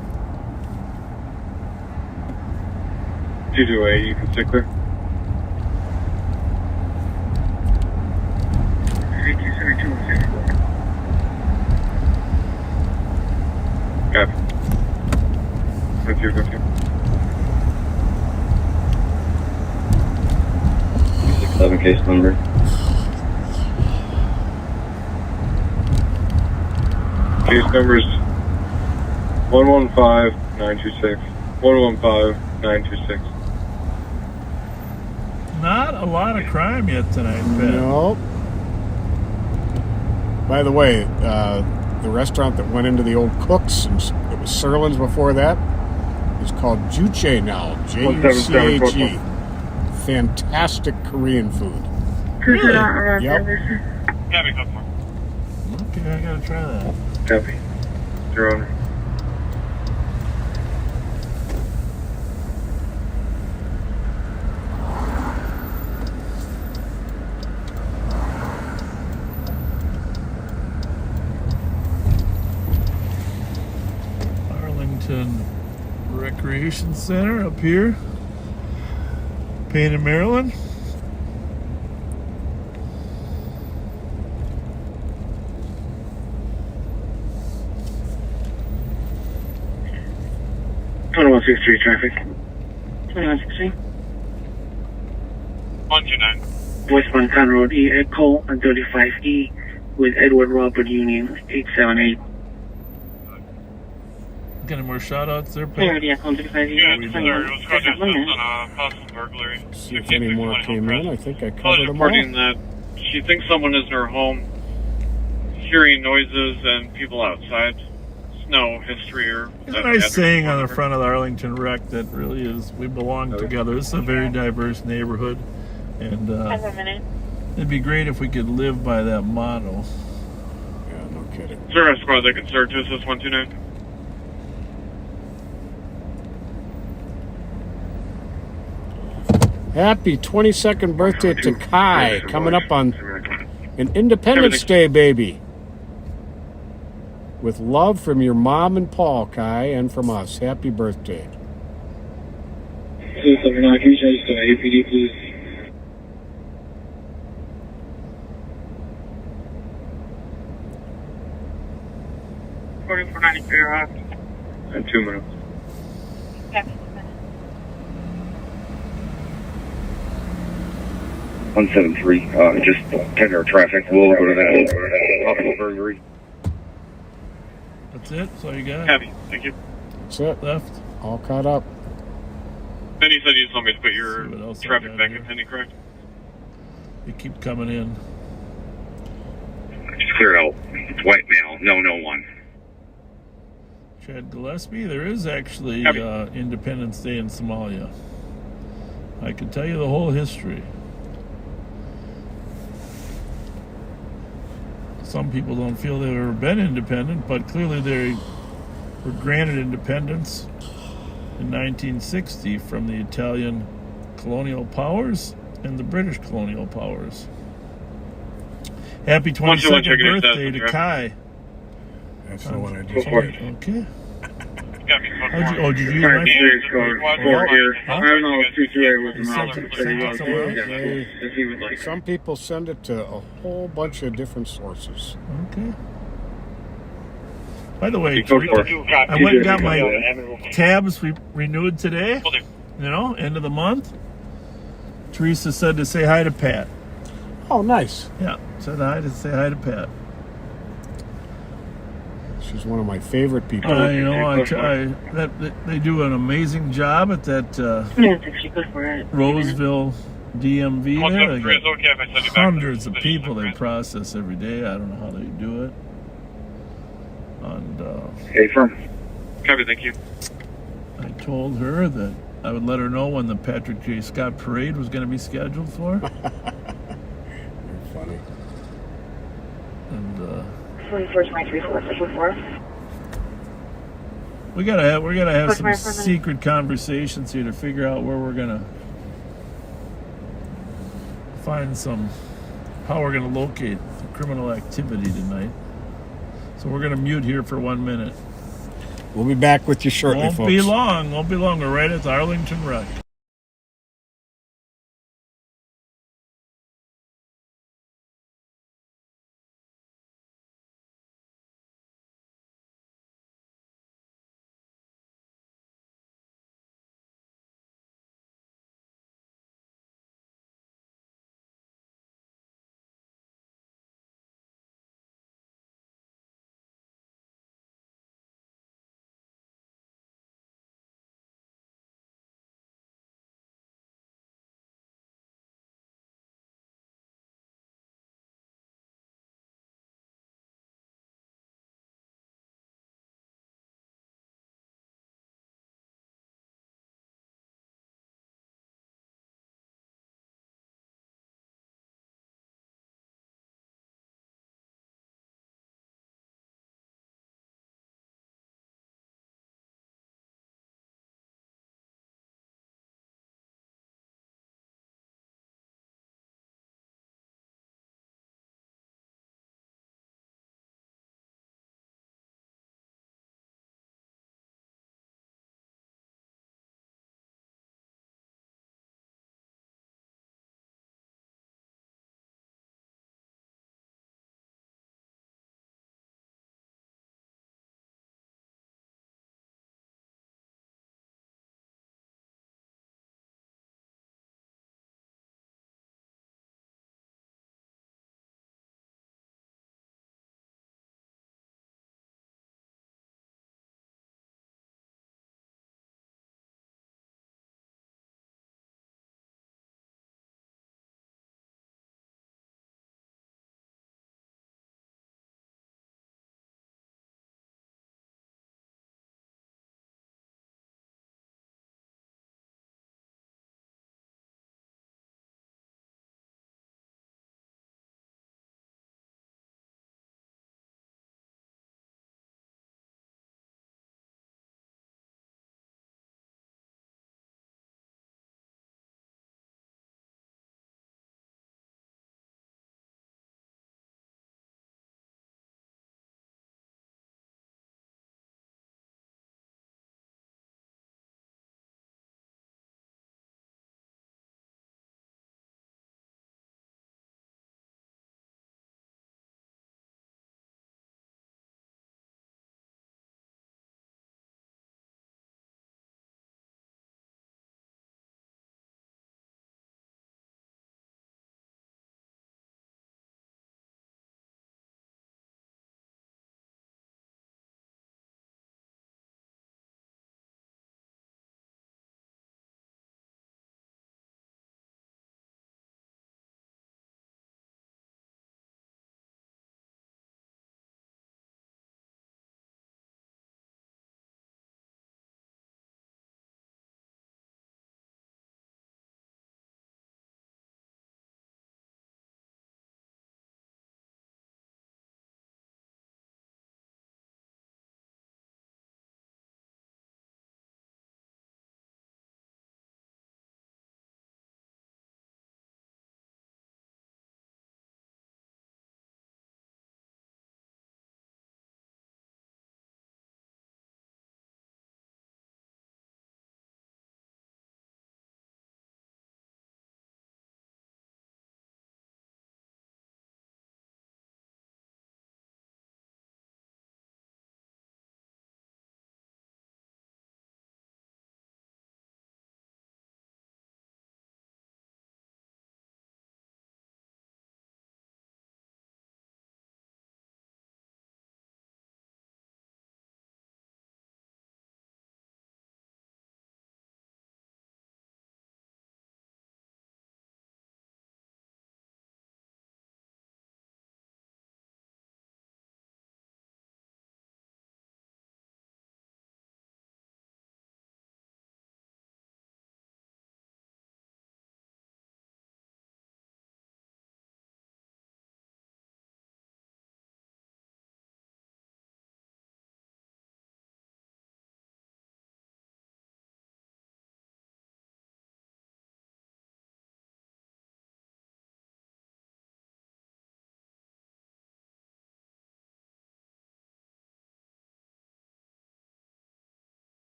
228. You can stick there. 272. Copy. That's you. 7 case number. Case numbers 115-926. 115-926. Not a lot of crime yet tonight, Ben. No. By the way, the restaurant that went into the old Cooks, and it was Serlin's before that, is called Juche now. Juche. Fantastic Korean food. Really? Yep. Copy, Customer. Okay, I gotta try that. Copy. Your Honor. Arlington Recreation Center up here. Payne in Maryland. Traffic. 2163. 129. Westbound Town Road E Echo and 35E with Edward Robert Union 878. Any more shout outs there, Pat? Good, sir. It was called just on a possible burglary. See if any more came in. I think I I was covered them all. reporting that she thinks someone is in her home, hearing noises and people outside. Snow history or. There's a nice saying on the front of the Arlington Rec that really is, we belong together. This is a very diverse neighborhood, and it'd be great if we could live by that motto. Yeah, no kidding. Service squad, they can start to assist 129. Happy 22nd birthday to Kai, coming up on an Independence Day, baby. With love from your mom and Paul, Kai, and from us. Happy birthday. 279, can you change to APD, please? In 2 minutes. 173, just tender traffic. We'll go to that possible burglary. That's it? That's all you got? Happy, thank you. That's it. Left? All caught up. Then you said you just want me to put your traffic back in pending, correct? They keep coming in. Just clear out. It's white male. No one. Chad Gillespie, there is actually Independence Day in Somalia. I can tell you the whole history. Some people don't feel they've ever been independent, but clearly they were granted independence in 1960 from the Italian colonial powers and the British colonial powers. Happy 22nd birthday to Kai. That's not what I did. Okay. Did you use my phone? Some people send it to a whole bunch of different sources. Okay. By the way, I went and got my tabs renewed today. You know, end of the month. Teresa said to say hi to Pat. Oh, nice. Yeah, said hi to say hi to Pat. She's one of my favorite people. They do an amazing job at that Roseville DMV there. They got hundreds of people they process every day. I don't know how they do it. And hey, firm. Copy, thank you. I told her that I would let her know when the Patrick J. Scott parade was going to be scheduled for. You're funny. And 24 we're gonna have some secret conversations here to figure out where we're gonna find how we're gonna locate the criminal activity tonight. So we're gonna mute here for 1 minute. We'll be back with you shortly, folks. Won't be long. We're right at the Arlington Rec.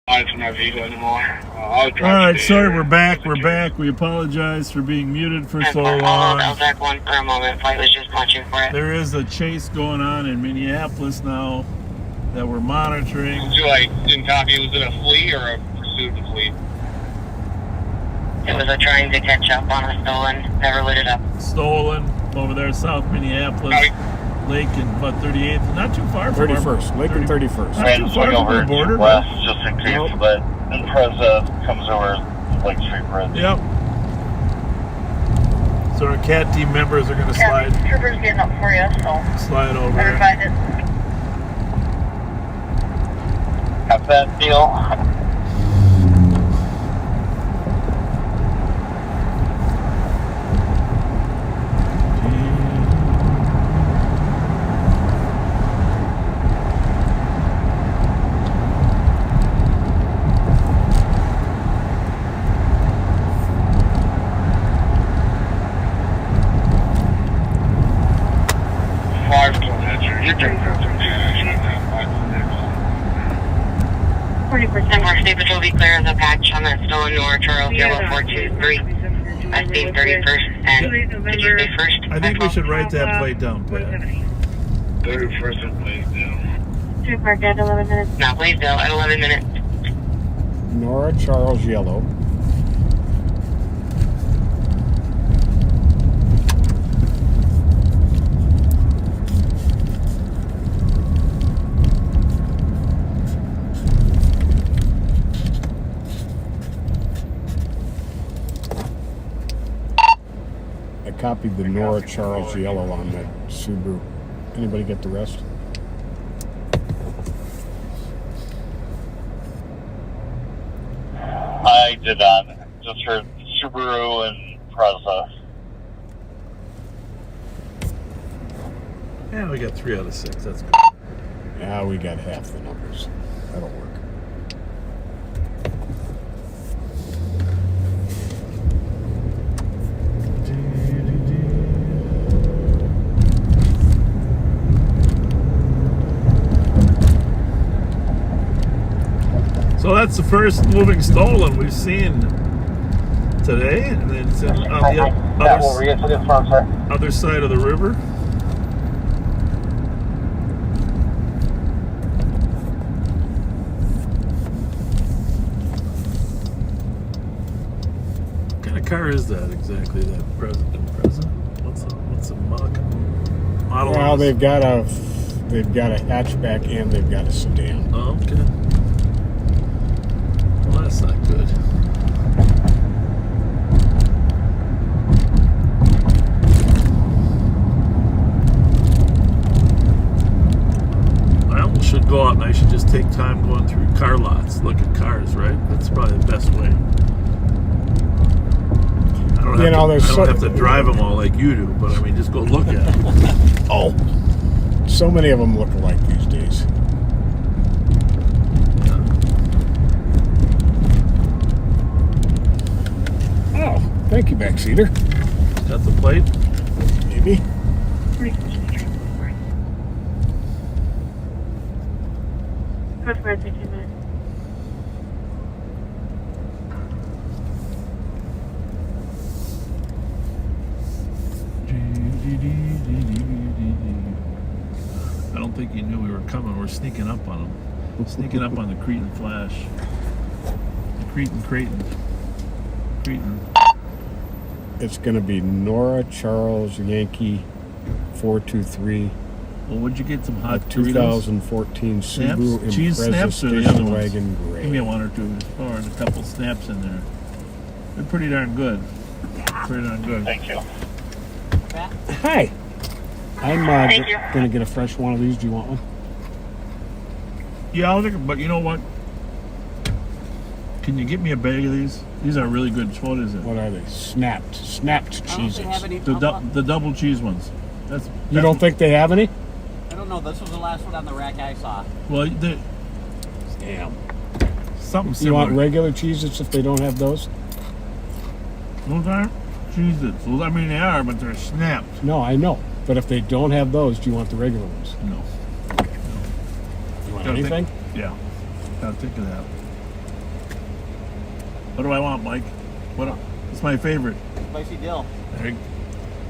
to my vehicle anymore. I'll drive. All right, sorry, we're back. We apologize for being muted for so long. I was back one for a moment. Flight was just watching for it. There is a chase going on in Minneapolis now that we're monitoring. Didn't copy. Was it a flee or a pursuit of the fleet? It was a trying to catch up on a stolen. Never lit it up. Stolen over there, South Minneapolis. Lake and about 38th, not too far from 31st, Lake and 31st. Not too far from the border. West, just in case, but Impreza comes over Lake Street Bridge. Yep. So our CAT team members are going to slide. Troopers getting up for you, so. Slide over Better there. find it. Have that deal. State Patrol be clear as a patch on that stolen Nora Charles Yellow 423. That's being 31st and did you say first? I think we should write that plate down, Pat. 31st and Blaisdell. Two park at 11 minutes. Not Blaisdell at 11 minutes. Nora Charles Yellow. Copied the Nora Charles Yellow on that Subaru. Anybody get the rest? I did not. Just heard Subaru and Impreza. Yeah, we got 3 out of 6. That's good. Yeah, we got half the numbers. That'll work. So that's the first moving stolen we've seen today, and it's on the other side of the river. What kind of car is that exactly? That present? What's the model? Well, they've got a hatchback and they've got a sedan. Oh, okay. Well, that's not good. I almost should go out and I should just take time going through car lots, look at cars, right? That's probably the best way. I don't have to drive them all like you do, but I mean, just go look at them. Oh, so many of them look alike these days. Oh, thank you, backseater. Got the plate? Maybe. Good for it, 15 minutes. I don't think he knew we were coming. We're sneaking up on him. Sneaking up on the Cretan Flash. The Cretan. It's going to be Nora Charles Yankee 423. Well, would you get some hot 2014 Subaru cheese Impreza snaps or the other station ones? wagon gray. Give me one or two, or a couple snaps in there. They're pretty darn good. Pretty darn good. Thank you. Hi. I'm going to get a fresh one of these. Do you want one? Yeah, I'll take it, but you know what? Can you get me a bag of these? These are really good. What is it? What are they? Snapped cheeses. The double cheese ones. You don't think they have any? I don't know. This was the last one on the rack I saw. Well, damn. Something You similar. want regular cheeses if they don't have those? Those aren't cheeses. Well, I mean, they are, but they're snapped. No, I know. But if they don't have those, do you want the regular ones? No. You want anything? Yeah. Gotta think of that. What do I want, Mike? What's my favorite? Spicy dill. There you-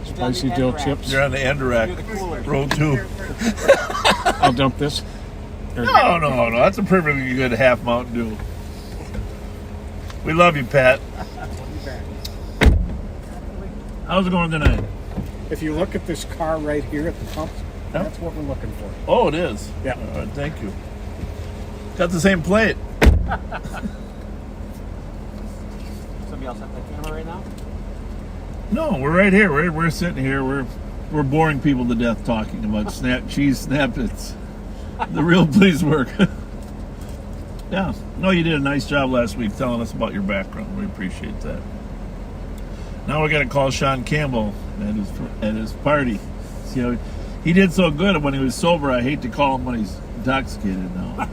Spicy dill chips. You're on the end rack. Roll 2. I'll dump this. No. That's a perfectly good half Mountain Dew. We love you, Pat. How's it going tonight? If you look at this car right here at the pump, that's what we're looking for. Oh, it is? Yeah. All right, thank you. Got the same plate. Somebody else have the camera right now? No, we're right here. We're sitting here. We're boring people to death talking about cheese snippets. The real police work. Yeah. No, you did a nice job last week telling us about your background. We appreciate that. Now we got to call Sean Campbell at his party. See how he did so good when he was sober. I hate to call him when he's intoxicated now.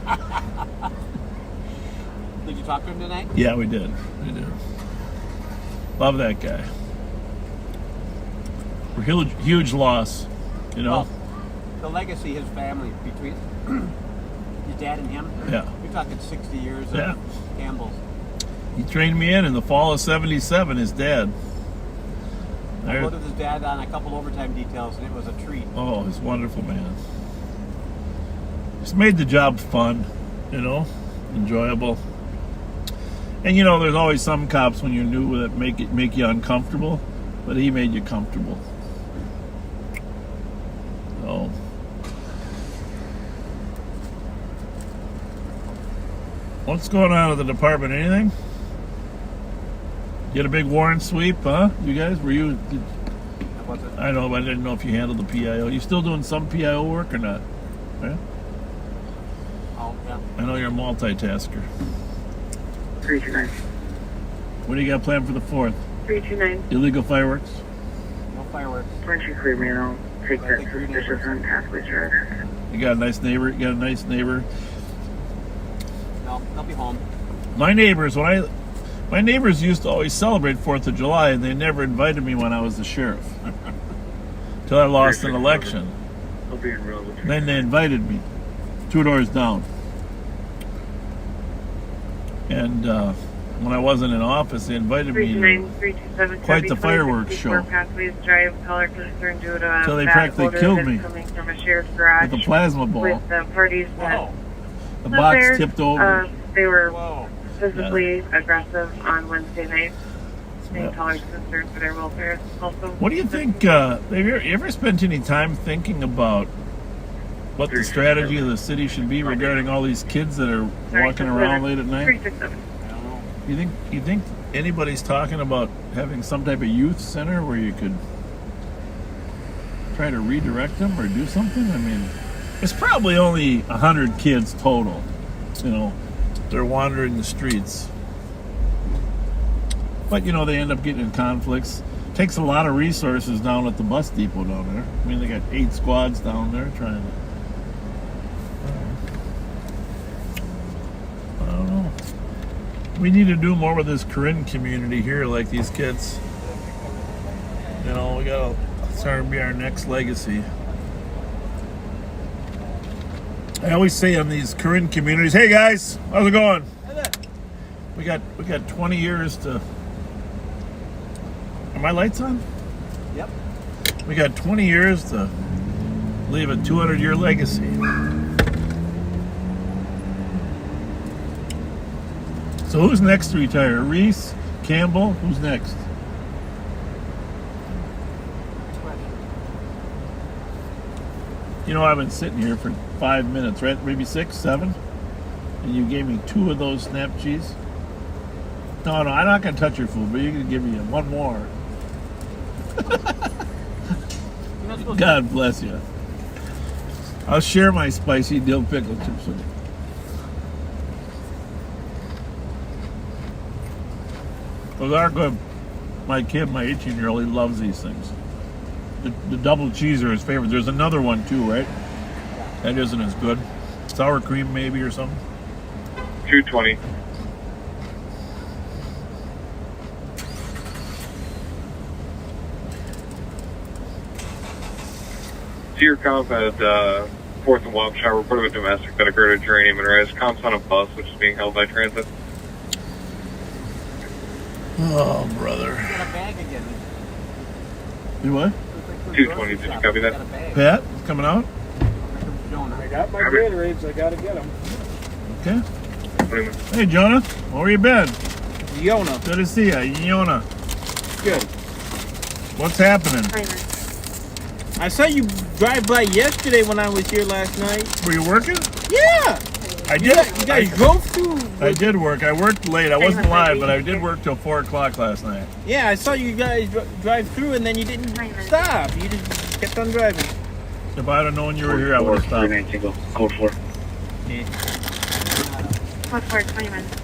Did you talk to him tonight? Yeah, we did. Love that guy. Huge loss, you know. Well, the legacy his family between his dad and him. Yeah. You're talking 60 years Yeah. of Campbell's. He trained me in the fall of '77. His dad. I rode with his dad on a couple overtime details, and it was a treat. Oh, he's a wonderful man. Just made the job fun, you know, enjoyable. And you know, there's always some cops when you're new that make you uncomfortable, but he made you comfortable. So, what's going on at the department? Anything? Get a big warrant sweep, huh? You guys, I know, but I didn't know if you handled the PIO. You still doing some PIO work or not? Yeah? Oh, yeah. I know you're a multitasker. 329. What do you got planned for the 4th? 329. Illegal fireworks? No fireworks. Why don't you clear me and I'll take that suspicious on Pathway Drive. You got a nice neighbor? You got a nice neighbor? No, they'll be home. My neighbors, my neighbors used to always celebrate 4th of July, and they never invited me when I was the sheriff. Till I lost an election. I'll be in row. Then they invited me, 2 doors down. And when I wasn't in office, they invited me to quite the fireworks show. Pathways Drive, caller concerned due to Till they practically killed me coming from a sheriff's garage with a plasma ball. with parties that The lived box there. tipped over. They were physically aggressive on Wednesday night. And callers concerned for their welfare. Also, What do you think? Have you ever spent any time thinking about what the strategy of the city should be regarding all these kids that are walking around late at night? 367. You think anybody's talking about having some type of youth center where you could try to redirect them or do something? I mean, it's probably only 100 kids total. You know, they're wandering the streets. But, you know, they end up getting in conflicts. Takes a lot of resources down at the bus depot down there. I mean, they got 8 squads down there trying to... I don't know. We need to do more with this Corinne community here, like these kids. You know, we gotta... It's going to be our next legacy. I always say on these Corinne communities, hey guys, how's it going? We got 20 years to... Are my lights on? Yep. We got 20 years to leave a 200-year legacy. So who's next to retire? Reese? Campbell? Who's next? You know, I've been sitting here for 5 minutes, right? Maybe 6, 7? And you gave me 2 of those snap cheese? No, I'm not going to touch your food, but you're going to give me one more. God bless you. I'll share my spicy dill pickle chips with you. Those are good. My kid, my 18-year-old, he loves these things. The double cheese are his favorite. There's another one too, right? That isn't as good. Sour cream maybe or something. 220. Sear comp at 4th and Wapshire reported a domestic that occurred at Geranium and Res. Comp's on a bus which is being held by transit. Oh, brother. You got a bag again. You what? 220, did you copy that? Pat, coming out? I got my Gatorades. I gotta get them. Okay. Hey, Jonah. Where you been? Yona. Good to see you. Yona. Good. What's happening? I saw you drive by yesterday when I was here last night. Were you working? Yeah. I did. You guys drove through. I did work. I worked late. I wasn't live, but I did work till 4 o'clock last night. Yeah, I saw you guys drive through and then you didn't stop. You just kept on driving. If I'd have known you were here, I would have stopped. Code 4. Yeah. Code 4, 20 minutes.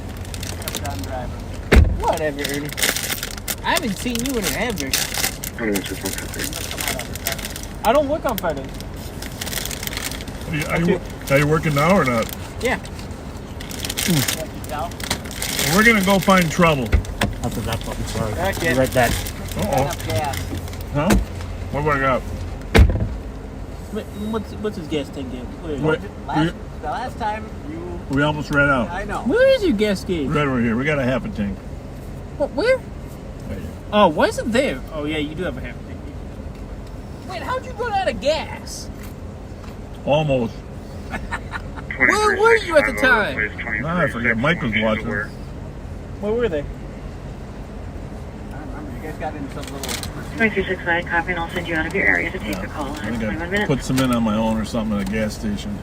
Whatever, Ernie. I haven't seen you in ever. I don't work on Fridays. Are you working now or not? Yeah. We're gonna go find trouble. I forgot something. Sorry. Okay. Be right back. Uh-oh. Huh? What do I got? What's his gas tank at? The last time you... We almost ran out. I know. Where is your gas gauge? Right over here. We got a half a tank. What, where? Right here. Oh, why is it there? Oh, yeah, you do have a half tank. Wait, how'd you run out of gas? Almost. Where were you at the time? Nah, I forget. Mike was watching. Where were they? I don't remember. You guys got into some little... 2369, copy, and I'll send you out of your area to take the call. I In think 21 I minutes. put some in on my own or something at a gas station.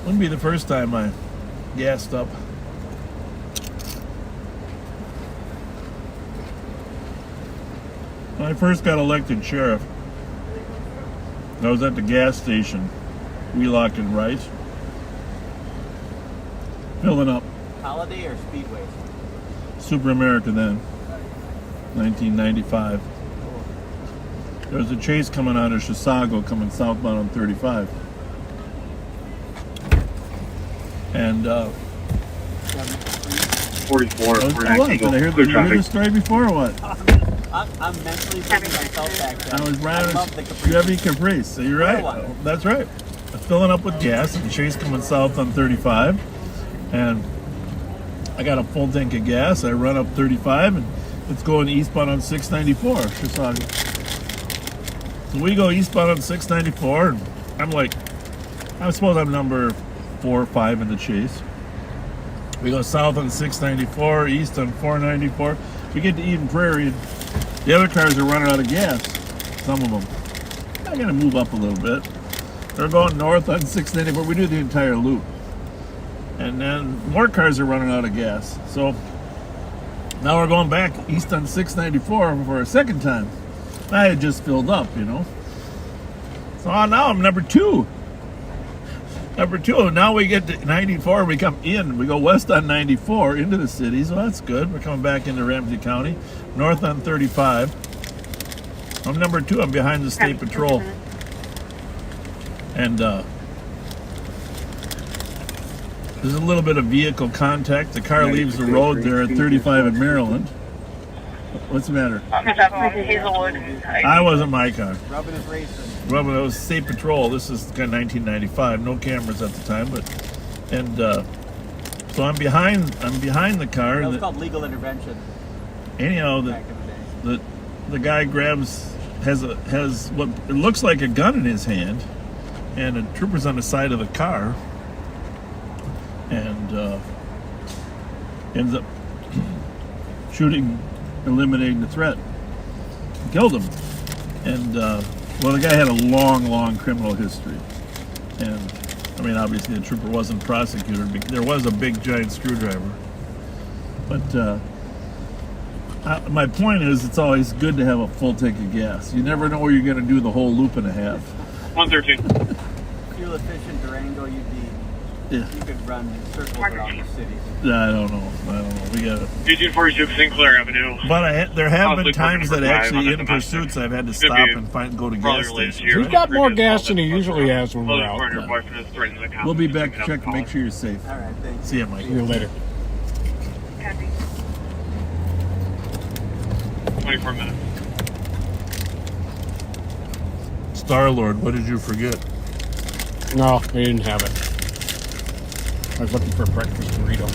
Wouldn't be the first time I gassed up. When I first got elected sheriff, I was at the gas station, Wheelock and Rice, filling up Holiday or Speedway? Super America then, 1995. There was a chase coming out of Chisago coming southbound on 35. And 44. did I hear the story before or what? I'm mentally bringing myself back down. I was riding love the a Capri. Chevy Caprice. So you're right. That's right. Filling up with gas and chase coming south on 35. And I got a full tank of gas. I run up 35 and it's going eastbound on 694, Chisago. So we go eastbound on 694 and I'm like, I suppose I'm number 4 or 5 in the chase. We go south on 694, east on 494. We get to Eden Prairie and the other cars are running out of gas. Some of them. I gotta move up a little bit. They're going north on 694. We do the entire loop. And then more cars are running out of gas. So now we're going back east on 694 for a second time. I had just filled up, you know. So now I'm number 2. Number 2. Now we get to 94. We come in. We go west on 94 into the city. So that's good. We're coming back into Ramsey County. North on 35. I'm number 2. I'm behind the state patrol. And there's a little bit of vehicle contact. The car leaves the road there at 35 in Maryland. What's the matter? I wasn't my car. Rubbing his racing. Well, it was state patrol. This is kind of 1995. No cameras at the time, so I'm behind the car. That was called legal intervention. Anyhow, the guy has what it looks like a gun in his hand, and a trooper's on the side of the car, and ends up shooting, eliminating the threat, killed him, and the guy had a long criminal history, and I mean obviously the trooper wasn't prosecuted. There was a big giant screwdriver, but. My point is, it's always good to have a full tank of gas. You never know where you're going to do the whole loop and a half. 113. Fuel efficient Durango, you could run circles around the city. I don't know. We got it. 1842 Sinclair Avenue. But there have been times that actually in pursuits I've had to stop and go to gas stations. He's got more gas than he usually has when we're out. We'll be back to check to make sure you're safe. All right, thanks. See you, Mike. See you later. 24 minutes. Star-Lord, what did you forget? No, they didn't have it. I was looking for a breakfast burrito.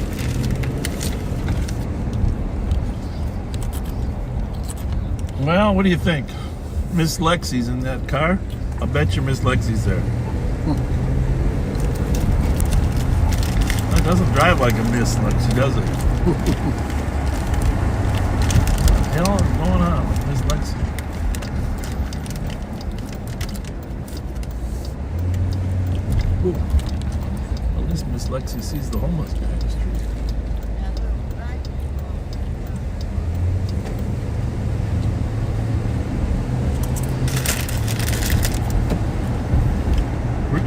Well, what do you think? Miss Lexi's in that car? I bet you Miss Lexi's there. That doesn't drive like a Miss Lexi, does it? What the hell is going on with Miss Lexi? Ooh. At least Miss Lexi sees the homeless guy in the street.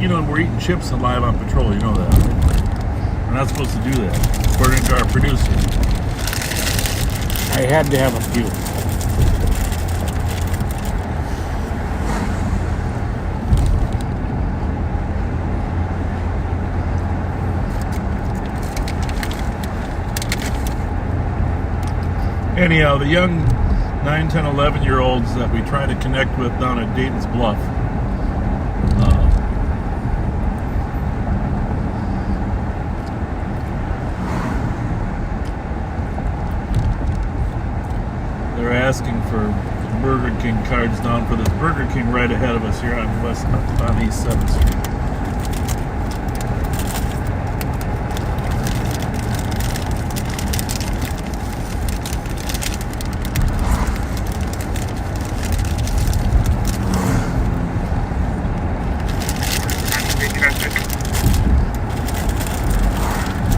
You know, we're eating chips and live on patrol, you know that. We're not supposed to do that, according to our producer. I had to have a few. Anyhow, the young 9, 10, 11-year-olds that we try to connect with down at Dayton's Bluff, they're asking for Burger King cards down for this Burger King right ahead of us here on East 7th Street.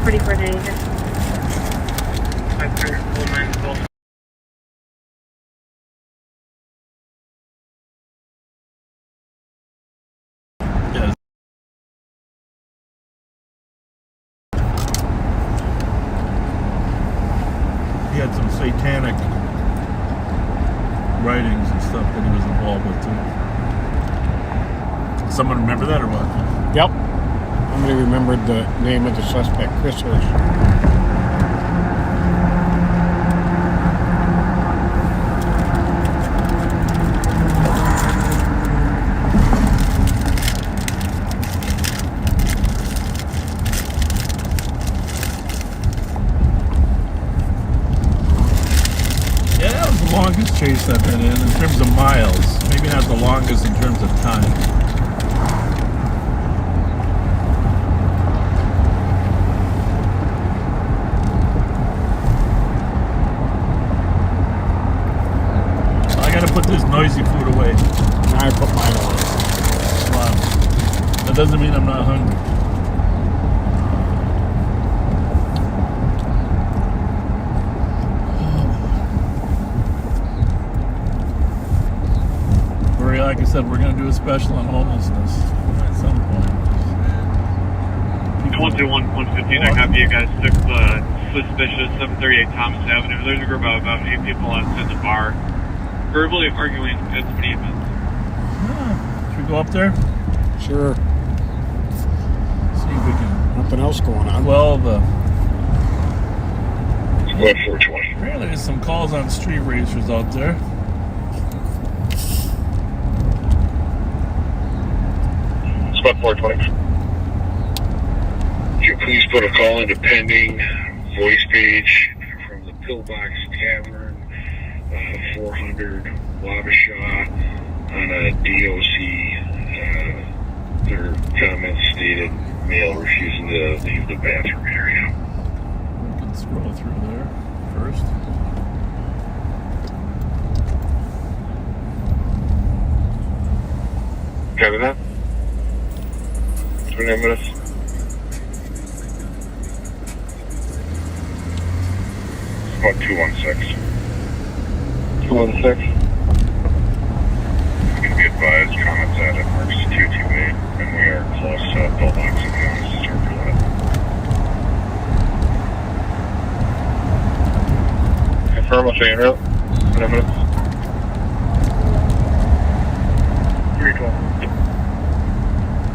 Pretty for danger. Yes. He had some satanic writings and stuff that he was involved with too. Someone remember that or what? Yep. Somebody remembered the name of the suspect, Chris Hirsch. Yeah, that was the longest chase I've been in terms of miles. Maybe not the longest in terms of time. Put this noisy food away. I put mine away. Wow. That doesn't mean I'm not hungry. Like I said, we're going to do a special on homelessness at some point. 121-115, I copy you guys. 6 suspicious, 738 Thomas Avenue. There's a group of about 8 people outside the bar, verbally arguing at Stevens. Should we go up there? Sure. See if we can. Nothing else going on. Well, Squad 420. Apparently there's some calls on street racers out there. Squad 420. Could you please put a call into pending voice page from the Pillbox Tavern, 400 Wabasha on a DOC. Their comments stated male refusing to leave the bathroom area. We can scroll through there first. Copy that? 29 minutes. Squad 216. 216. You can be advised, comments at it marks 228, and we are close to Pillbox and Jones to start for that. Confirm what's en route. 29 minutes. 312.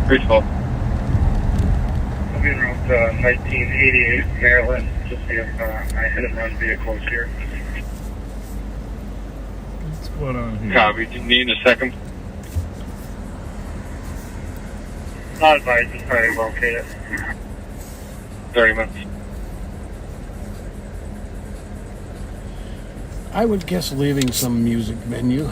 312. I'll be in route 1988 Maryland. Just see if I hit and run vehicles here. What's going on here? Copy. Do you need a second? Not advised, just trying to locate it. 30 minutes. I I would guess leaving some music venue.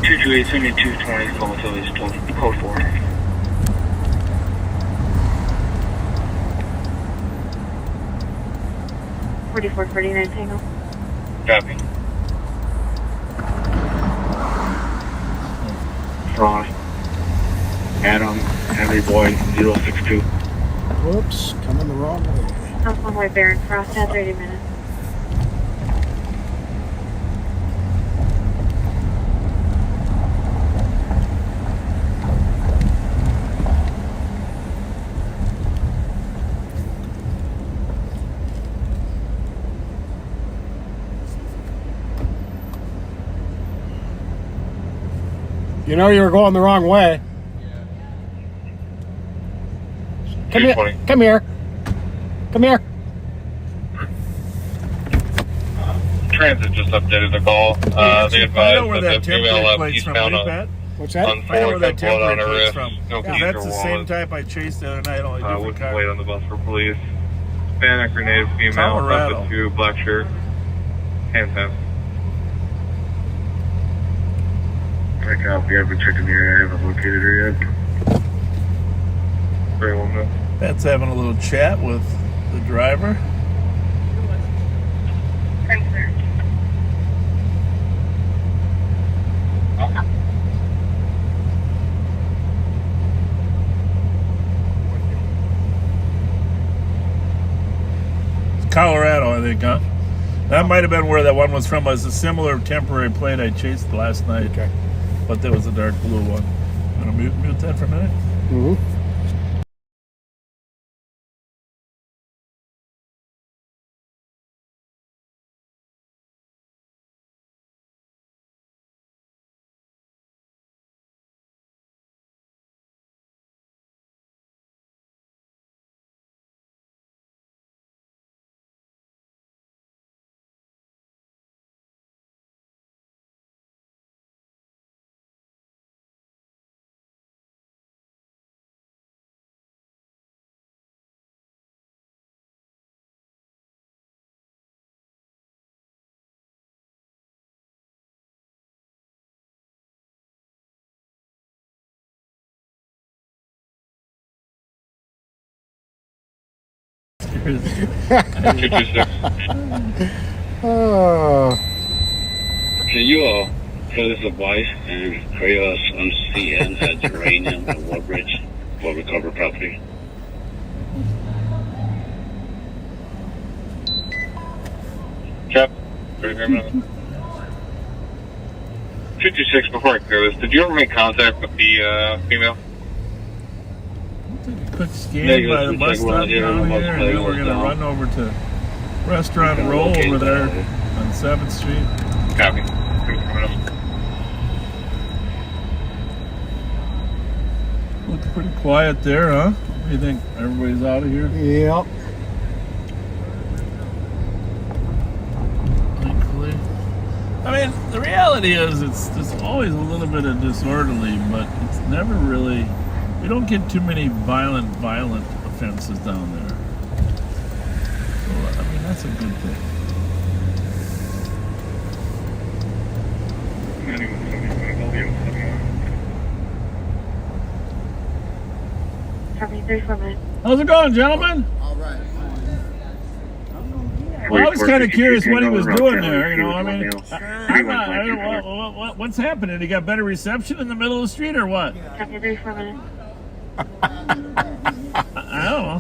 Two 2220 Comatose code 4. Forty-four 49 Tango. Copy. Frost. Adam, Henry Boy, 062. Whoops, coming the wrong way. Alpha White Baron Frost had 30 minutes. You know you were going the wrong way. Come here. Come here. Come here. Transit just updated the call. They advised that the female eastbound on What's that? on 4 blood on her wrist. No Yeah, that's the same type I chased the other night. Only different wouldn't car. wait on the bus for police. Hispanic or native female, Colorado. up to black shirt, hands down. I copy. I've been checking the area. I haven't located her yet. Very well done. Pat's having a little chat with the driver. It's Colorado, I think, huh? That might have been where that one was from. It was a similar temporary plate I chased last night. Okay. But that was a dark blue one. Want to mute that for a minute? Mm-hmm. Oh. Can you fill this advice and create us on CN at Uranium and Woodbridge for recover property? Cap, 56, before I clear this, did you ever make contact with the female? Quick scan by the bus stop down here, and then we're going to run over to Restaurant Roll over there on 7th Street. Copy. Looks pretty quiet there, huh? What do you think? Everybody's out of here? Yep. Thankfully. I mean, the reality is it's always a little bit of disorderly, but it's never really... We don't get too many violent offenses down there. So, I mean, that's a good thing. Copy 34 minutes. How's it going, gentlemen? All right. Well, I was kind of curious what he was doing there. You know, I mean, I don't know what's happening. He got better reception in the middle of the street, or what? Copy 34 minutes. I don't know.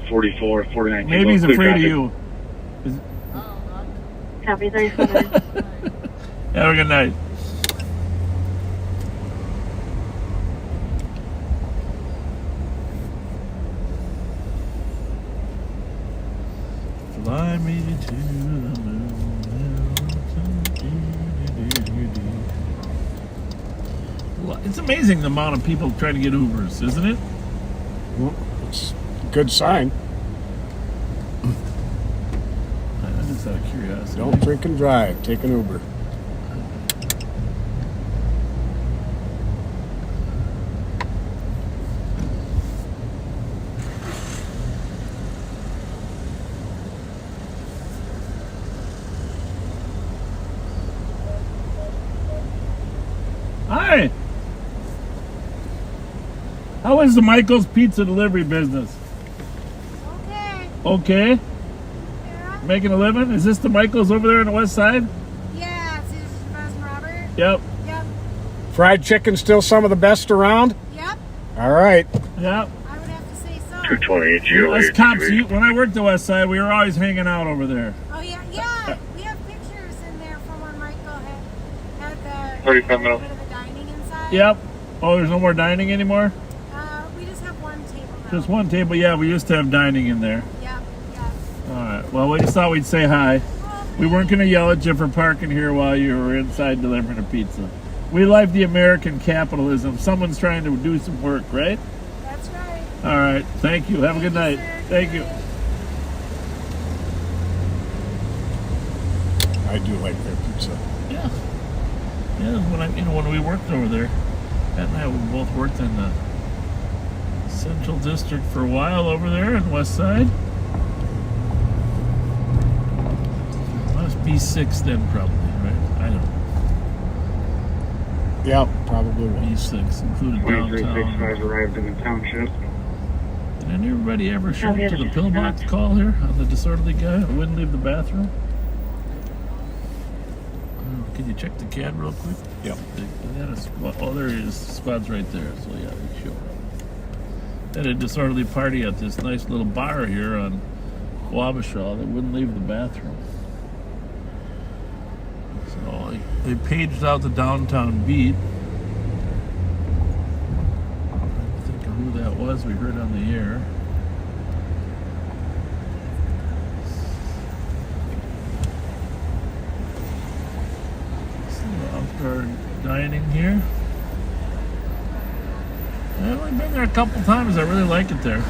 $44, $49. Maybe he's afraid of you. Copy 34 minutes. Have a good night. Fly me to the moon. It's amazing the amount of people trying to get Ubers, isn't it? Well, it's a good sign. Just out of curiosity. Don't drink and drive. Take an Uber. Hi. How is the Michael's Pizza delivery business? Okay. Okay. Yeah. Making a living? Is this the Michael's over there on the west side? Yeah. This is Buzz Robert. Yep. Yep. Fried chicken still some of the best around? Yep. All right. Yep. I would have to say so. 220 Us cops, when I worked the west side, we were always hanging out over there. Oh yeah, yeah. We have pictures in there from when Michael had the 35 minutes. bit of the dining inside. Yep. Oh, there's no more dining anymore? We just have one table now. Just one table? Yeah, we used to have dining in there. Yep. Yeah. All right. Well, we just thought we'd say hi. We weren't going to yell at you for parking here while you were inside delivering a pizza. We like the American capitalism. Someone's trying to do some work, right? That's right. All right. Thank you. Have a good night. Thank you. I do like their pizza. Yeah. Yeah. When we worked over there, Pat and I, we both worked in the Central District for a while over there in West Side. Must be 6 then, probably, right? I don't know. Yeah, probably was. B6, included 2365 arrived in the township. Did anybody ever show up to the pillbox call here on the disorderly guy who wouldn't leave the bathroom? Can you check the CAD real quick? Yep. They had a squad. Oh, there he is. Squad's right there. So yeah, they showed up. They had a disorderly party at this nice little bar here on Wabasha that wouldn't leave the bathroom. So they paged out the downtown beat. I think of who that was. We heard on the air. Outdoor dining here. I've only been there a couple times. I really like it there.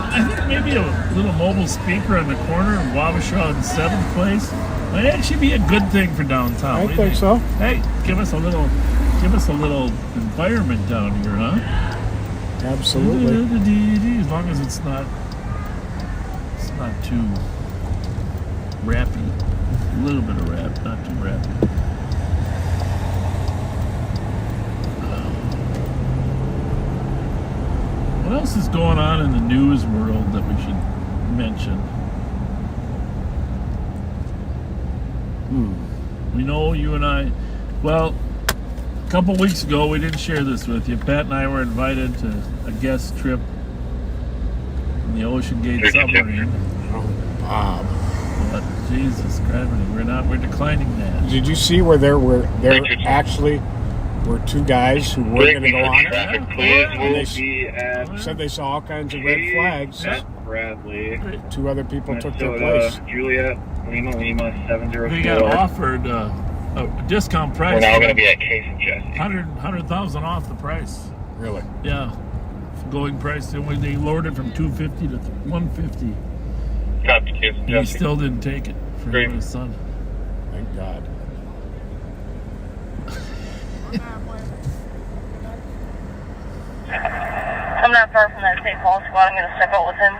I think maybe a little mobile speaker on the corner of Wabasha and 7th Place might actually be a good thing for downtown. I think so. Hey, give us a little environment down here, huh? Absolutely. As long as it's not too rappy. A little bit of rap, not too rappy. What else is going on in the news world that we should mention? We know you and I, well, a couple weeks ago, we didn't share this with you. Pat and I were invited to a guest trip in the Ocean Gate submarine. Oh, Bob. But Jesus Christ, we're declining that. Did you see where there actually were 2 guys who were going to go on it? And they said they saw all kinds of red flags. Bradley. 2 other people took their place. Juliet, Lima, 704. We got offered a discount price. We're now going to be at Case and Jesse. 100,000 off the price. Really? Yeah. Going price. They lowered it from 250 to 150. Copy, Case and Jesse. He still didn't take it for him and his son. Thank God. I'm not far from that St. Paul squad. I'm going to step out with him.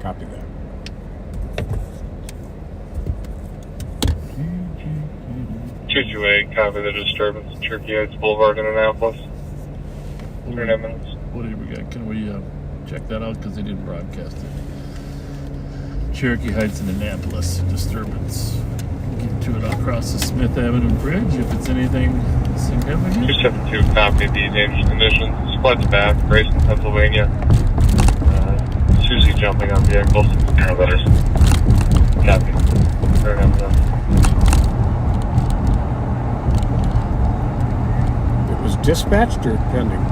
Copy that. Copy the disturbance. Turkey Heights Boulevard in Annapolis. 39 minutes. What do we got? Can we check that out? Because they didn't broadcast it. Cherokee Heights in Annapolis. Disturbance. Get to it across the Smith Avenue Bridge if it's anything significant. 272, copy the dangerous conditions. Splits back, Grayson, Pennsylvania. Susie jumping on vehicles. Arrow letters. Copy. Fair enough, It was dispatched or pending?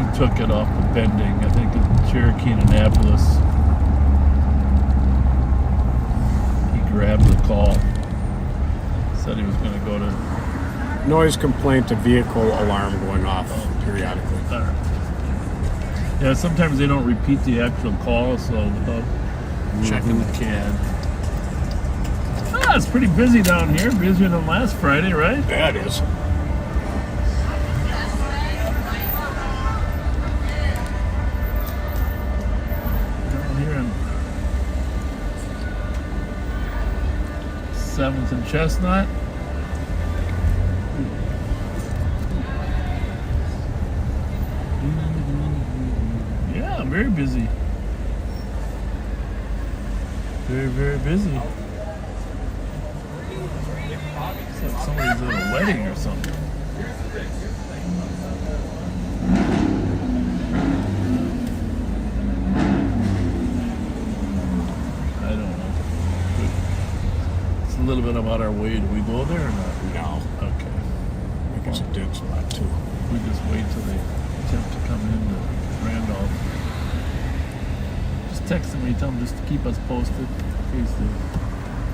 He took it off the pending. I think in Cherokee and Annapolis. He grabbed the call. Said he was going to go to... Noise complaint, a vehicle alarm going off periodically. Yeah, sometimes they don't repeat the actual call, so without checking the CAD. Yeah, it's pretty busy down here. Busier than last Friday, right? Yeah, it is. Down here on 7th and Chestnut. Yeah, very busy. Very, very busy. It's like somebody's at a wedding or something. I don't know. It's a little bit about our way. Do we go there or not? No. Okay. I think it's a dead spot, too. We just wait till they attempt to come into Randolph. Just text them and tell them just to keep us posted in case they...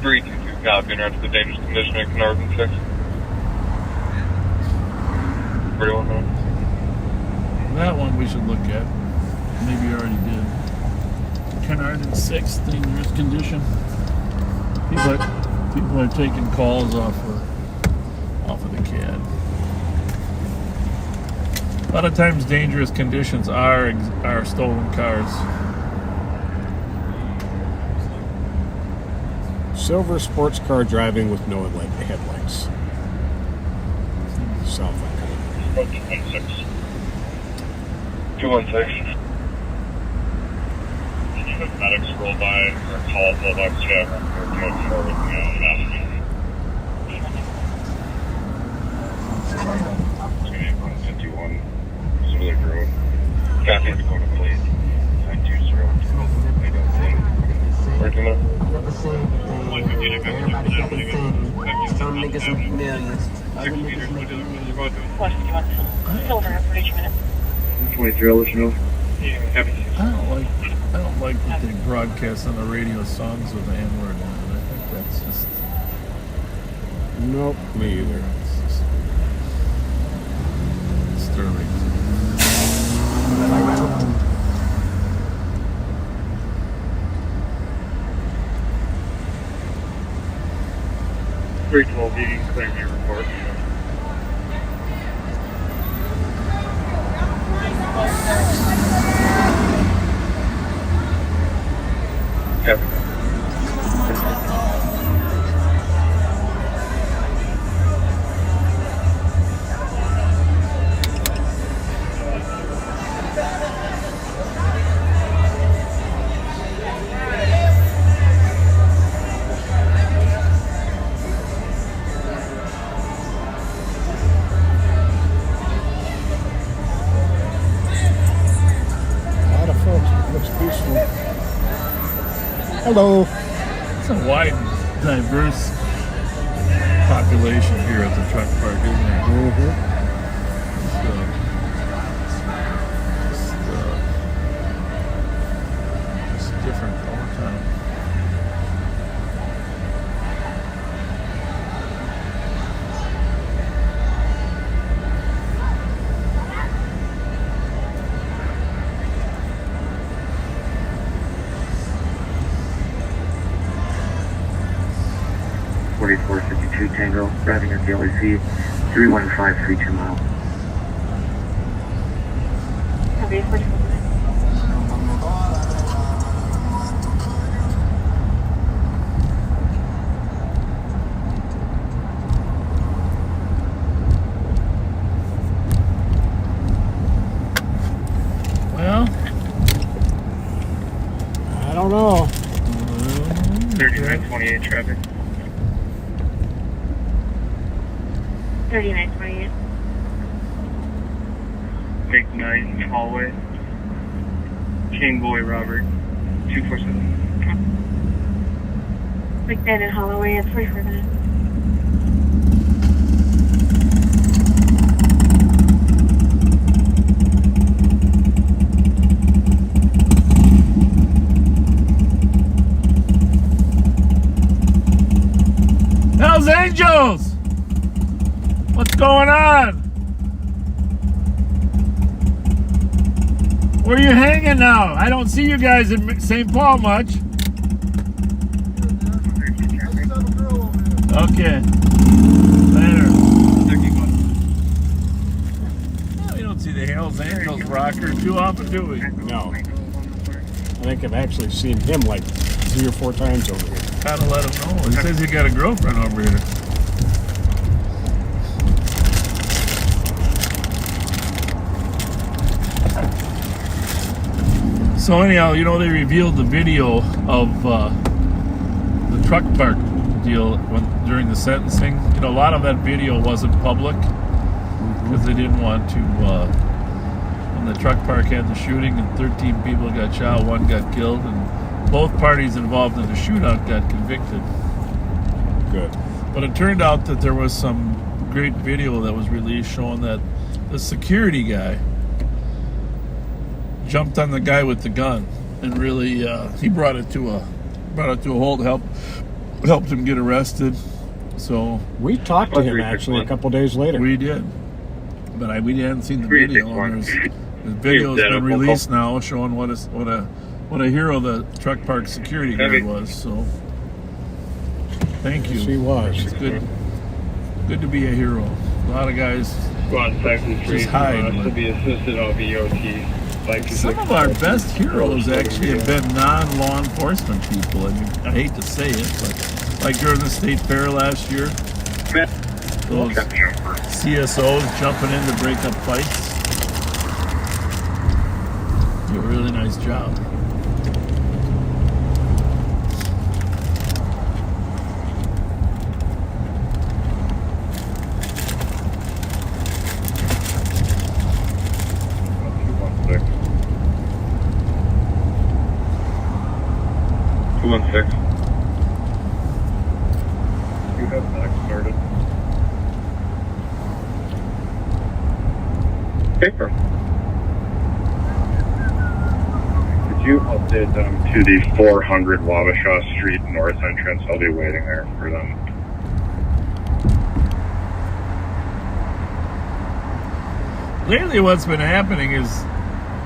322 copy, and to the dangerous condition at Carnarvon 6. 41 minutes. That one we should look at. Maybe you already did. Carnarvon 6, dangerous condition. People are taking calls off of the CAD. A lot of times dangerous conditions are stolen cars. Silver sports car driving with no headlights. South of 216. 216. Medics roll by or call Bulldogs check or go forward with me on fast. 51 Zulu Road. Copy to go to police. 920. Where's the minute? Some niggas are millions. Other niggas make millions. Silver, for each minute. 23, I'll let you know. I don't like that they broadcast on the radio songs with the N-word on it. I think that's just... Nope, me either. It's just disturbing. 312, you can claim your report. Yep. Hello. It's a wide, diverse population here at the truck park, isn't it? Mm-hmm. It's different all the time. Tango, driving at the LAC, 31532 miles. Copy, 44. Well, I don't know. 3928 traffic. 3928. Big Night hallway. King Boy Robert, 247. Big Night in Holloway at 44 minutes. Hells Angels! What's going on? Where are you hanging now? I don't see you guys in St. Paul much. Okay. Later. Well, we don't see the Hells Angels rocker too often, do we? No. I think I've actually seen him like 3 or 4 times over here. Gotta let him know. He says he got a girlfriend over here. So anyhow, you know, they revealed the video of the truck park deal during the sentencing. You know, a lot of that video wasn't public because they didn't want to. When the truck park had the shooting and 13 people got shot, 1 got killed, and both parties involved in the shootout got convicted. Good. But it turned out that there was some great video that was released showing that the security guy jumped on the guy with the gun and really he brought it to a halt, helped him get arrested. So we talked to him actually a couple days later. We did, but we hadn't seen the video. And the video has been released now, showing what a hero the truck park security guard was. So thank you. Yes, he was. It's good to be a hero. A lot of guys just hide. To be assisted on VOT. Some of our best heroes actually have been non-law enforcement people. I mean, I hate to say it, but like during the state fair last year, those CSOs jumping in to break up fights. Did a really nice job. You have not started. Paper. Could you update them to the 400 Wabasha Street North entrance? I'll be waiting there for them. Lately what's been happening is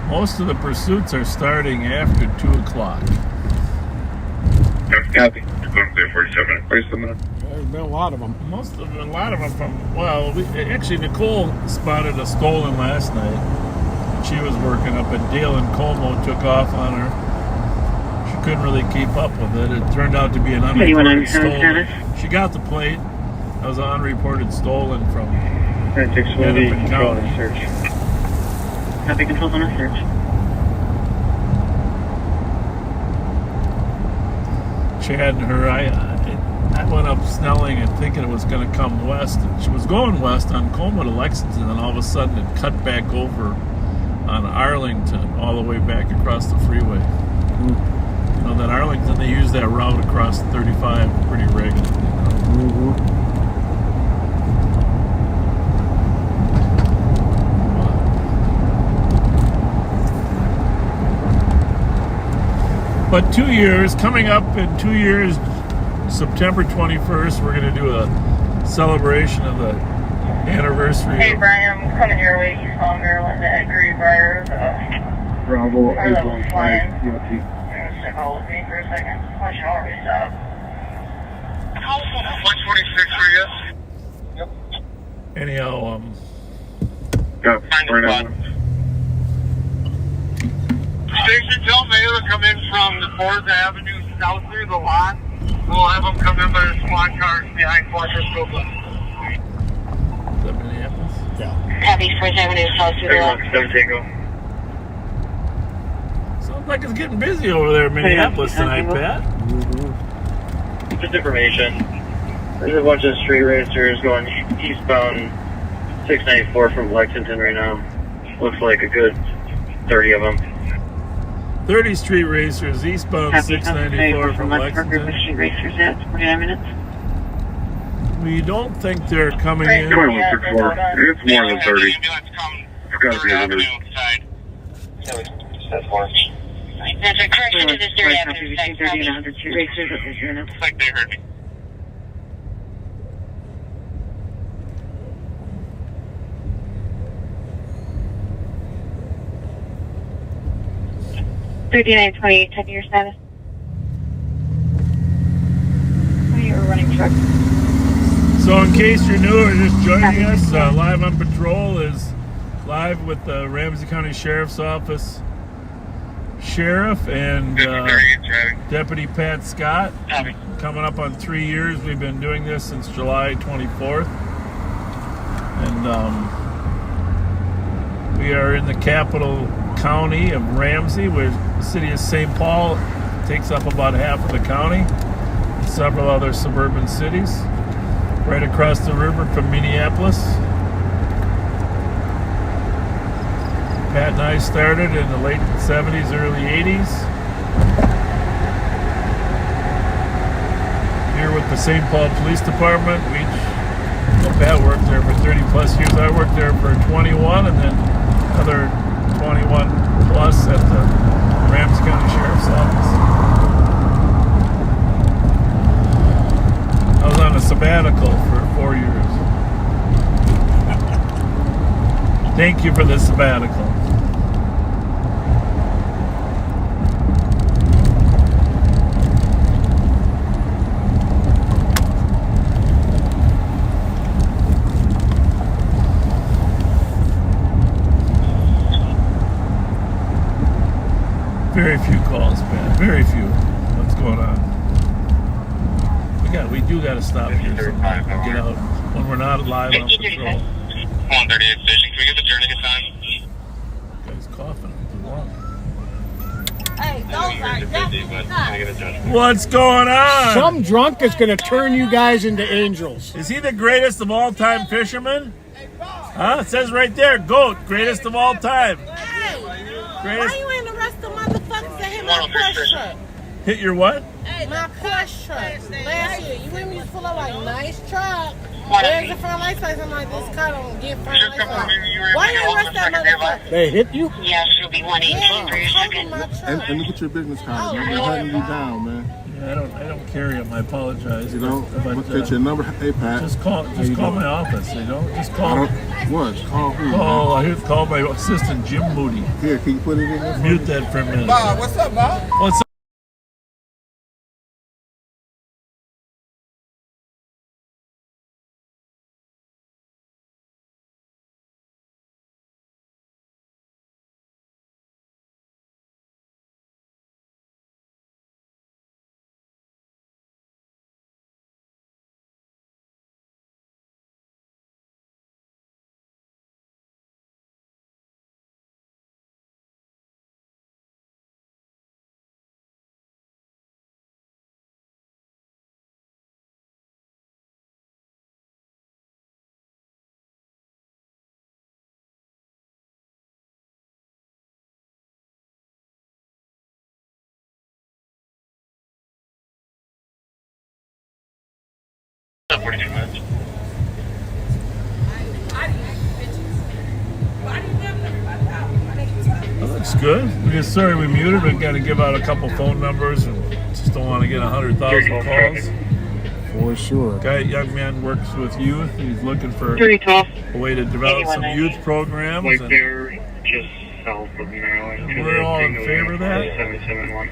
most of the pursuits are starting after 2 o'clock. Copy. 47. There's been a lot of them. A lot of them from, well, actually Nicole spotted a stolen last night. She was working up at Dale and Como, took off on her. She couldn't really keep up with it. It turned out to be an unreported stolen. She got the plate. That was an unreported stolen from Hennepin County. Copy, controls on a search. Chad and her, I went up Snelling and thinking it was going to come west. And she was going west on Como to Lexington, and all of a sudden it cut back over on Arlington, all the way back across the freeway. You know, that Arlington, they use that route across 35 pretty regularly. But 2 years, coming up in 2 years, September 21st, we're going to do a celebration of the anniversary. Hey, Brian, I'm coming your way, Eastbound Maryland, at Greenbrier. Bravo, 815, DOT. Stick hold with me for a second. Watch you already stop. 126 for you. Yep. Anyhow, Go. Right now. Station, tell Mayor to come in from the 4th Avenue south through the lot. We'll have them come in by the squad cars behind Fletcher School. Is that Minneapolis? Yeah. Copy, 4th Avenue south through the lot. Sounds like it's getting busy over there in Minneapolis tonight, Pat. Just information. There's a bunch of street racers going eastbound 694 from Lexington right now. Looks like a good 30 of them. 30 street racers, eastbound 694 from Lexington. Street racers at 49 minutes. We don't think they're coming in. 2164. It's more than 30. It's got to be 100. That's a correction to this 3rd Avenue side. Between 30 and 100 street racers at these units. Looks like they heard me. $39.28, checking your status. You're running truck. So in case you're new or just joining us, Live on Patrol is live with the Ramsey County Sheriff's Office Sheriff and Deputy Pat Scott. Coming up on 3 years. We've been doing this since July 24th. And we are in the capital county of Ramsey, where the city of St. Paul takes up about half of the county. Several other suburban cities. Right across the river from Minneapolis. Pat and I started in the late 70s, early 80s. Here with the St. Paul Police Department. Pat worked there for 30 plus years. I worked there for 21 and then another 21 plus at the Ramsey County Sheriff's Office. I was on a sabbatical for 4 years. Thank you for the sabbatical. Very few calls, man. Very few. What's going on? We do got to stop here sometime and get out when we're not live on patrol. 138 station. Can we get the tourniquet time? Guy's coughing. Hey, those are What's going on? Some drunk is going to turn you guys into angels. Is he the greatest of all time fisherman? Huh? It says right there, GOAT, greatest of all time. Hey, Greatest. why you ain't arrest the motherfuckers that hit my Porsche truck? Hit your what? My Porsche truck. Last year, you and me was full of like nice truck. Where's the front license? I'm like, this car don't get front license. Why you arrest that motherfucker? They hit you? Yeah, she'll be 183 for a second. And look at your business card. I've been hunting you down, man. Yeah, I don't carry them. I apologize. You know, but, look at your number. Hey, Pat. Just call my office. You know, just call. What? Call who? Call my assistant Jim Moody. Here, can you put it in there? Mute that for a minute. Bob, what's up, Bob? What's up? That looks good. We're just sorry we muted. We've got to give out a couple phone numbers and just don't want to get 100,000 calls. For sure. Young man works with youth. He's looking for a way to develop some youth programs. Like And they're just south of Maryland. we're all in favor of that. 771.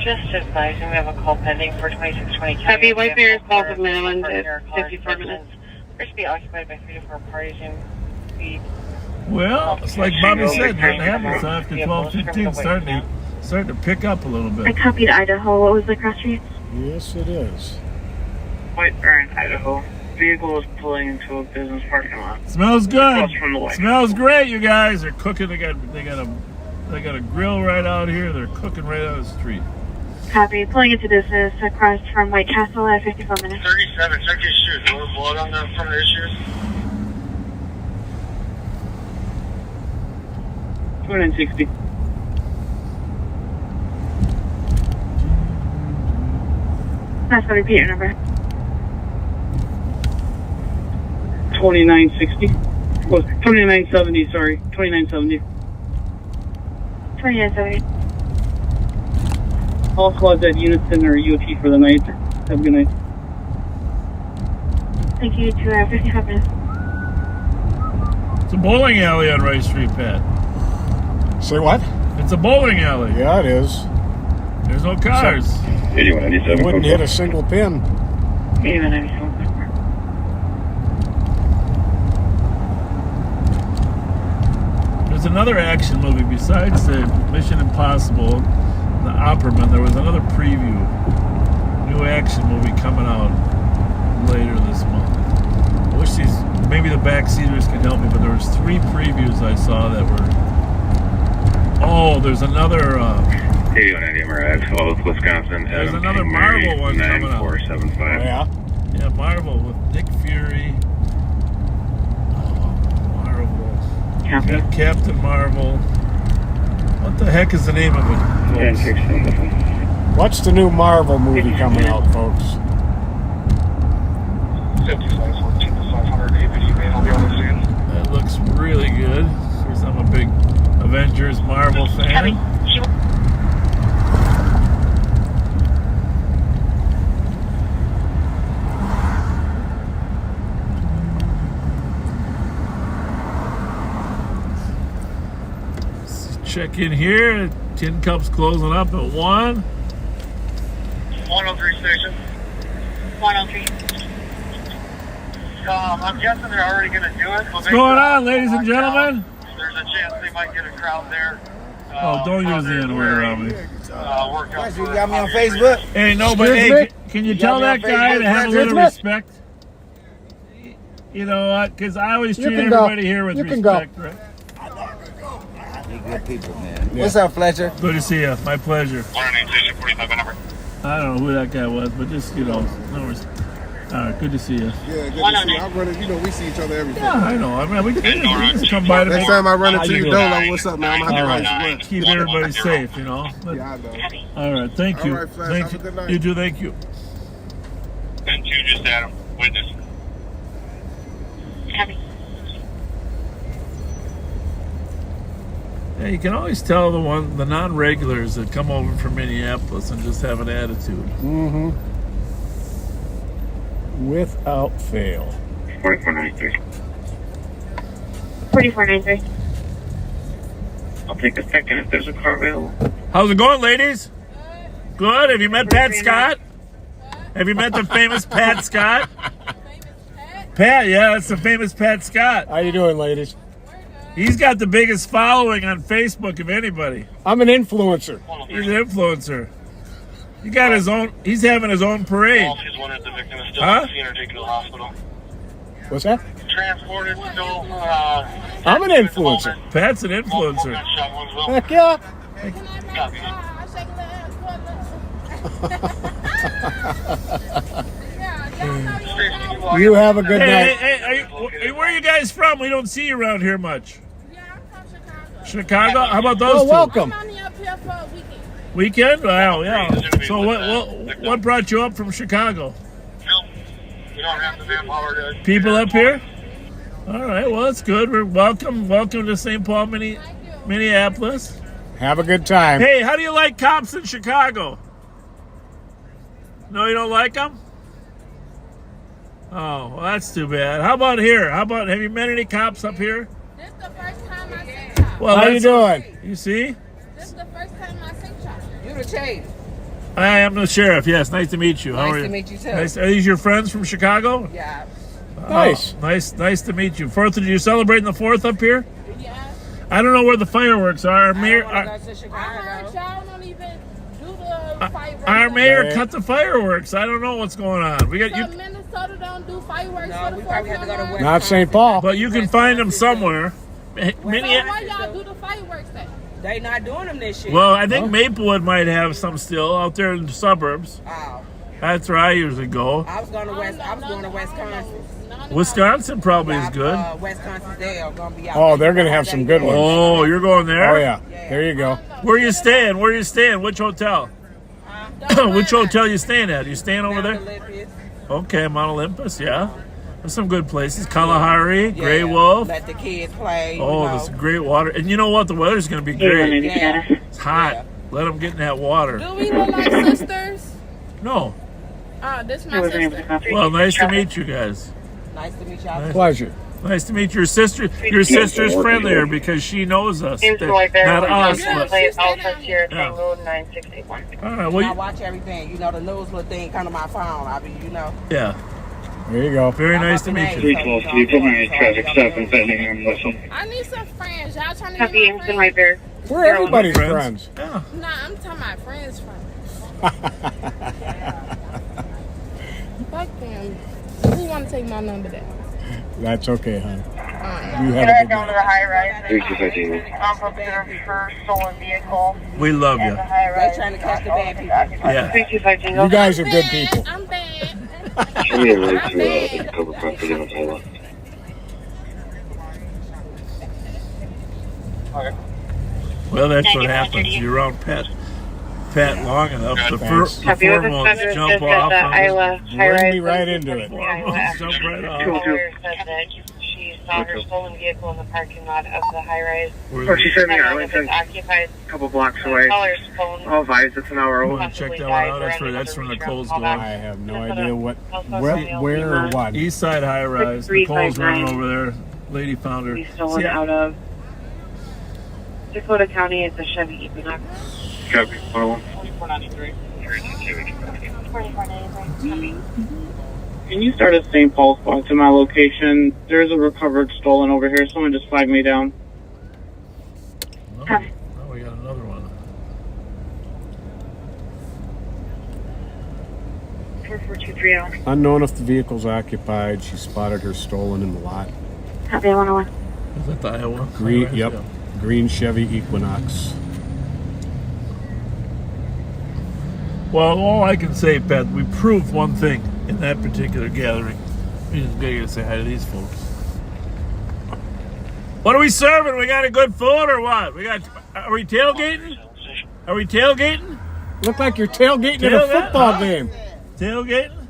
Just advising, we have a call pending for 2620. Happy White Bears, south of Maryland at 54 minutes. Appears to be occupied by 3 to 4 parties in speed. Well, it's like Bobby said, nothing happens after 12:15. Starting to pick up a little I bit. copied Idaho. What was the cross street? Yes, it is. White Bear in Idaho. Vehicle is pulling into a business parking lot. Smells good. Across from the lake. Smells great, you guys. They're cooking. They got a grill right out here. They're cooking right out of the street. Copy. Pulling into business across from White Castle at 54 minutes. 37, check your shoes. A little blood on the front of your shoes. 260. That's going to repeat your number. 2960. Well, 2970, sorry. 2970. 2970. All squads at Unison or UT for the night. Have a good night. Thank you to 55 minutes. It's a bowling alley on Rice Street, Pat. Say what? It's a bowling alley. Yeah, it is. There's no cars. 8197. Wouldn't hit a single pin. 8197. another action movie besides the Mission Impossible, the Opperman. There was another preview, new action movie coming out later this month. I wish maybe the backseaters can help me, but there was 3 previews I saw that were. Oh, there's another. 8190 Mirage, Wisconsin. There's another Marvel one coming out. 9475. Yeah, Marvel with Nick Fury. Marvel. Captain Marvel. What the heck is the name of it, folks? What's the new Marvel movie coming out, folks? 5514-500 APD main, I'll be on the scene. That looks really good. Because I'm a big Avengers Marvel fan. Check in here. Tin Cup's closing up at 1. 103 station. 103. I'm guessing they're already going to do it. What's going on, ladies and gentlemen? There's a chance they might get a crowd there. Oh, don't use the N-word on me. You got me on Facebook? Hey, no, but hey, can you tell that guy to have a little respect? You know what? Because I always treat everybody here with respect, right? Good people, man. Yeah. What's up, Fletcher? Good to see you. My pleasure. 108 45 number. I don't know who that guy was, but just, no respect. All right, good to see you. Yeah, good to see you. I'm running, we see each other every day. Yeah, I know. I mean, we just come by to next time I run into you, Dolo, what's up, man? I'm going to have to keep everybody safe, But, yeah, I know. All right, thank you. All right, Flash, thank have a good night. You too, thank you. 10-2, just Adam. Witness. Yeah, you can always tell the non-regulars that come over from Minneapolis and just have an attitude. Mm-hmm. Without fail. 4493. 4493. I'll take a second if there's a car available. How's it going, ladies? Good. Have you met Pat Scott? Have you met the famous Pat Scott? Pat, yeah, that's the famous Pat Scott. How you doing, ladies? He's got the biggest following on Facebook of anybody. I'm an influencer. He's an influencer. He got his own. He's having his own parade. Huh? What's that? Transported still. I'm an influencer. Pat's an influencer. Heck yeah. You have a good night. Hey, where are you guys from? We don't see you around here much. Chicago? How about those two? Welcome. Weekend? Wow, yeah. So what brought you up from Chicago? People up here? All right, well, that's good. We're welcome to St. Paul, Minneapolis. Have a good time. Hey, how do you like cops in Chicago? No, you don't like them? Oh, well, that's too bad. How about here? Have you met any cops up here? This is the first time I seen cops. Well, how you doing? You see? This is the first time I seen cops. You the chief. I am the sheriff. Yes, nice to meet you. How are you? Nice to meet you too. Nice. Are these your friends from Chicago? Yeah. Nice. Nice to meet you. Did you celebrating the 4th up here? Yeah. I don't know where the fireworks are. I heard y'all don't even do the fireworks. Our mayor cut the fireworks. I don't know what's going on. Minnesota don't do fireworks for the 4th. Not St. Paul. But you can find them somewhere. So why y'all do the fireworks then? They not doing them this year. Well, I think Maplewood might have some still out there in the suburbs. Oh. That's where I usually go. I was going to Wisconsin. Wisconsin probably is good. Wisconsin, they're going to be out. Oh, they're going to have some good ones. Oh, you're going there? Oh, yeah. There you go. Where are you staying? Which hotel? Which hotel you staying at? You staying over there? Okay, Mount Olympus, yeah. There's some good places. Kalahari, Grey Wolf. Let the kids play. Oh, there's great water. And you know what? The weather's going to be great. Yeah. It's hot. Yeah. Let them get in that water. Do we look like sisters? No. This is my sister. Well, nice to meet you guys. Nice to meet y'all. Pleasure. Nice to meet your sister. Your sister's friendlier because she knows us. Not us, but... Yeah. All right, well, I watch everything. The news little thing come to my phone. Yeah. There you go. Very nice to meet you. 312, so you put me in traffic stop and pending. I'm listening. I need some friends. Y'all trying to Copy, get my Amazon friends? right there. We're everybody's friends. Yeah. Nah, I'm talking about friends. Fuck them. Who want to take my number down? That's okay, hon. You Get have a good down to the night. high rise. 325. I'm considered for stolen vehicle. We love you. The high rise. They're trying to catch the bad people. Yeah. 325. You guys are good people. I'm bad. Show me a road to cover property on Tyler. Well, that's what happens. You're around Pat long enough. The foremost jump off. Bring me right into it. Foremost jump right off. Said that she saw her stolen vehicle in the parking lot of the high rise. Oh, she said me Arlington, Occupied. a couple blocks away. Caller's phone. All vibes, it's an hour You old. want to check that one out? That's from Nicole's door. I have no idea where or what. East Side High Rise. Nicole's running over there. Lady found her. We stolen out of Dakota County. It's a Chevy Equinox. Copy, 101. 4493. 4493. Can you start at St. Paul spot to my location? There's a recovered stolen over here. Someone just flagged me down. Oh, we got another one. 4423. Unknown if the vehicle's occupied. She spotted her stolen in the lot. Copy, 101. Is that the Iowa? Green, yep. Green Chevy Equinox. Well, all I can say, Pat, we proved one thing in that particular gathering. We just gotta say hi to these folks. What are we serving? We got a good food or what? Are we tailgating? Are we tailgating? Look like you're tailgating at a football game. Tailgating?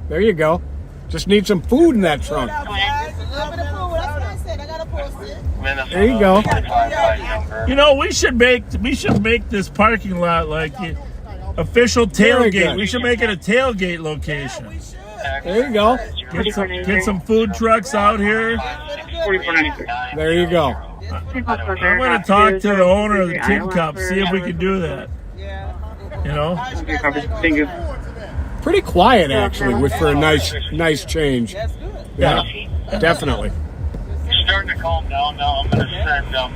There you go. Just need some food in that trunk. There you go. You know, we should make this parking lot like official tailgate. We should make it a tailgate location. There you go. Get some food trucks out here. There you go. I'm going to talk to the owner of the Tin Cup, see if we can do that. You know? Thank you. Pretty quiet actually, for a nice change. Yeah, definitely. Starting to calm down now. I'm going to send up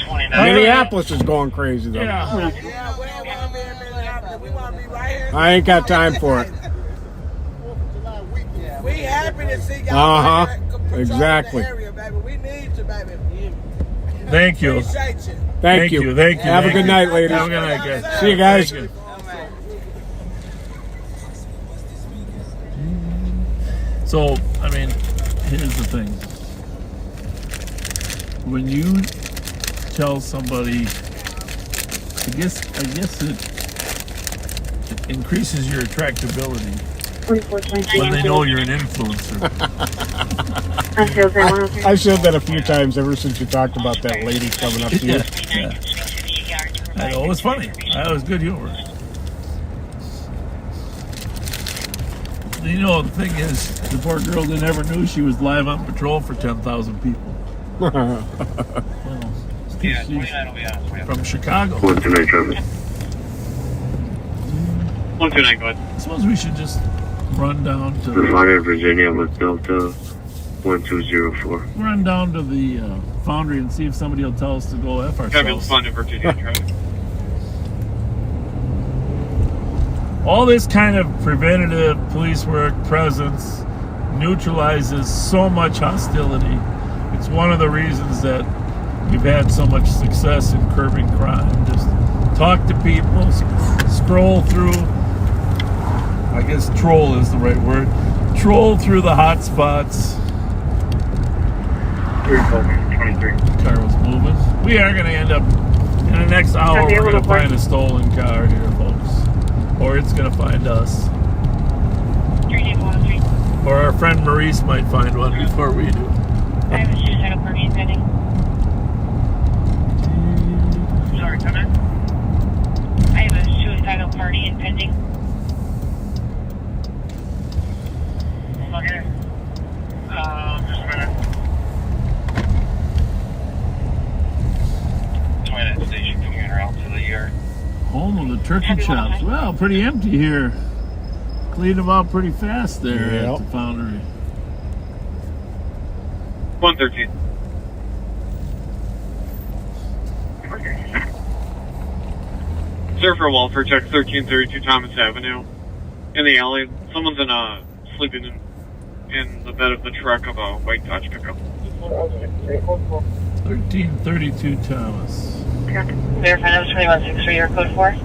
29. Minneapolis is going crazy though. Yeah. I ain't got time for it. We happy to see y'all. Exactly. Area, baby. We need you, baby. Thank you. Appreciate you. Thank you. Have a good night, ladies. Have a good night, guys. See you guys. Thank you. So, I mean, here's the thing. When you tell somebody, I guess it increases your attractability when they know you're an influencer. I've said that a few times ever since you talked about that lady coming up to you. Yeah. I know, it was funny. That was good humor. You know, the thing is, the poor girl that never knew she was live on patrol for 10,000 people. Well, she's from Chicago. 129 traffic. 129, go ahead. I suppose we should just run down to Nevada, Virginia with Delta 1204. run down to the foundry and see if somebody will tell us to go F Copy, ourselves. respond to Virginia traffic. All this kind of preventative police work, presence, neutralizes so much hostility. It's one of the reasons that we've had so much success in curbing crime. Just talk to people, scroll through, I guess troll is the right word, troll through the hot spots. 23. The car was moving. We are going to end up, in the next hour, we're going to find a stolen car here, folks. Or it's going to find us. Or our friend Maurice might find one before we do. I have a suicidal party impending. Sorry, come in. I have a suicidal party impending. Okay. Just a minute. 29 station commuter out to the yard. Home of the turkey chops. Well, pretty empty here. cleaned them out pretty fast there Yep. at the foundry. 113. Sir, for welfare check 1332 Thomas Avenue. In the alley, someone's sleeping in the bed of the truck of a white Dodge pickup. 1332 Thomas. Verify that was 2163, your code 4.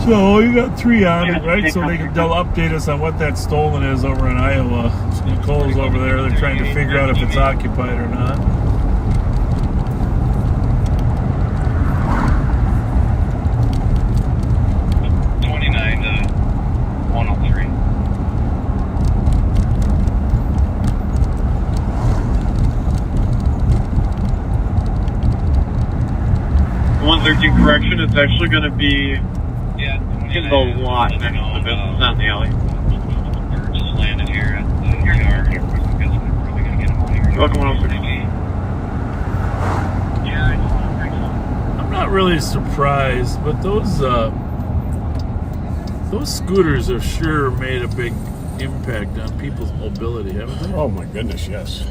So you got 3 on it, right? So they'll update us on what that stolen is over in Iowa. Nicole's over there. They're trying to figure out if it's occupied or not. Correction, it's actually going to be in the lot next to the business, not in the alley. Just landed here at the yard. Welcome, 106. I'm not really surprised, but those scooters have sure made a big impact on people's mobility, haven't they? Oh my goodness, yes.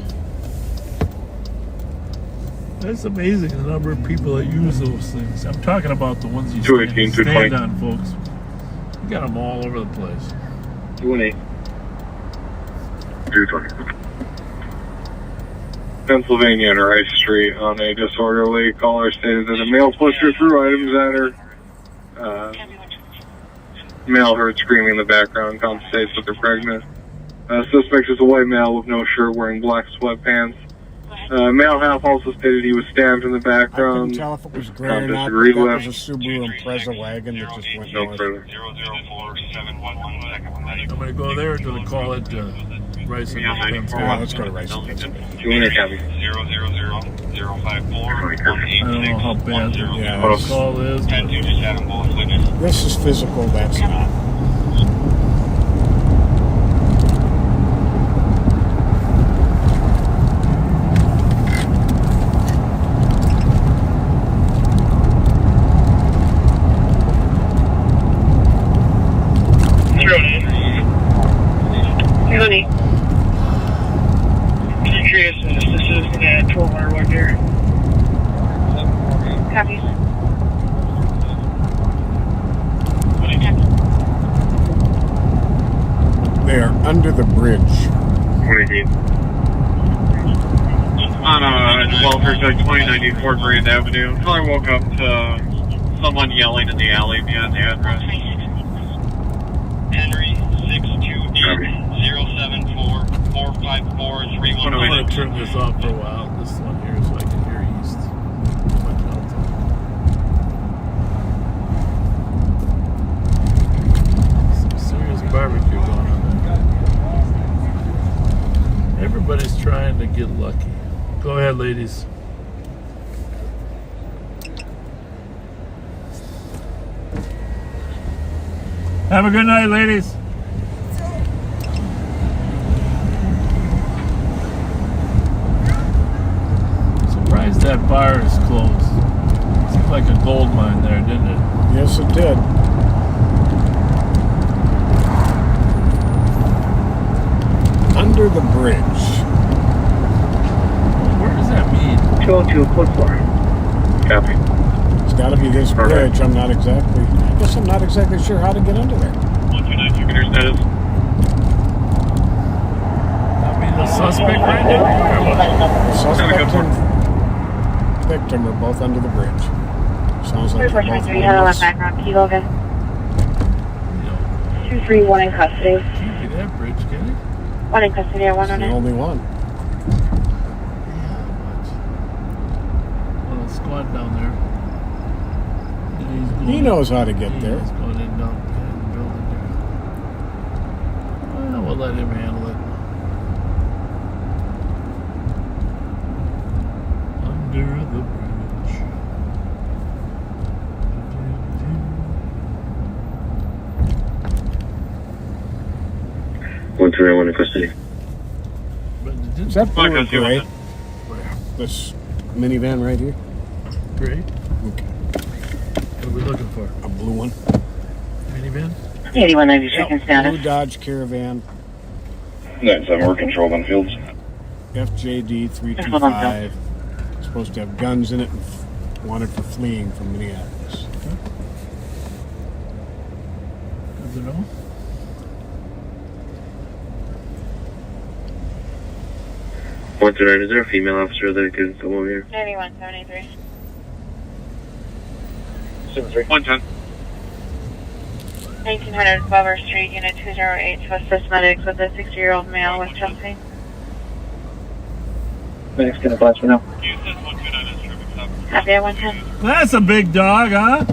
That's amazing, the number of people that use those things. I'm talking about the ones you 218, stand on, folks. You got them all over the place. 218. 220. Pennsylvania and Rice Street on a disorderly caller stated that a male pusher threw items at her. Male heard screaming in the background, compensates that they're pregnant. Suspect is a white male with no shirt wearing black sweatpants. Male half also stated he was stabbed in the background. I couldn't tell if it was gray or not, but disagreed that with. was a Subaru Impreza wagon that just went north. further. I'm going to go there until they call it Rice and Pennsylvania. Let's go to Rice and Pennsylvania. 200 copy. I don't know how bad the call is. This is physical, that's not. They are under the bridge. 28. On welfare check 2090 Fort Grand Avenue. Caller woke up to someone yelling in the alley beyond the address. Henry 622-074-454-31. I'm going to turn this off for a while. This one here, so I can hear east. Some serious barbecue going on there. Everybody's trying to get lucky. Go ahead, ladies. Have a good night, ladies. Surprised that bar is closed. Seemed like a gold mine there, didn't it? Yes, it did. Under the bridge. Where does that mean? 202, code 4. Copy. It's got to be this bridge. I guess I'm not exactly sure how to get under there. 129 meters, that is. That mean the suspect right there? The suspect and victim are both under the bridge. Sounds like they're both homeless. Background. Can you go again? 231 in custody. Can't be that bridge, can it? One in custody, It's 109. the only one. Little squad down there. He knows how to get there. He's going in down the building there. Well, we'll let him handle it. Under the bridge. 131 in custody. Is that blue or gray? This minivan right here? Gray. Okay. we looking for? A blue one. Minivan? 8190 second status. Blue Dodge Caravan. 9-7, we're controlled on fields. FJD 325. Supposed to have guns in it and wanted for fleeing from Minneapolis. Good to know. One tonight, is there a female officer that could come over here? 9173. 110. 1900 Bubber Street, Unit 208, to assist medics with a 60-year-old male with chest pain. Medics can advise for now. Happy at 110. That's a big dog, huh?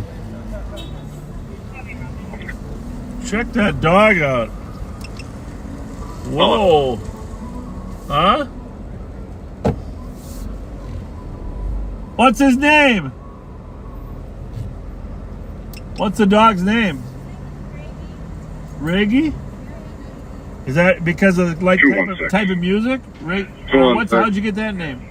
Check that dog out. Whoa. Huh? What's his name? What's the dog's name? Reggie? Is that because of like type of music? How'd you get that name?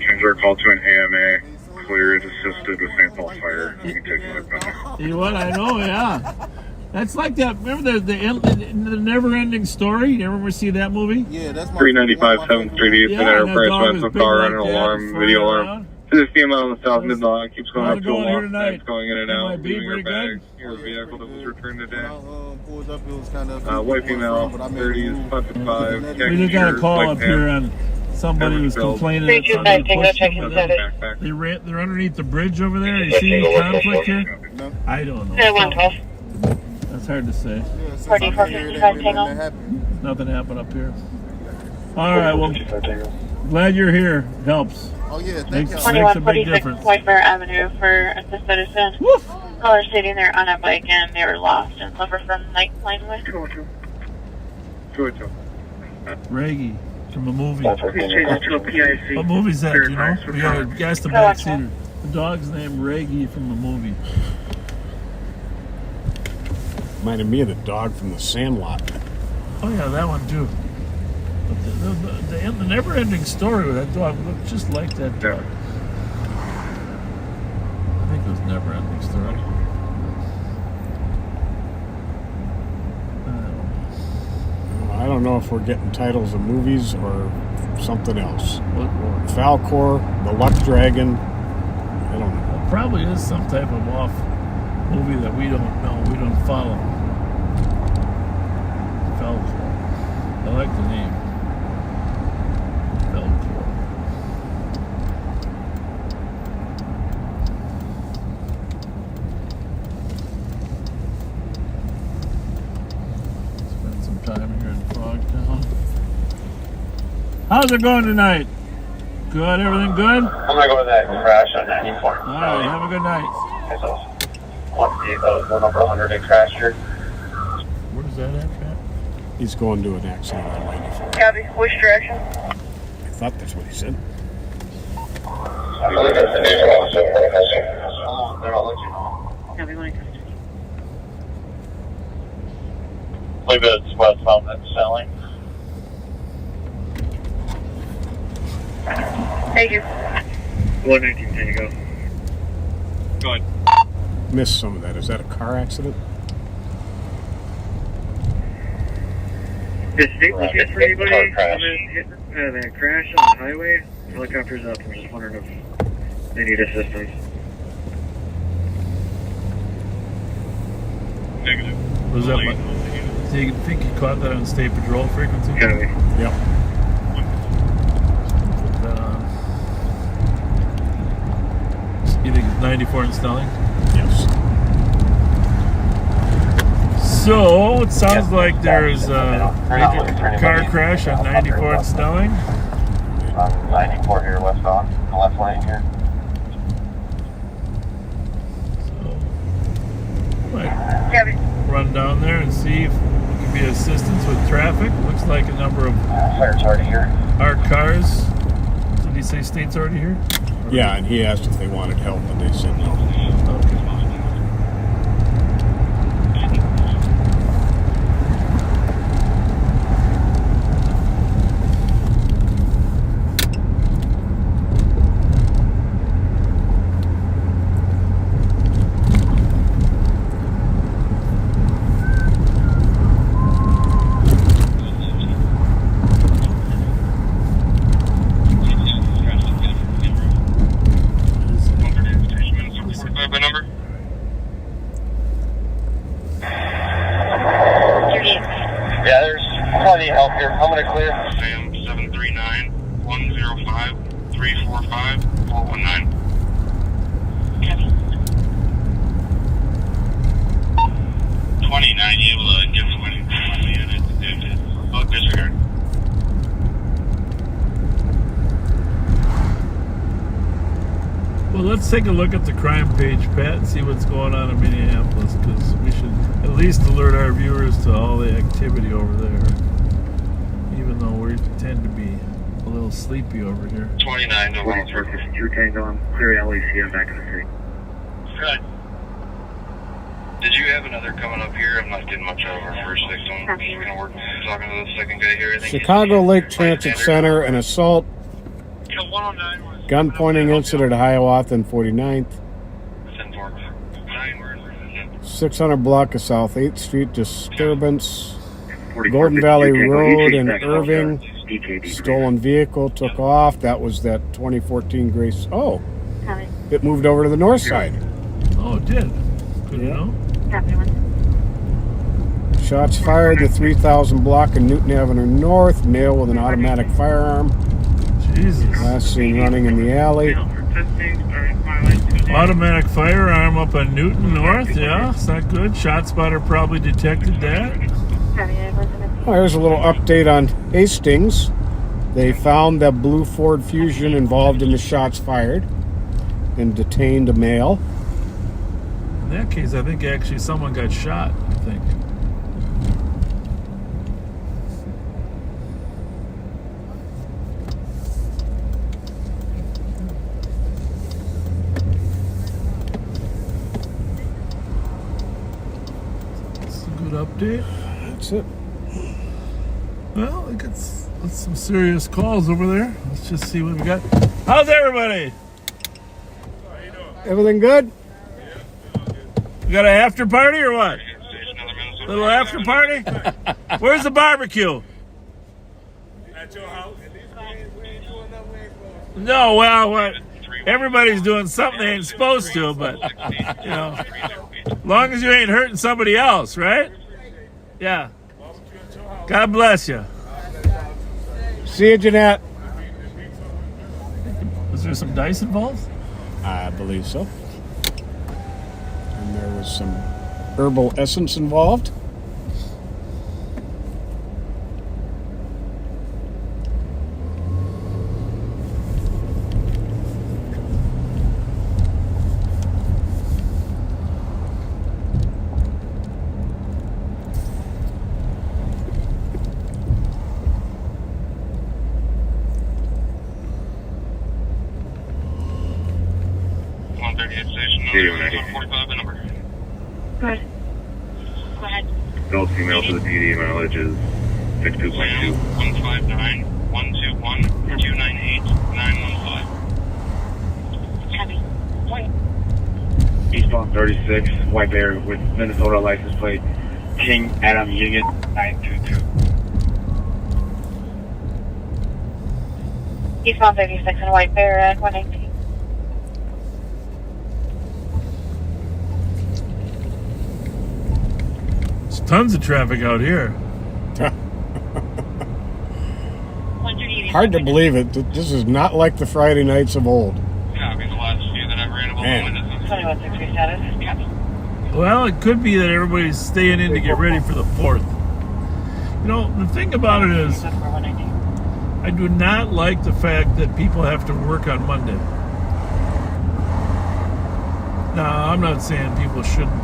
Transfer call to an AMA. Cleared, assisted with St. Paul Fire. You can take my back. You know what? I know, yeah. That's like that. Remember the never-ending story? You ever see that movie? Yeah, that's my 395 7th Street East, and Enterprise West with car and an like alarm, video alarm. This female on the south midline keeps going up to a walk, tonight? Going in and out, leaving her bag. Your vehicle that was returned today. pulled up, it was kind of white female, 30s, 55. We just got a call up here and somebody was complaining that somebody pushed them. They're underneath the bridge over there. You see any conflict here? No. I don't know. That's hard to say. 4455 Tango. Nothing happened up here. All right, well, glad you're here. Helps. Oh yeah, makes a big difference. White Bear Avenue for assisted ascent. Caller stating they're on a bike and they were lost and suffer from night blindness. Reggie from a movie. Please change it to a PIC. What movie's that? Do you know? We got a guest the backseater. The dog's named Reggie from a movie. Reminded me of the dog from the Sandlot. Oh yeah, that one too. But the never-ending story with that dog looked just like that dog. I think it was never-ending story. I don't know if we're getting titles of movies or something else. Falcor, The Luck Dragon. I don't know. It probably is some type of off movie that we don't know, we don't follow. Falcor. I like the name. Falcor. Spend some time here in Frogtown. How's it going tonight? Good, everything good? I'm gonna go with that crash on 94. Alright, have a good night. One vehicle going over 100 and crashed here. Where's that at, Pat? He's going to an accident on 94. Copy. Which direction? I thought that's what he said. I believe that's the name of the they're all let you know. Copy. One custody. I believe it's westbound and selling. Thank you. 119 Tango. Go ahead. Missed some of that. Is that a car accident? Is state looking for anybody that crash on the highway? Helicopter's up. I'm just wondering if they need assistance. Negative. Was that what? Do you think you caught that on state patrol frequency? Copy. Yep. Put that on. You think it's 94 and Snelling? Yes. So, it sounds like there's a major car crash on 94 and Snelling. 94 here westbound, the left lane here. So, might run down there and see if there can be assistance with traffic. Looks like a number of Fire's already here. our cars. Did he say state's already here? Yeah, and he asked if they wanted help, and they said no. Okay. need help here. I'm gonna clear. Sam 739-105-345-419. 29, you able to give the winning time on the unit. Oh, disregard. Well, let's take a look at the crime page, Pat, and see what's going on in Minneapolis, because we should at least alert our viewers to all the activity over there, even though we tend to be a little sleepy over here. 29 to 2 Tango, I'm clear LEC, I'm back in the city. Good. Did you have another coming up here? I'm not getting much out of our first six. I'm just going to work talking to the second guy here. I think Chicago Lake Transit Center, an assault, 109 was gun pointing incident at Hiawatha and 49th. 600 block of South 8th Street disturbance. Golden Valley Road in Irving. Stolen vehicle took off. That was that 2014 Grace. Oh, it moved over to the north side. Oh, it did. Good to know. Shots fired the 3000 block of Newton Avenue North. Male with an automatic firearm. Jesus. Last seen running in the alley. Automatic firearm up on Newton North, yeah, it's not good. Shot spotter probably detected that. Oh, here's a little update on Hastings. They found that blue Ford Fusion involved in the shots fired and detained a male. In that case, I think actually someone got shot, I think. Update. That's it. Well, we got some serious calls over there. Let's just see what we got. How's everybody? Everything good? We got an after party or what? Little after party? Where's the barbecue? At your house. No, well, what? Everybody's doing something they ain't supposed to, but you know, as long as you ain't hurting somebody else, right? Yeah. God bless you. See you, Jeanette. Was there some dice involved? I believe so. And there was some herbal essence involved. Adult female for the PD mileage is 62.2. 159-121-298-915. Eastbound 36, White Bear with Minnesota license plate, King Adam Union 922. Eastbound 36 and White Bear at 118. Tons of traffic out here. Hard to believe it. This is not like the Friday nights of old. Yeah, I mean, the last few that I've ran about the windows. 2160 status. Well, it could be that everybody's staying in to get ready for the 4th. You know, the thing about it is, I do not like the fact that people have to work on Monday. Now, I'm not saying people shouldn't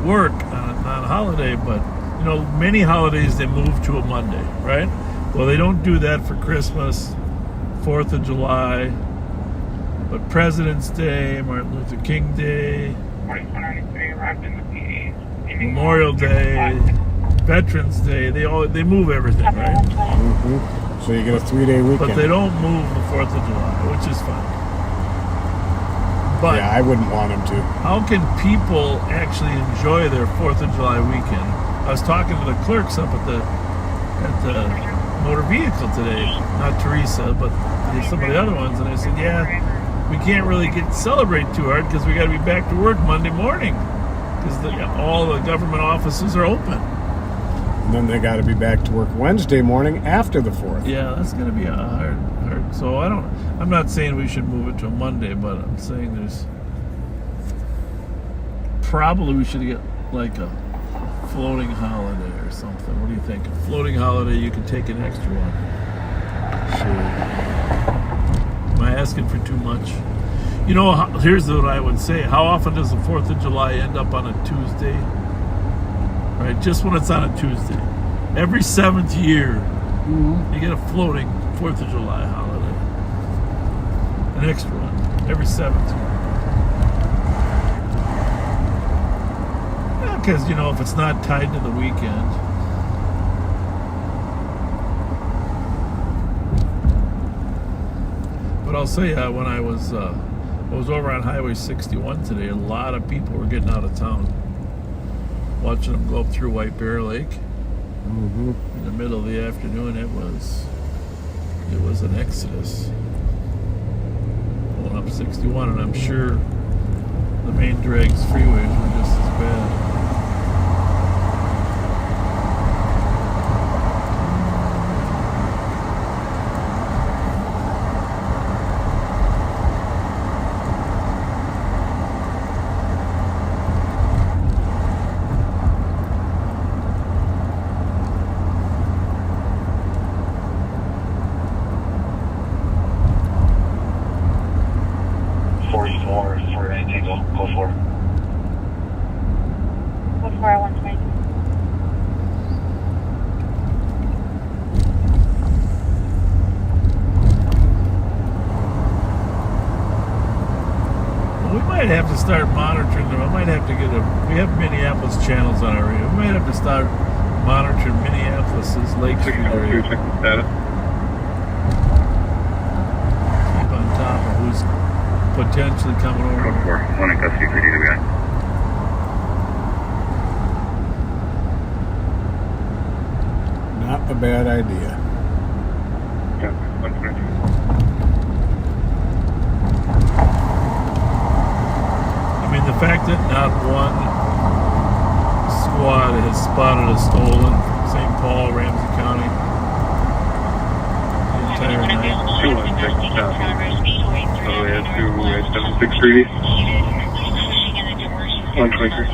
work on a holiday, but you know, many holidays they move to a Monday, right? Well, they don't do that for Christmas, 4th of July, but President's Day, Martin Luther King Day, Memorial Day, Veterans Day, they move everything, right? Mm-hmm. So you get a 3-day weekend. But they don't move the 4th of July, which is fine. But yeah, I wouldn't want them to. How can people actually enjoy their 4th of July weekend? I was talking to the clerks up at the motor vehicle today, not Teresa, but some of the other ones, and I said, yeah, we can't really celebrate too hard because we got to be back to work Monday morning because all the government offices are open. And then they got to be back to work Wednesday morning after the 4th. Yeah, that's going to be a hard. So I'm not saying we should move it to a Monday, but I'm saying probably we should get like a floating holiday or something. What do you think? A floating holiday, you can take an extra one. Sure. Am I asking for too much? You know, here's what I would say. How often does the 4th of July end up on a Tuesday? Right, just when it's on a Tuesday. Every 7th year, you get a floating 4th of July holiday. An extra one. Every 7th year. Because, you know, if it's not tied to the weekend. But I'll say, when I was over on Highway 61 today, a lot of people were getting out of town. Watching them go up through White Bear Lake. In the middle of the afternoon, it was an exodus. Going up 61, and I'm sure the main drags freeways were just as bad. Start monitoring them. I might have to we have Minneapolis channels on our radio. We might have to start monitoring Minneapolis's Lake Street area. Check the status. Keep on top of who's potentially coming over. Code 4, 1 in custody for DWI. Not a bad idea. Yeah, 122. The fact that not one squad has spotted a stolen from St. Paul, Ramsey County the entire night. 216 south. So we had 276 123.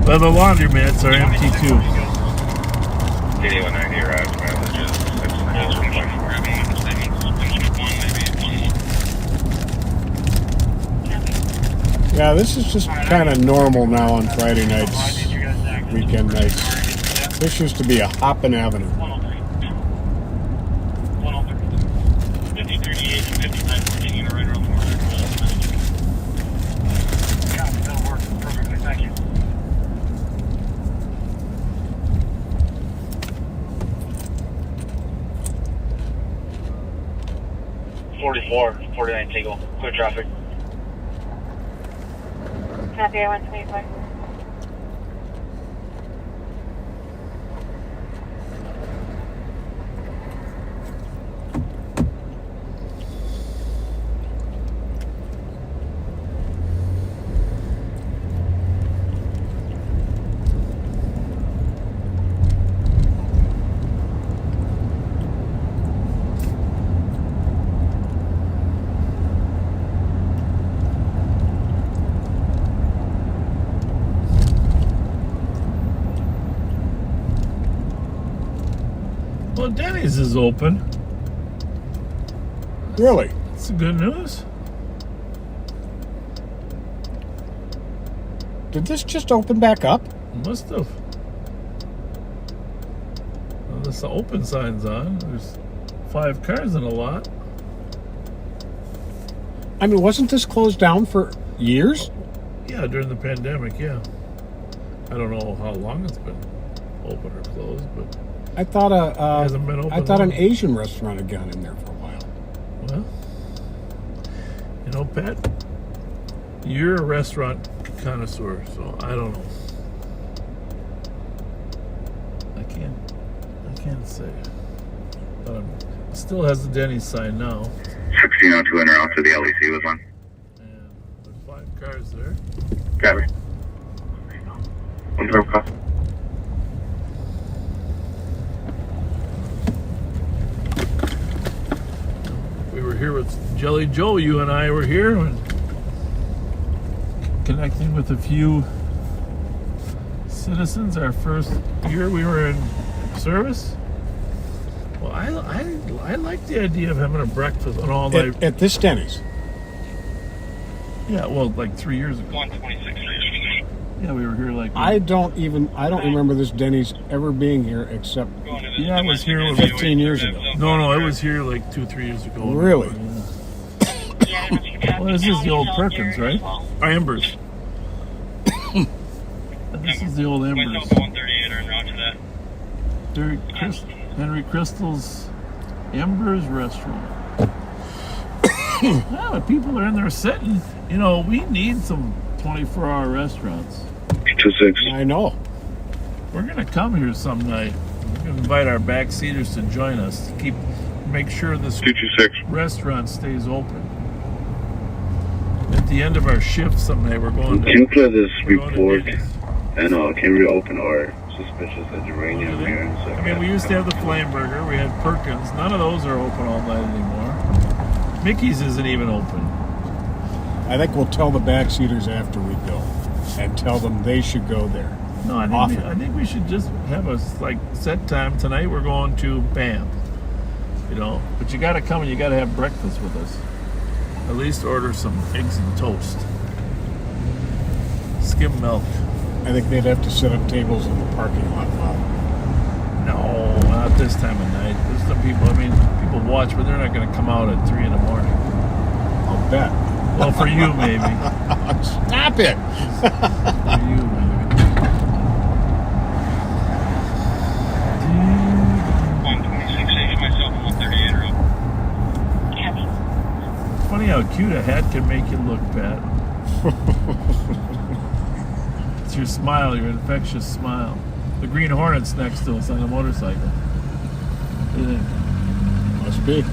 Well, the laundromats are empty too. 8190 arrived. Yeah, this is just kind of normal now on Friday nights, weekend nights. This used to be a hopping avenue. 5038 and 5914 are right around the corner. Yeah, that'll work perfectly. Thank you. 44, 49 Tango, clear traffic. Copy, 125. Well, Denny's is open. Really? That's good news. Did this just open back up? Must have. Unless the open sign's on. There's 5 cars in a lot. I mean, wasn't this closed down for years? Yeah, during the pandemic, yeah. I don't know how long it's been open or closed, but I thought hasn't been open an long. Asian restaurant had gone in there for a while. Well, you know, Pat, you're a restaurant connoisseur, so I don't know. I can't say. But it still has the Denny's sign now. 1602 in route to the LEC with one. And there's 5 cars there. Copy. 1 call. We were here with Jelly Joe. You and I were here and connecting with a few citizens. Our first year we were in service. Well, I like the idea of having a breakfast on all night at this Denny's. Yeah, well, like 3 years ago. 126. Yeah, we were here like. I don't remember this Denny's ever being here except. Yeah, I was here 15 years ago. No, I was here like 2-3 years ago. Really? Yeah. Well, this is the old Perkins, right? Or Embers. This is the old Embers. Henry Crystal's Embers Restaurant. Yeah, but people are in there sitting. You know, we need some 24-hour restaurants. 26. I know. We're gonna come here some night. We're gonna invite our backseaters to join us to make sure this 226 restaurant stays open. At the end of our shift someday, we're going to. Can you clear this report and can we open our suspicious of uranium here? I mean, we used to have the Flame Burger. We had Perkins. None of those are open all night anymore. Mickey's isn't even open. I think we'll tell the backseaters after we go and tell them they should go there. No, I think we should just have a set time. Tonight we're going to BAM. You know, but you got to come and you got to have breakfast with us. At least order some eggs and toast. Skim milk. I think they'd have to set up tables in the parking lot, Bob. No, not this time of night. There's some people, people watch, but they're not going to come out at 3 in the morning. I'll bet. Well, for you, maybe. Stop it. For you, maybe. 126, myself, 138 or up. Funny how cute a hat can make you look, Pat. It's your smile, your infectious smile. The Green Hornet's next to us on the motorcycle. What do you think? Must be.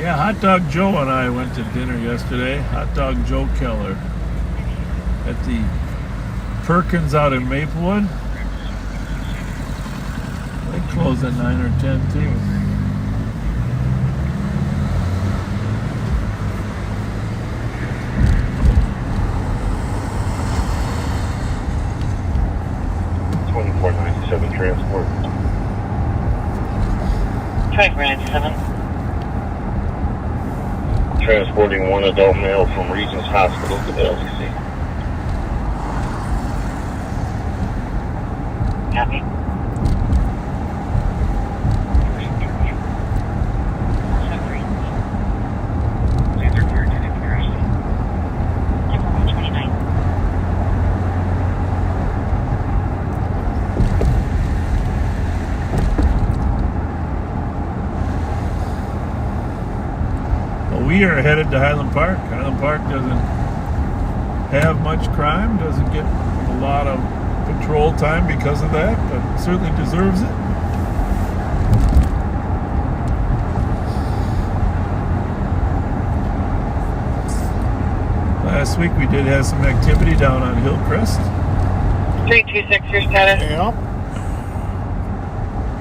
Yeah, Hot Dog Joe and I went to dinner yesterday. Hot Dog Joe Keller at the Perkins out in Maplewood. They close at 9 or 10 too. transport. 2497. Transporting one adult male from Regents Hospital to LCC. Copy. We are headed to Highland Park. Highland Park doesn't have much crime, doesn't get a lot of patrol time because of that, but certainly deserves it. Last week we did have some activity down on Hillcrest. 326, your status. Yep.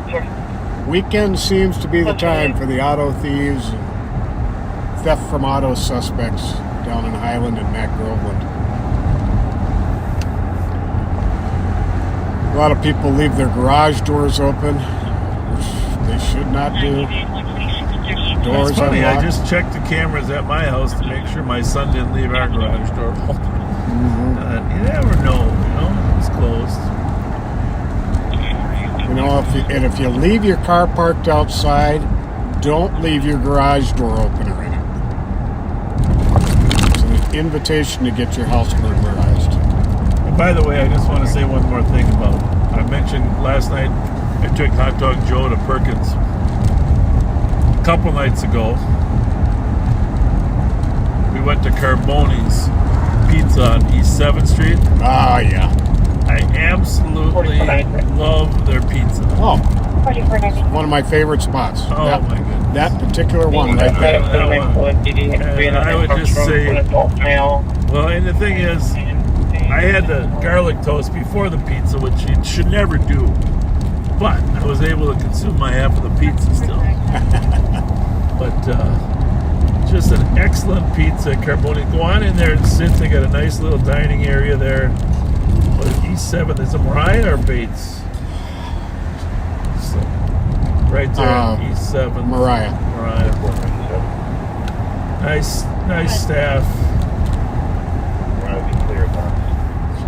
Sure. Weekend seems to be the time for the auto thieves and theft from auto suspects down in Highland and Mac Groveland. A lot of people leave their garage doors open, which they should not do. Doors That's funny, unlocked. I just checked the cameras at my house to make sure my son didn't leave our garage door open. You never know, it's closed. If you leave your car parked outside, don't leave your garage door open or anything. It's an invitation to get your house burglarized. And by the way, I just want to say one more thing about, I mentioned last night I took Hot Dog Joe to Perkins. a couple nights ago, we went to Carboni's Pizza on East 7th Street. Ah, yeah. I absolutely love their pizza. Oh, one of my favorite spots. Oh, my goodness. That particular one right there. That one. And I would just say, well, and the thing is, I had the garlic toast before the pizza, which you should never do. But I was able to consume my half of the pizza still. But just an excellent pizza at Carboni. Go on in there and sit. They got a nice little dining area there. But East 7th, is it Mariah or Bates? So, right there on East 7th. Mariah. Nice staff.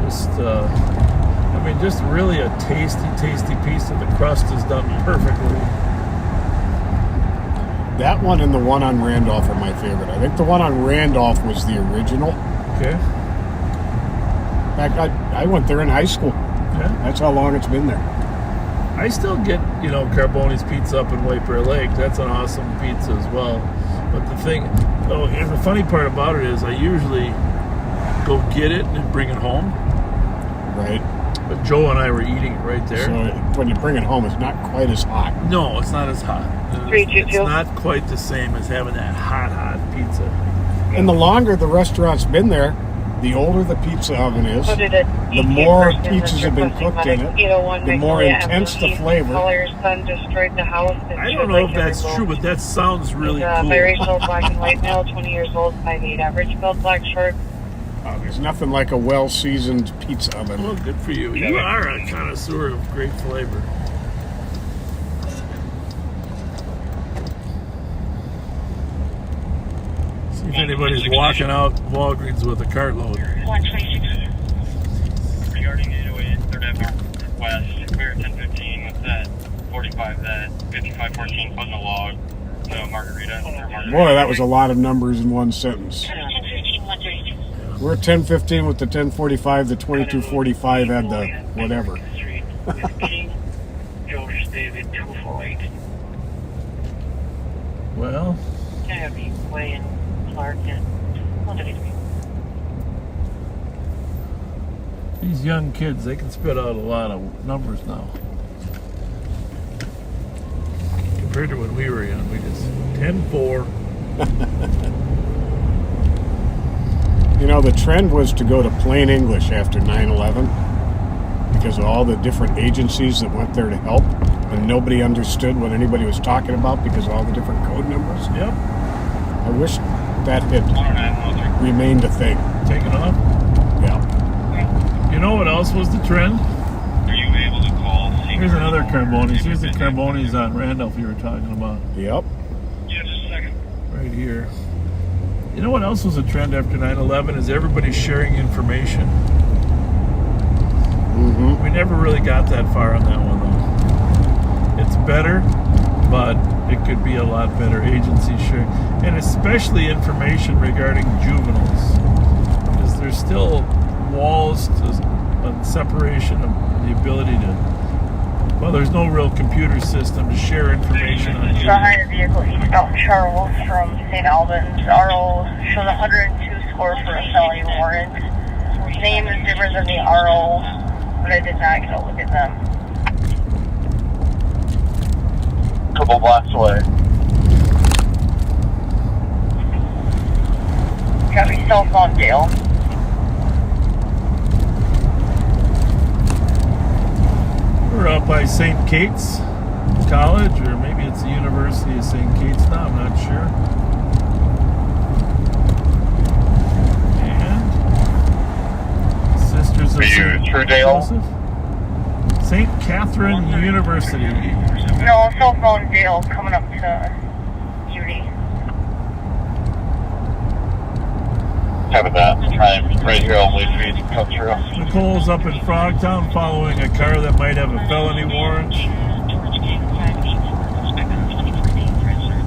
Just, I mean, just really a tasty pizza. The crust is done perfectly. That one and the one on Randolph are my favorite. I think the one on Randolph was the original. Okay. In fact, I went there in high school. Yeah. That's how long it's been there. I still get, Carboni's Pizza up in White Bear Lake. That's an awesome pizza as well. But the thing, and the funny part about it is I usually go get it and bring it home. Right. But Joe and I were eating it right there. So when you bring it home, it's not quite as hot. No, it's not as hot. It's not quite the same as having that hot pizza. And the longer the restaurant's been there, the older the pizza oven is, the more pizzas have been cooked in it, the more intense the flavor. I don't know if that's true, but that sounds really cool. Biracial black and white male, 20 years old, 5'8", average build, black short. There's nothing like a well-seasoned pizza oven. Well, good for you. You are a connoisseur of great flavor. See if anybody's walking out Walgreens with a cartload. 126. Regarding 808, 3rd Avenue West, we're 1015 with that 45, that 5514 on the log. So Margarita. Boy, that was a lot of numbers in one sentence. 1015, 132. We're 1015 with the 1045, the 2245 had the whatever. George David 248. Well, Abby, Wayne, Clark, and 123. these young kids, they can spit out a lot of numbers now. Compared to when we were young, we just 10-4. The trend was to go to plain English after 9/11 because of all the different agencies that went there to help, and nobody understood what anybody was talking about because of all the different code numbers. Yep. I wish that had remained a thing. Taken off? Yeah. You know what else was the trend? Are you able to call? Here's another Carboni's. Here's the Carboni's on Randolph you were talking about. Yep. Yeah, just a second. Right here. You know what else was a trend after 9/11 is everybody sharing information. Mm-hmm. We never really got that far on that one, though. It's better, but it could be a lot better. Agency sharing, and especially information regarding juveniles, because there's still walls on separation of the ability to. Well, there's no real computer system to share information on you. Behind the vehicle, eastbound Charles from St. Albans. RO shows 102 score for a felony warrant. Name is different than the RO, but I did not get a look at them. Couple blocks away. Got me cell phone, Dale. We're up by St. Kate's College, or maybe it's the University of St. Kate's now, I'm not sure. And Sisters of St. Joseph. St. Catherine University. No, cell phone, Dale, coming up to Judy. Having that. I'm right here. I'll wait for you to come through. Nicole's up in Frogtown following a car that might have a felony warrant.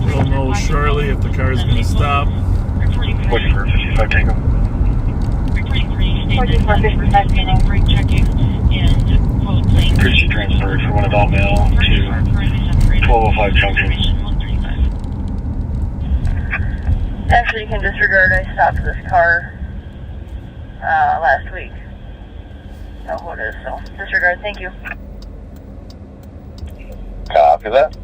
We'll know shortly if the car is going to stop. Push for 55 Tango. 4455 Christy transferred from one adult male to 1205 Junction. Actually, you can disregard. I stopped this car last week. I don't know who it is, so disregard. Thank you. Copy that.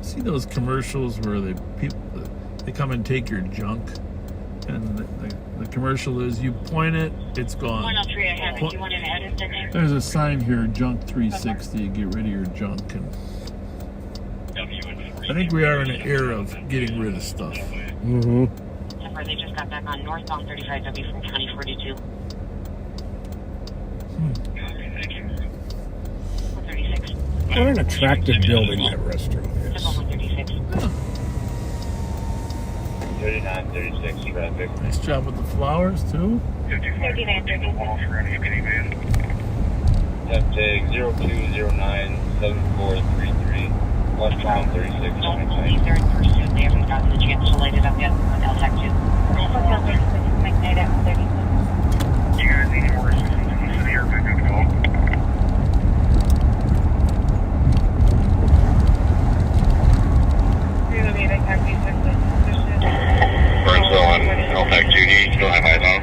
See those commercials where they come and take your junk, and the commercial is you point it, it's gone. 103, I have it. Do you want to add it there? There's a sign here, junk 360, get rid of your junk. And I think we are in an era of getting rid of stuff. Mm-hmm. They just got back on northbound 35W from County 42. 136. What an attractive building that restaurant is. 136. 3936 traffic. Nice job with the flowers, too. 3936. Take 02097433. Westbound 36. They're in pursuit. They haven't gotten the chance to light it up yet. I'll talk to you. Westbound 36. Make night at 36. Do you guys need more assistance in the city or good to go? Burnsville and Elpac 2D, still have eyes on.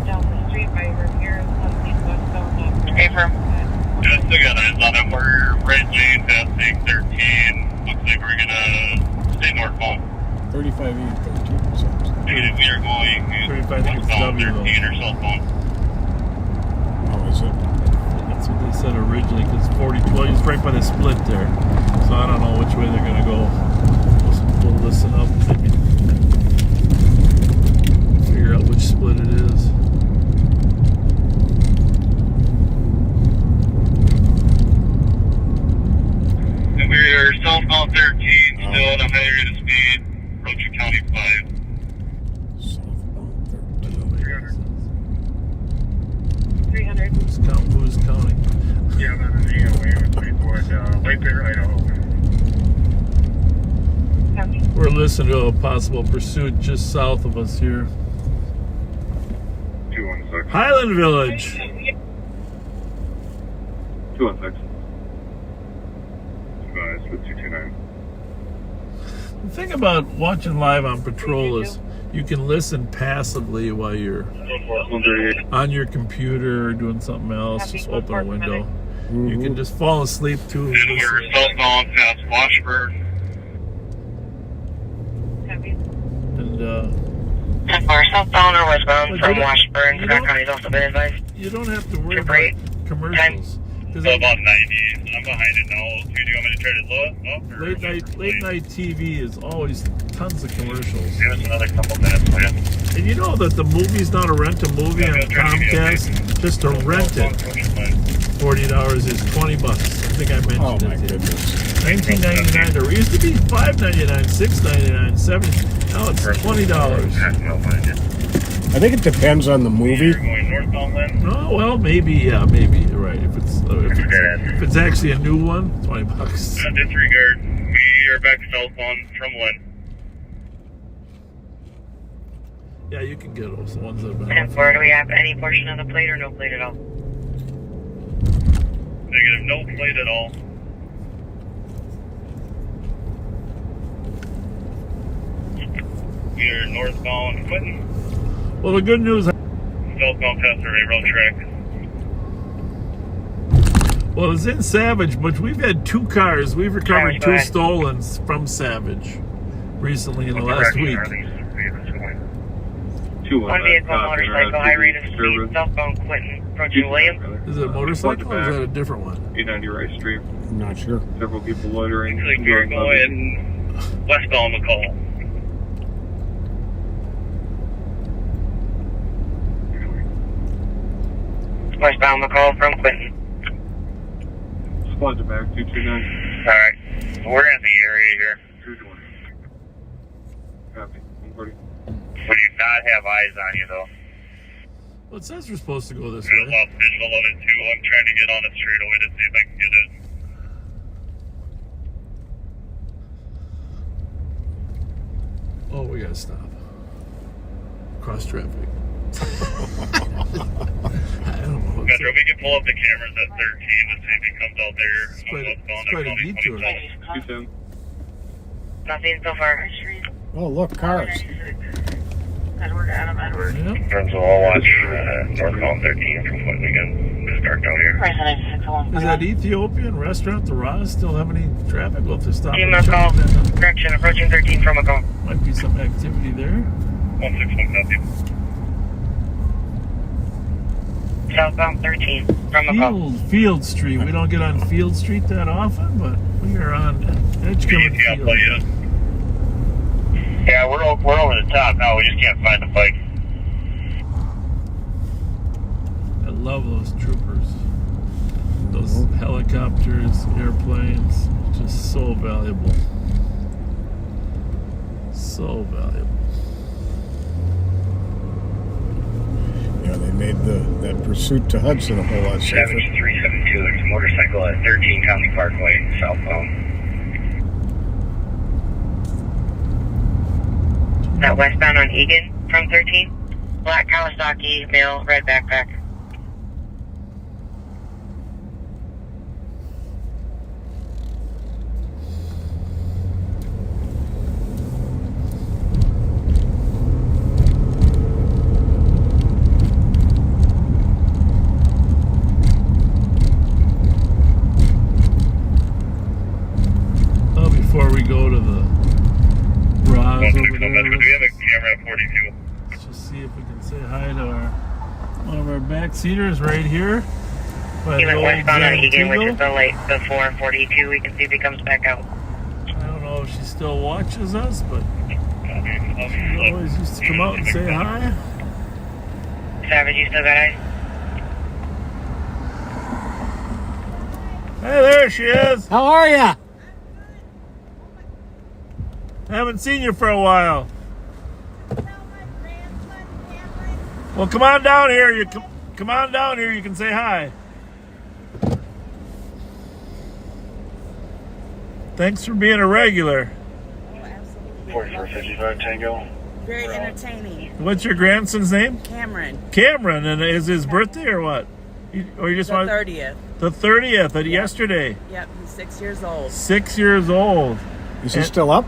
Down the street by repairs, something westbound. Hey, firm. Just still got eyes on it. We're right lane passing 13. Looks like we're gonna stay northbound. 35E, 13. We are going 35 northbound W, 13 or southbound. Oh, is it? That's what they said originally, because 42, it's right by the split there. So I don't know which way they're going to go. We'll listen up, maybe figure out which split it is. And we're southbound 13, still at a high rate of speed, approaching County 5. Southbound 300. Who's counting? Yeah, that's the way toward White Bear, Idaho. We're listening to a possible pursuit just south of us here. 216. Highland Village. 216. It's with 229. The thing about watching live on patrol is you can listen passively while you're on your computer or doing something else. Just open a window. Mm-hmm. You can just fall asleep too. And we're southbound past Washburn. And We're southbound or westbound But from you don't- Washburn. you Scott don't- County's also been advised. you don't have to worry Super about commercials. So about 90. I'm behind it now. Do you want me to try to low it up? Or Late night TV is always tons of commercials. Give us another couple minutes, will you? And you know that the movie's not a rent a movie on Comcast. Just to rent it, $40 is $20. I think I mentioned Oh, my it. goodness. $19.99. There used to be $5.99, $6.99, $7. Now it's $20. I think it depends on the movie. You're going northbound then? Oh well, maybe yeah, maybe you're right. If it's actually a new one, $20. Disregard. We are back southbound from Lynn. Yeah, you can get those ones that have been. And where do we have any portion of the plate or no plate at all? Negative, no plate at all. We are northbound Clinton. Well, the good news. Southbound past the railroad track. Well, it's in Savage, but we've had two cars. We've recovered two stolen from Savage recently in the last week. One vehicle, motorcycle, high rate of speed, southbound Clinton, approaching William. Is it a motorcycle or is that a different one? 890 Rice Street. I'm not sure. Several people loitering. Looks like we're going westbound McCall. Westbound McCall from Clinton. Squads are back, 229. Alright, we're in the area here. 220. Copy, 140. We do not have eyes on you though. Well, it says we're supposed to go this I way. lost visual on it too. I'm trying to get on it straight away to see if I can get it. Oh, we gotta stop. Cross traffic. I don't know. Metro, we can pull up the cameras at 13 to see if he comes out there. It's quite a detour. 27. Nothing so far. Oh, look, cars. Edward, Adam, Edward. Yep. Friends will all watch northbound 13 from when we get dark out here. Is that Ethiopian restaurant, the Roz, still have any traffic? Well, if they're stopping Team and call. checking, Correction, approaching 13 from a call. might be some activity there. 161 copy. Southbound 13 from a call. Field Street. We don't get on Field Street that often, but we are on Edgecombe Field. Yeah, we're over the top now. We just can't find the bike. I love those troopers. Those helicopters, airplanes, just so valuable. So valuable. Yeah, they made that pursuit to Hudson a whole lot safer. Savage 372. There's a motorcycle at 13 County Parkway, southbound. That westbound on Egan from 13. Black Kawasaki, male, red backpack. Oh, before we go to the Roz over there, Do we have a camera at 42? let's just see if we can say hi to one of our backseaters right here. By He the went old westbound on Egan, which Zantigo. is the late before 42. We can see if he comes back out. I don't know if she still watches us, but she always used to come out and say hi. Savage, you still got eyes? Hey, there she is. How are ya? Haven't seen you for a while. Well, come on down here. Come on down here. You can say hi. Thanks for being a regular. 4455 Tango. Very entertaining. What's your grandson's name? Cameron. Cameron, and is his birthday or what? Or you just The want 30th. the 30th of yesterday. Yep, he's 6 years old. 6 years old. Is he still up?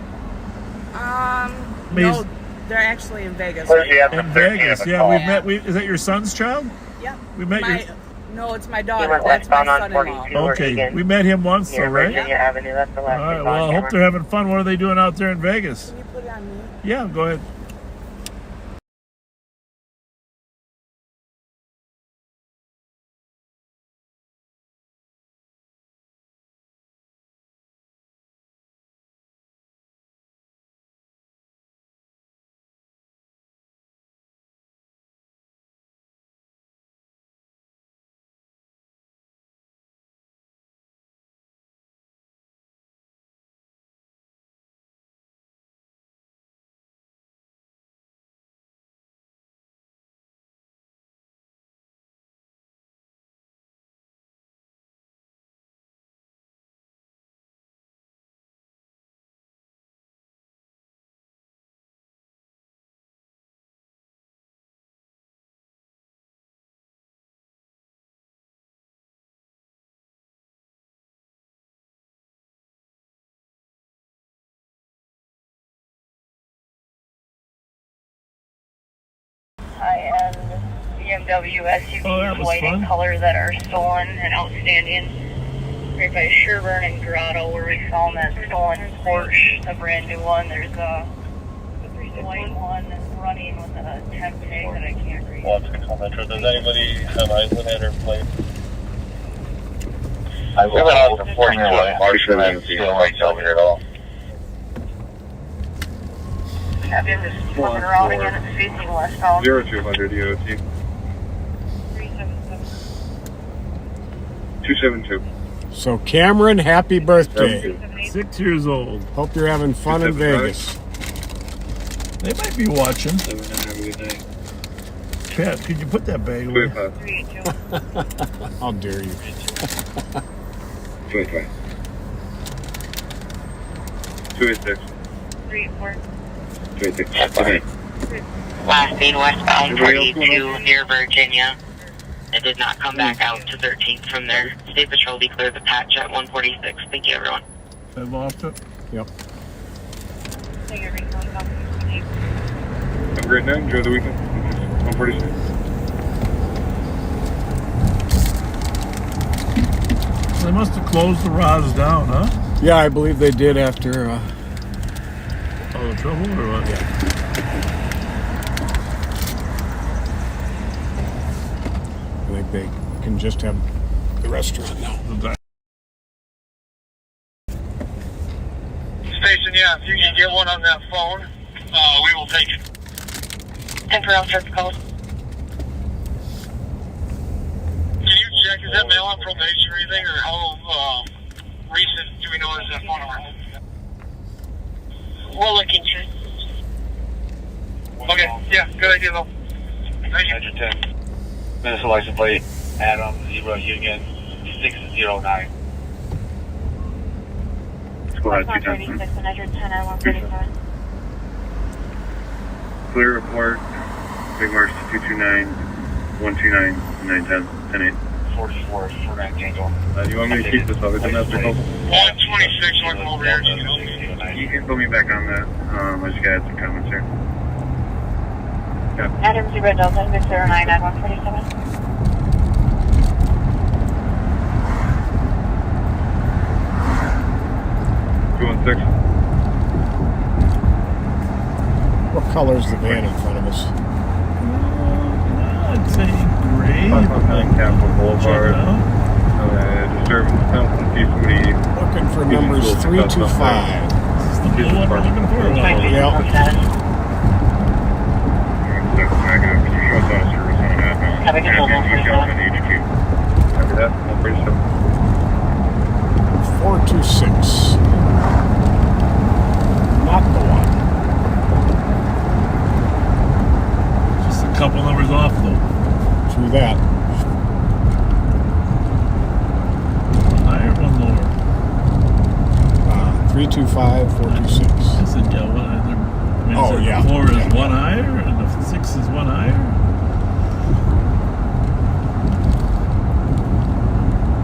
No, they're actually in Vegas. In Vegas, yeah. We met. Is that your son's child? Yep. We met your. No, it's my daughter. That's my son-in-law. Okay, we met him once, though, right? Virginia Avenue, that's the last All right. Well, I hope they're having fun. What are they doing out there in Vegas? Can you put it on me? Yeah, go ahead. high-end BMW SUVs, Oh, that was white in fun. color, that are stolen and outstanding. Right by Sherburne and Grotto, where we found that stolen Porsche, the brand new one. There's a white one running with a temp tag that I can't read. 161 Metro. Does anybody have eyes on it or plate? I will have the 42 on Marshall and see no lights over here at all. Have him just flipping around again, it's facing westbound. 0200 EOT. 272. So Cameron, happy birthday. 6 years old. Hope you're having fun in Vegas. They might be watching. Pat, could you put that bag away? How dare you? 285. 286. 384. 286. Last being westbound 42 near Virginia. It did not come back out to 13th from there. State Patrol declared the patch at 146. Thank you, everyone. I lost it. Yep. Have a great night. Enjoy the weekend. 146. They must have closed the rods down, huh? Yeah, I believe they did after. Oh, the trouble or what? Yeah. I think they can just have the restaurant now. Station, yeah, if you can get one on that phone, we will take it. 10 for Alpha code. Can you check, is that mail on probation or anything, or how recent do we know is that phone number? We'll look into it. Okay, yeah, good idea though. Thank you. 10. Minnesota license plate, Adam, 0 Union, 609. Squad 210. 110 at 137. Clear report, Big March 229, 129, 910, 10-8. 44 for Grand Angel. Do you want me to keep this other domestic? 126 north over here. You can put me back on that. I just got some comments here. Yeah. Adam 0 Delta 609 at 147. What color is the van in front of us? I'd say gray. 559 Capitol Boulevard. Disturbance penalty. Somebody looking for numbers 325. Is this the blue one we're looking for? Yeah. Have a good one, 147. 426. Not the one. Just a couple numbers off, though. True that. One higher, one lower. 325, 426. I said, yeah, one higher. I mean, Oh, yeah. 4 is Yeah. one higher, and the 6 is one higher.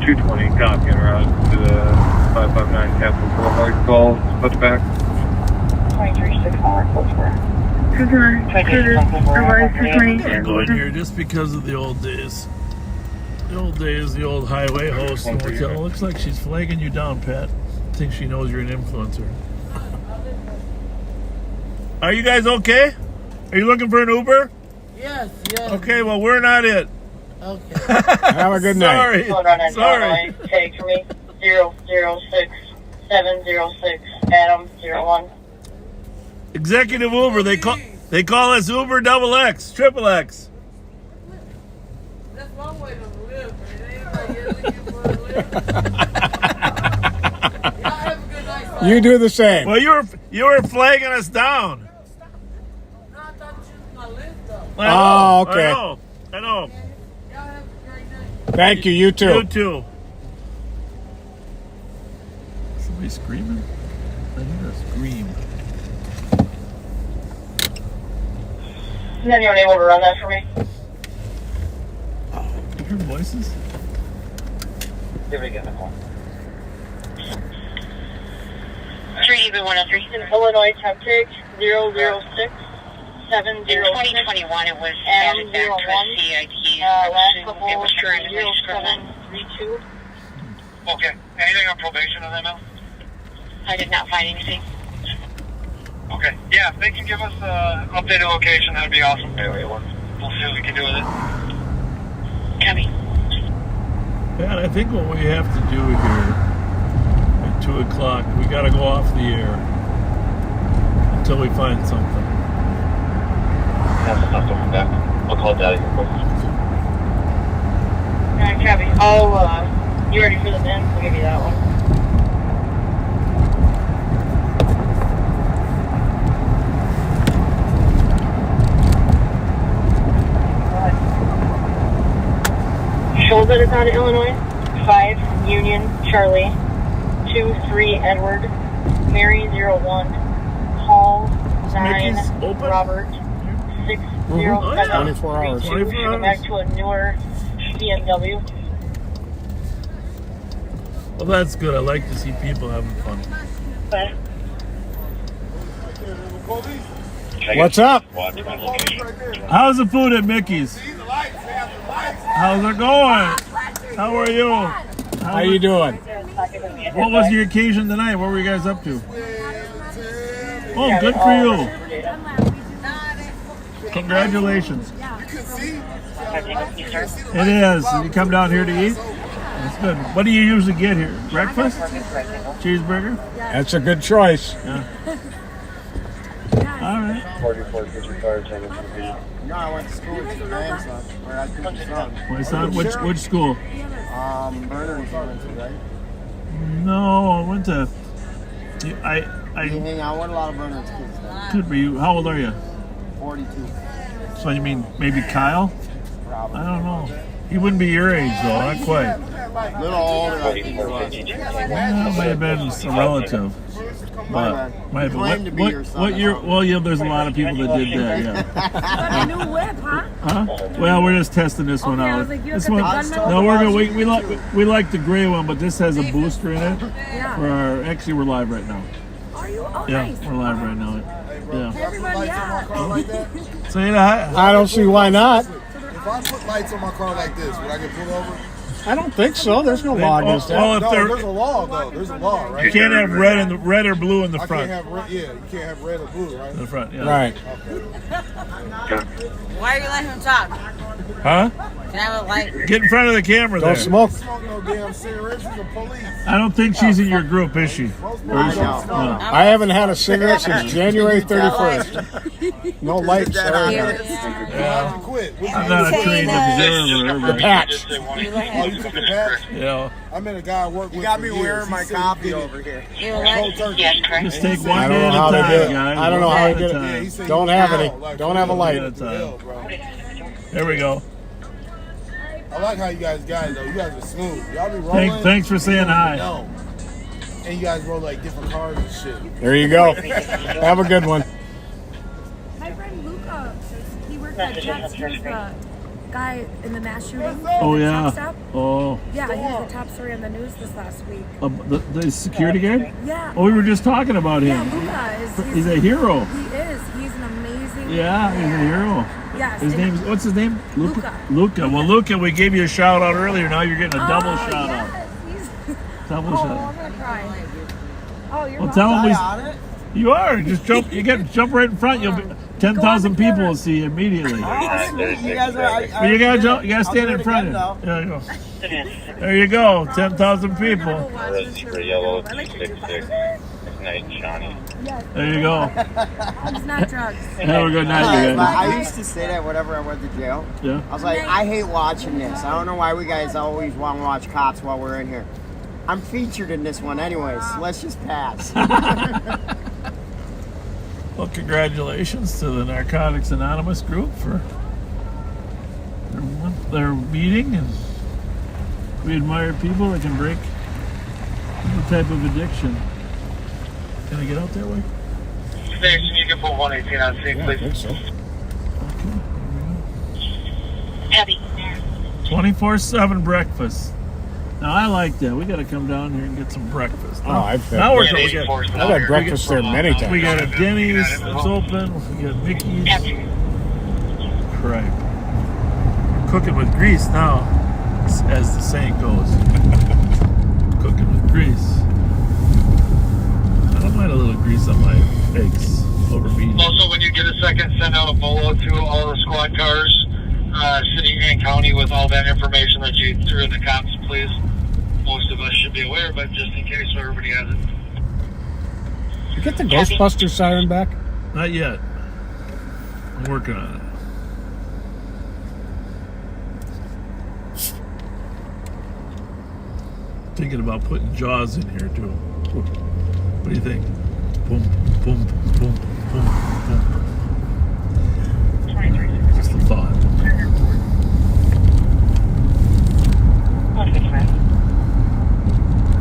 220, copy en route to the 559 Capitol Boulevard. Call, put back. 2361 close for. I'm going here just because of the old days. The old days, the old highway host motel. Looks like she's flagging you down, Pat. I think she knows you're an influencer. Are you guys okay? Are you looking for an Uber? Yes, yes. Okay, well, we're not it. Okay. Have a good night. Sorry. Take for me 006706 Adam 01. Executive Uber. They call us Uber Double X, Triple X. That's one way to live, man. Everybody is looking for a live. Y'all have a good night. Bye. You do the same. Well, you were flagging us down. No, I thought you was my list, though. Oh, okay. I know. Y'all have a great night. Thank you. You too. You too. Somebody screaming? I hear a scream. Is anyone able to run that for me? You hear voices? Here we go, Nicole. 3 Illinois temp take 006 706. In 2021, it was added back to a CIT. Last couple it was turned 0732. Okay, anything on probation on that now? I did not find anything. Okay, yeah, if they can give us an updated location, that'd be awesome. We'll see what we can do with it. Copy. Pat, I think what we have to do here at 2 o'clock, we got to go off the air until we find something. Have some stuff to come back. I'll call Daddy real quick. Alright, copy. You ready for the bin? I'll give you that one. Shoulder out of Illinois, 5 Union Charlie, 23 Edward, Mary 01, Paul 9 Robert, 607 24 hours. 32, back to a newer BMW. Well, that's good. I like to see people having fun. Okay. What's up? How's the food at Mickey's? How's it going? How are you? How you doing? What was your occasion tonight? What were you guys up to? Oh, good for you. Congratulations. It is. You come down here to eat? That's good. What do you usually get here? Breakfast? Cheeseburger? That's a good choice. Yeah. All right. No, I went to school with your grandson. Or I took his son. My son? Which school? Bernard, you went to, right? No, I went to. You hang out with a lot of Bernard's kids. Good for you. How old are you? 42. So you mean maybe Kyle? Probably. I don't know. He wouldn't be your age though, not quite. A little older, I think he was. Well, that might have been a relative. But might have been. What year? Well, yeah, there's a lot of people that did that. Yeah. A new whip, huh? Huh? Well, we're just testing this one Okay, I out. was like, you This got the one. gunmetal No, we're device? good. We like the gray one, but this has a booster in it. Yeah. For our, actually, we're live right now. Are you? Oh, Yeah, nice. we're live right now. Yeah. Everybody, yeah. Say hi. I don't see why not. If I put lights on my car like this, would I get pulled over? I don't think so. There's no law against that. Well, if No, they're, there's a law though. There's a law, right? you can't have red or blue in the I front. can't have red. Yeah, you can't have red or blue, right? In the front, yeah. Right. Why are you letting him talk? Huh? Can I have a light? Get in front of the camera Don't there. smoke. Smoke no damn cigarettes. She's the police. I don't think she's in your group, is she? I haven't had a cigarette since January 31st. No lights. Sorry. Yeah. Quit. I'm not a trained observer. The patch. Oh, you took the patch? Yeah. I met a guy I work with. You got me for years. wearing my He said copy he did it. over here. Cold turkey. Just take said- one I day don't at know how a they time, did it. guys. I don't know One how day they at did a it. time. He said Don't he have was any. out, like, Don't have a One light. day at a for real, time. bro. There we go. I like how you guys got it though. You guys are smooth. Y'all be rolling. Thanks for saying hi. No. And you guys roll like different cars and shit. There you go. Have a good one. My friend Luca, he worked at Jets. He was the guy in the mass shooting. Oh at yeah. Truck Stop. Oh. Yeah, he was the top story on the news this last week. The security guard? Yeah. Oh, we were just talking about Yeah, him. Luca is. He's a hero. He is. He's an amazing. Yeah, he's a hero. Yes. His and- name's what's his name? Luca. Luca. Well, Luca, we gave you a shout out earlier. Now you're getting a double Oh, shout yes. out. He's- Double Oh, shout I'm out. gonna cry. Oh, you're Well, welcome. tell him I on it? you are. Just jump. You get jump right in front. You'll be 10,000 people will see you immediately. Oh, sweet. You guys are. But you gotta jump. You gotta I'll stand do in it front again, of you. There you go. There you go. 10,000 people. Yellow 266. Night, Shawnee. There you go. It's not drugs. Have a good night, you guys. I used to say that whenever I went to jail. Yeah. I was like, I hate watching this. I don't know why we guys always want to watch cops while we're in here. I'm featured in this one anyways. So let's just pass. Well, congratulations to the Narcotics Anonymous group for their meeting, and we admire people that can break any type of addiction. Can I get out that way? Station, you can put 118 on scene, Yeah, I think so. Heavy. 24/7 breakfast. Now I like that. We got to come down here and get some breakfast. Oh, I've had, Now we're I've had breakfast there many times. We got a Denny's that's open. We got Mickey's. Crap. Cooking with grease now, as the saying goes. Cooking with grease. I don't mind a little grease on my eggs over meat. Also, when you get a second, send out a bolo to all the squad cars, city and county, with all that information that you threw in the cops, please. Most of us should be aware, but just in case so everybody has it. You get the Ghostbuster siren back? Not yet. I'm working on it. Thinking about putting Jaws in here too. What do you think? Boom, boom, boom, boom, boom. Just a thought.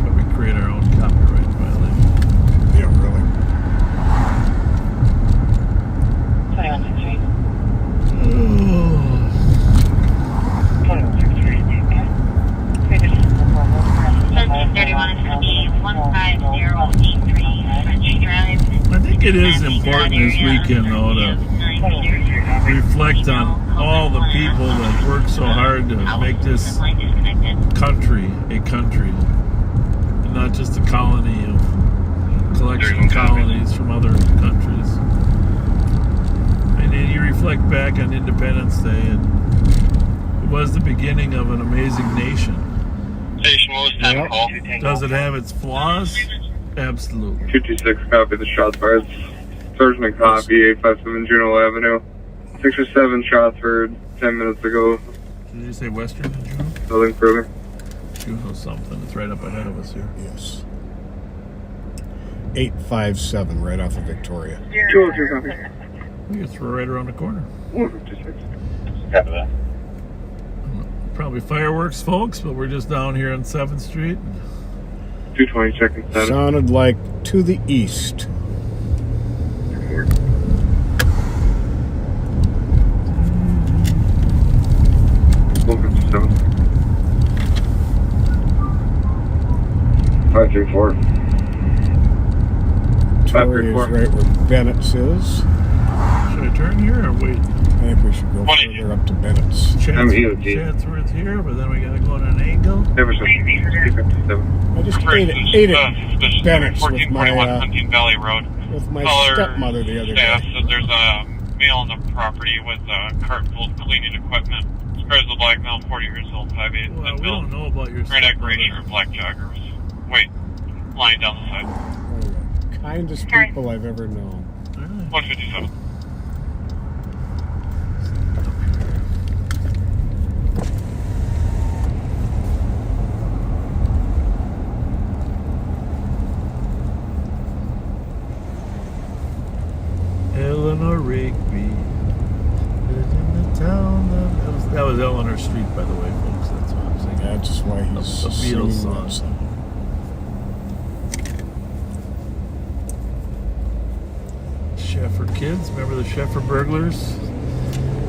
Probably create our own copyright violation. Yeah, really. I think it is important this weekend, though, to reflect on all the people that work so hard to make this country a country, and not just a colony of collection of colonies from other countries. And then you reflect back on Independence Day, and it was the beginning of an amazing nation. Station, what was time call? Does it have its flaws? Absolutely. 226, copy the shots fired. Sergeant and copy, 857 Juneau Avenue. 6 or 7 shots heard 10 minutes ago. Did you say Western and Juneau? Nothing further. Juneau something. It's right up ahead of us here. Yes. 857, right off of Victoria. 202, copy. I think it's right around the corner. 156. Copy that. Probably fireworks, folks, but we're just down here on 7th Street. 220, checking status. Sounded like to the east. 157. 534. Victoria's right where Bennett's is. Should I turn here or wait? I think we should go further up to Bennett's. Chatsworth here, but then we gotta go on an angle. Never said 257. I just ate at Bennett's with my Hunting Valley Road. with my Caller stepmother the other staff day. says there's a male on the property with a cart full of cleaning equipment. Describes the black male, 40 years old, 5'8", Well, we don't know about your redneck gray stepmother. shirt, black joggers. Wait, lying down the side. Kindest people I've ever known. 157. Eleanor Rigby lives in the town that was Eleanor Street, by the way, folks. That's what I'm saying. That's just why he's a Beatles singing song. Sheffer kids, remember the Sheffer burglars?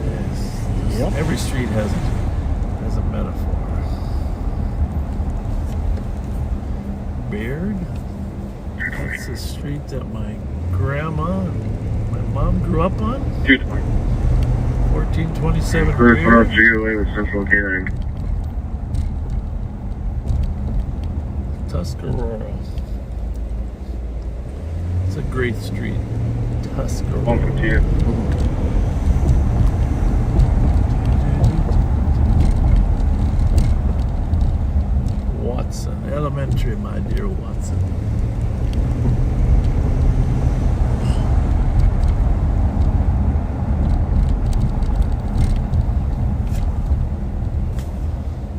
Yes. Yep. Every street has a metaphor. Baird? That's the street that my mom grew up on? 220. 1427 First Baird. off, GLA with Central Hearing. Tuscarora. It's a great street. Tuscarora. 158. Watson Elementary, my dear Watson.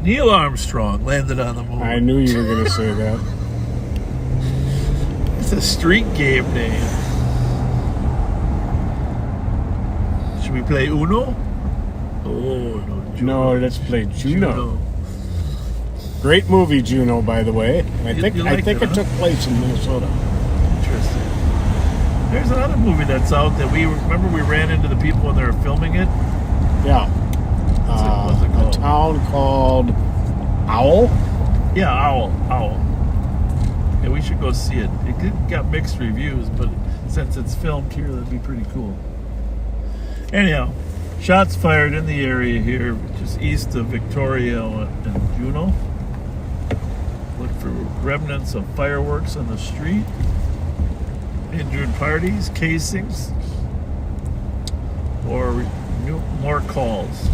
Neil Armstrong landed on the moon. I knew you were going to say that. It's a street game name. Should we play Uno? Oh, no. No, let's play Juno. Great movie, Juno, by the way. I think it took place in Minnesota. Interesting. There's another movie that's out that we ran into the people when they were filming it. Yeah. What's it called? A town called Owl? Yeah, Owl. Yeah, we should go see it. It got mixed reviews, but since it's filmed here, that'd be pretty cool. Anyhow, shots fired in the area here, just east of Victoria and Juneau. Look for remnants of fireworks on the street. Injured parties, casings, or more calls.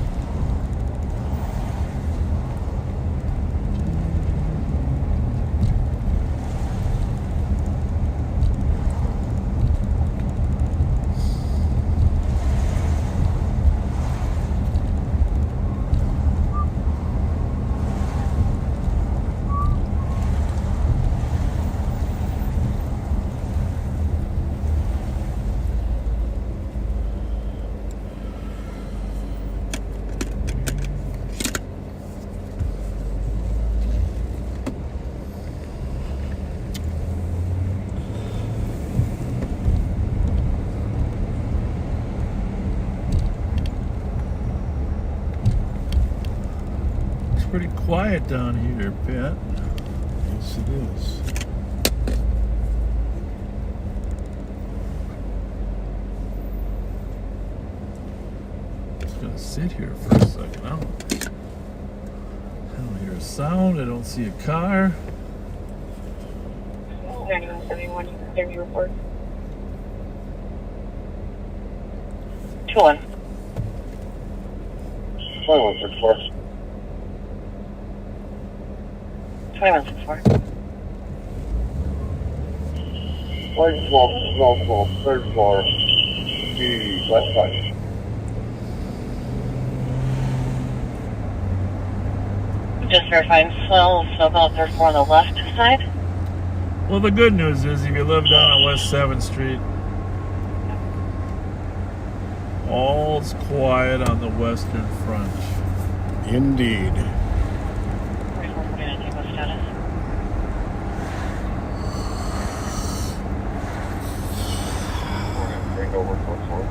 Pretty quiet down here, Pat. Yes, it is. Just gonna sit here for a second. I don't hear a sound. I don't see a car. 9171, can you report? 21. 2164. 2164. Third floor. West side. Just verifying snowball third floor on the left side. Well, the good news is if you live down on West 7th Street, all's quiet on the western front. Indeed. Over 4-4.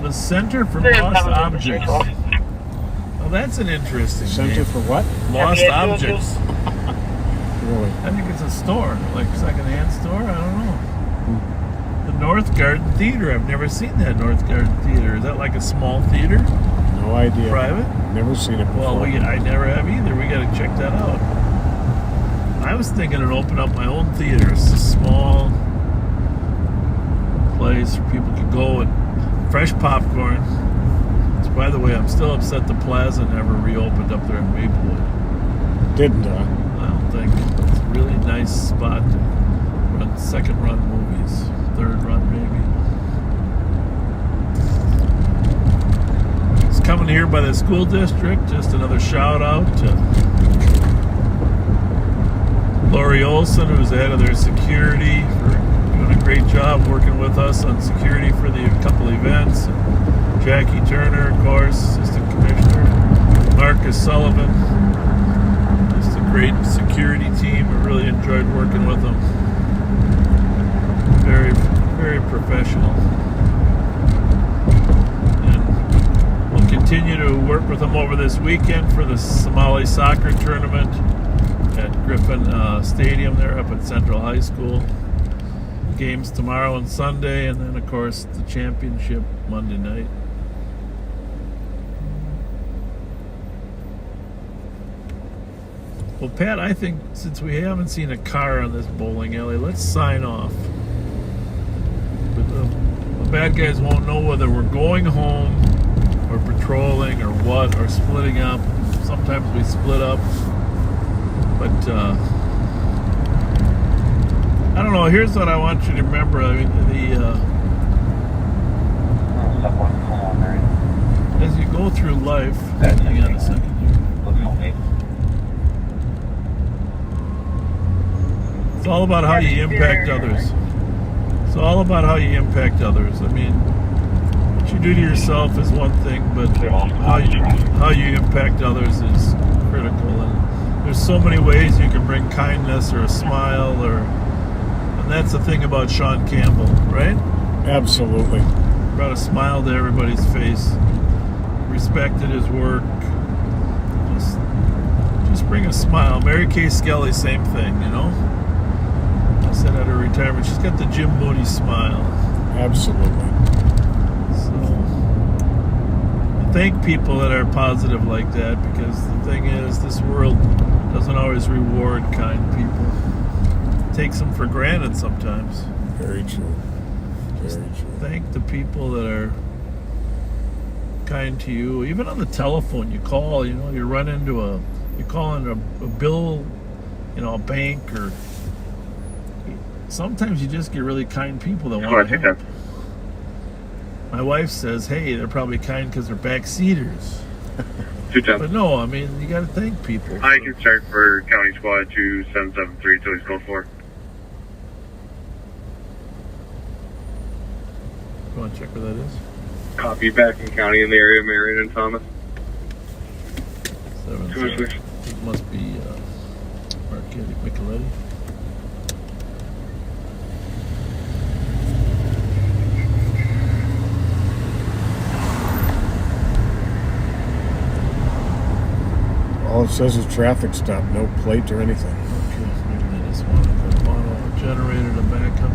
The Center for Lost Objects. Well, that's an interesting Center name. for what? Lost Objects. Really? I think it's a store, like a second-hand store. I don't know. The North Garden Theater. I've never seen that North Garden Theater. Is that like a small theater? No idea. Private? Never seen it before. Well, I never have either. We got to check that out. I was thinking of opening up my own theater. It's a small place where people could go and fresh popcorn. So, by the way, I'm still upset the Plaza never reopened up there in Maplewood. Didn't I don't think. It's a really nice spot to run second run movies. Third run maybe. It's coming here by the school district. Just another shout out to Lori Olson, who's the head of their security, for doing a great job working with us on security for the couple events. Jackie Turner, of course, Assistant Commissioner. Marcus Sullivan. Just a great security team. I really enjoyed working with them. Very, very professional. And we'll continue to work with them over this weekend for the Somali soccer tournament at Griffin Stadium there up at Central High School. Games tomorrow and Sunday, and then of course the championship Monday night. Well, Pat, I think since we haven't seen a car on this bowling alley, let's sign off. But the bad guys won't know whether we're going home or patrolling or what, or splitting up. Sometimes we split up. But I don't know. Here's what I want you to remember. I mean, as you go through life, hang on a second here. It's all about how you impact others. It's all about how you impact others. I mean, what you do to yourself is one thing, but how you impact others is critical. And there's so many ways you can bring kindness or a smile, and that's the thing about Sean Campbell, right? Absolutely. Brought a smile to everybody's face. Respected his work. Just bring a smile. Mary Kay Skelly, same thing, you know? I said at her retirement, she's got the Jim Mooney smile. Absolutely. So, I thank people that are positive like that, because the thing is, this world doesn't always reward kind people. It takes them for granted sometimes. Very true. Very true. Thank the people that are kind to you. Even on the telephone, you call, you run into you call in a bill, a bank, or sometimes you just get really kind people that want to help. My wife says, hey, they're probably kind because they're backseaters. But no, I mean, you got to thank people. I can start for County Squad 2773 till he's code 4. You want to check where that is? Copy back in county in the area of Marion and Thomas. 7, it must be Micheletti. All it says is traffic stop, no plate or anything. Okay, so maybe they just want a mono generator to back up.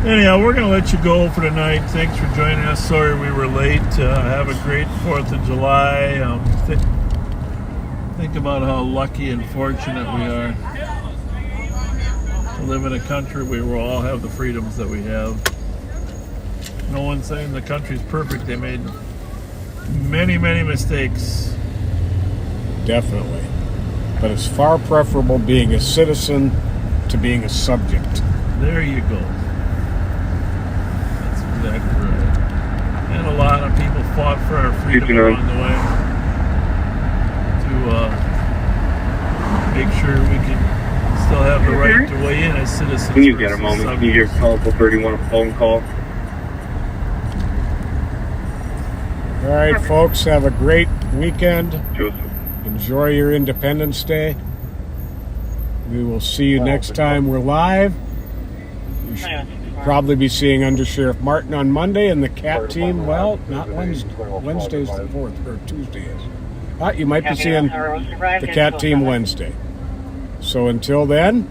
Anyhow, we're going to let you go for tonight. Thanks for joining us. Sorry we were late. Have a great 4th of July. Think about how lucky and fortunate we are to live in a country where we all have the freedoms that we have. No one's saying the country's perfect. They made many, many mistakes. Definitely. But it's far preferable being a citizen to being a subject. There you go. That's exactly right. And a lot of people fought for our freedom along the way to make sure we could still have the right to weigh in as citizens. When you get a moment, can you give Colorful 31 a phone call? All right, folks, have a great weekend. Joseph. Enjoy your Independence Day. We will see you next time we're live. We should probably be seeing Under Sheriff Martin on Monday and the CAT team. Well, not Wednesday. Wednesday's the 4th, or Tuesday is. But you might be seeing the CAT team Wednesday. So until then,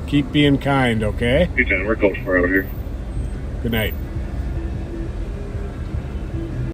keep being kind, okay? We're close for out here. Good night.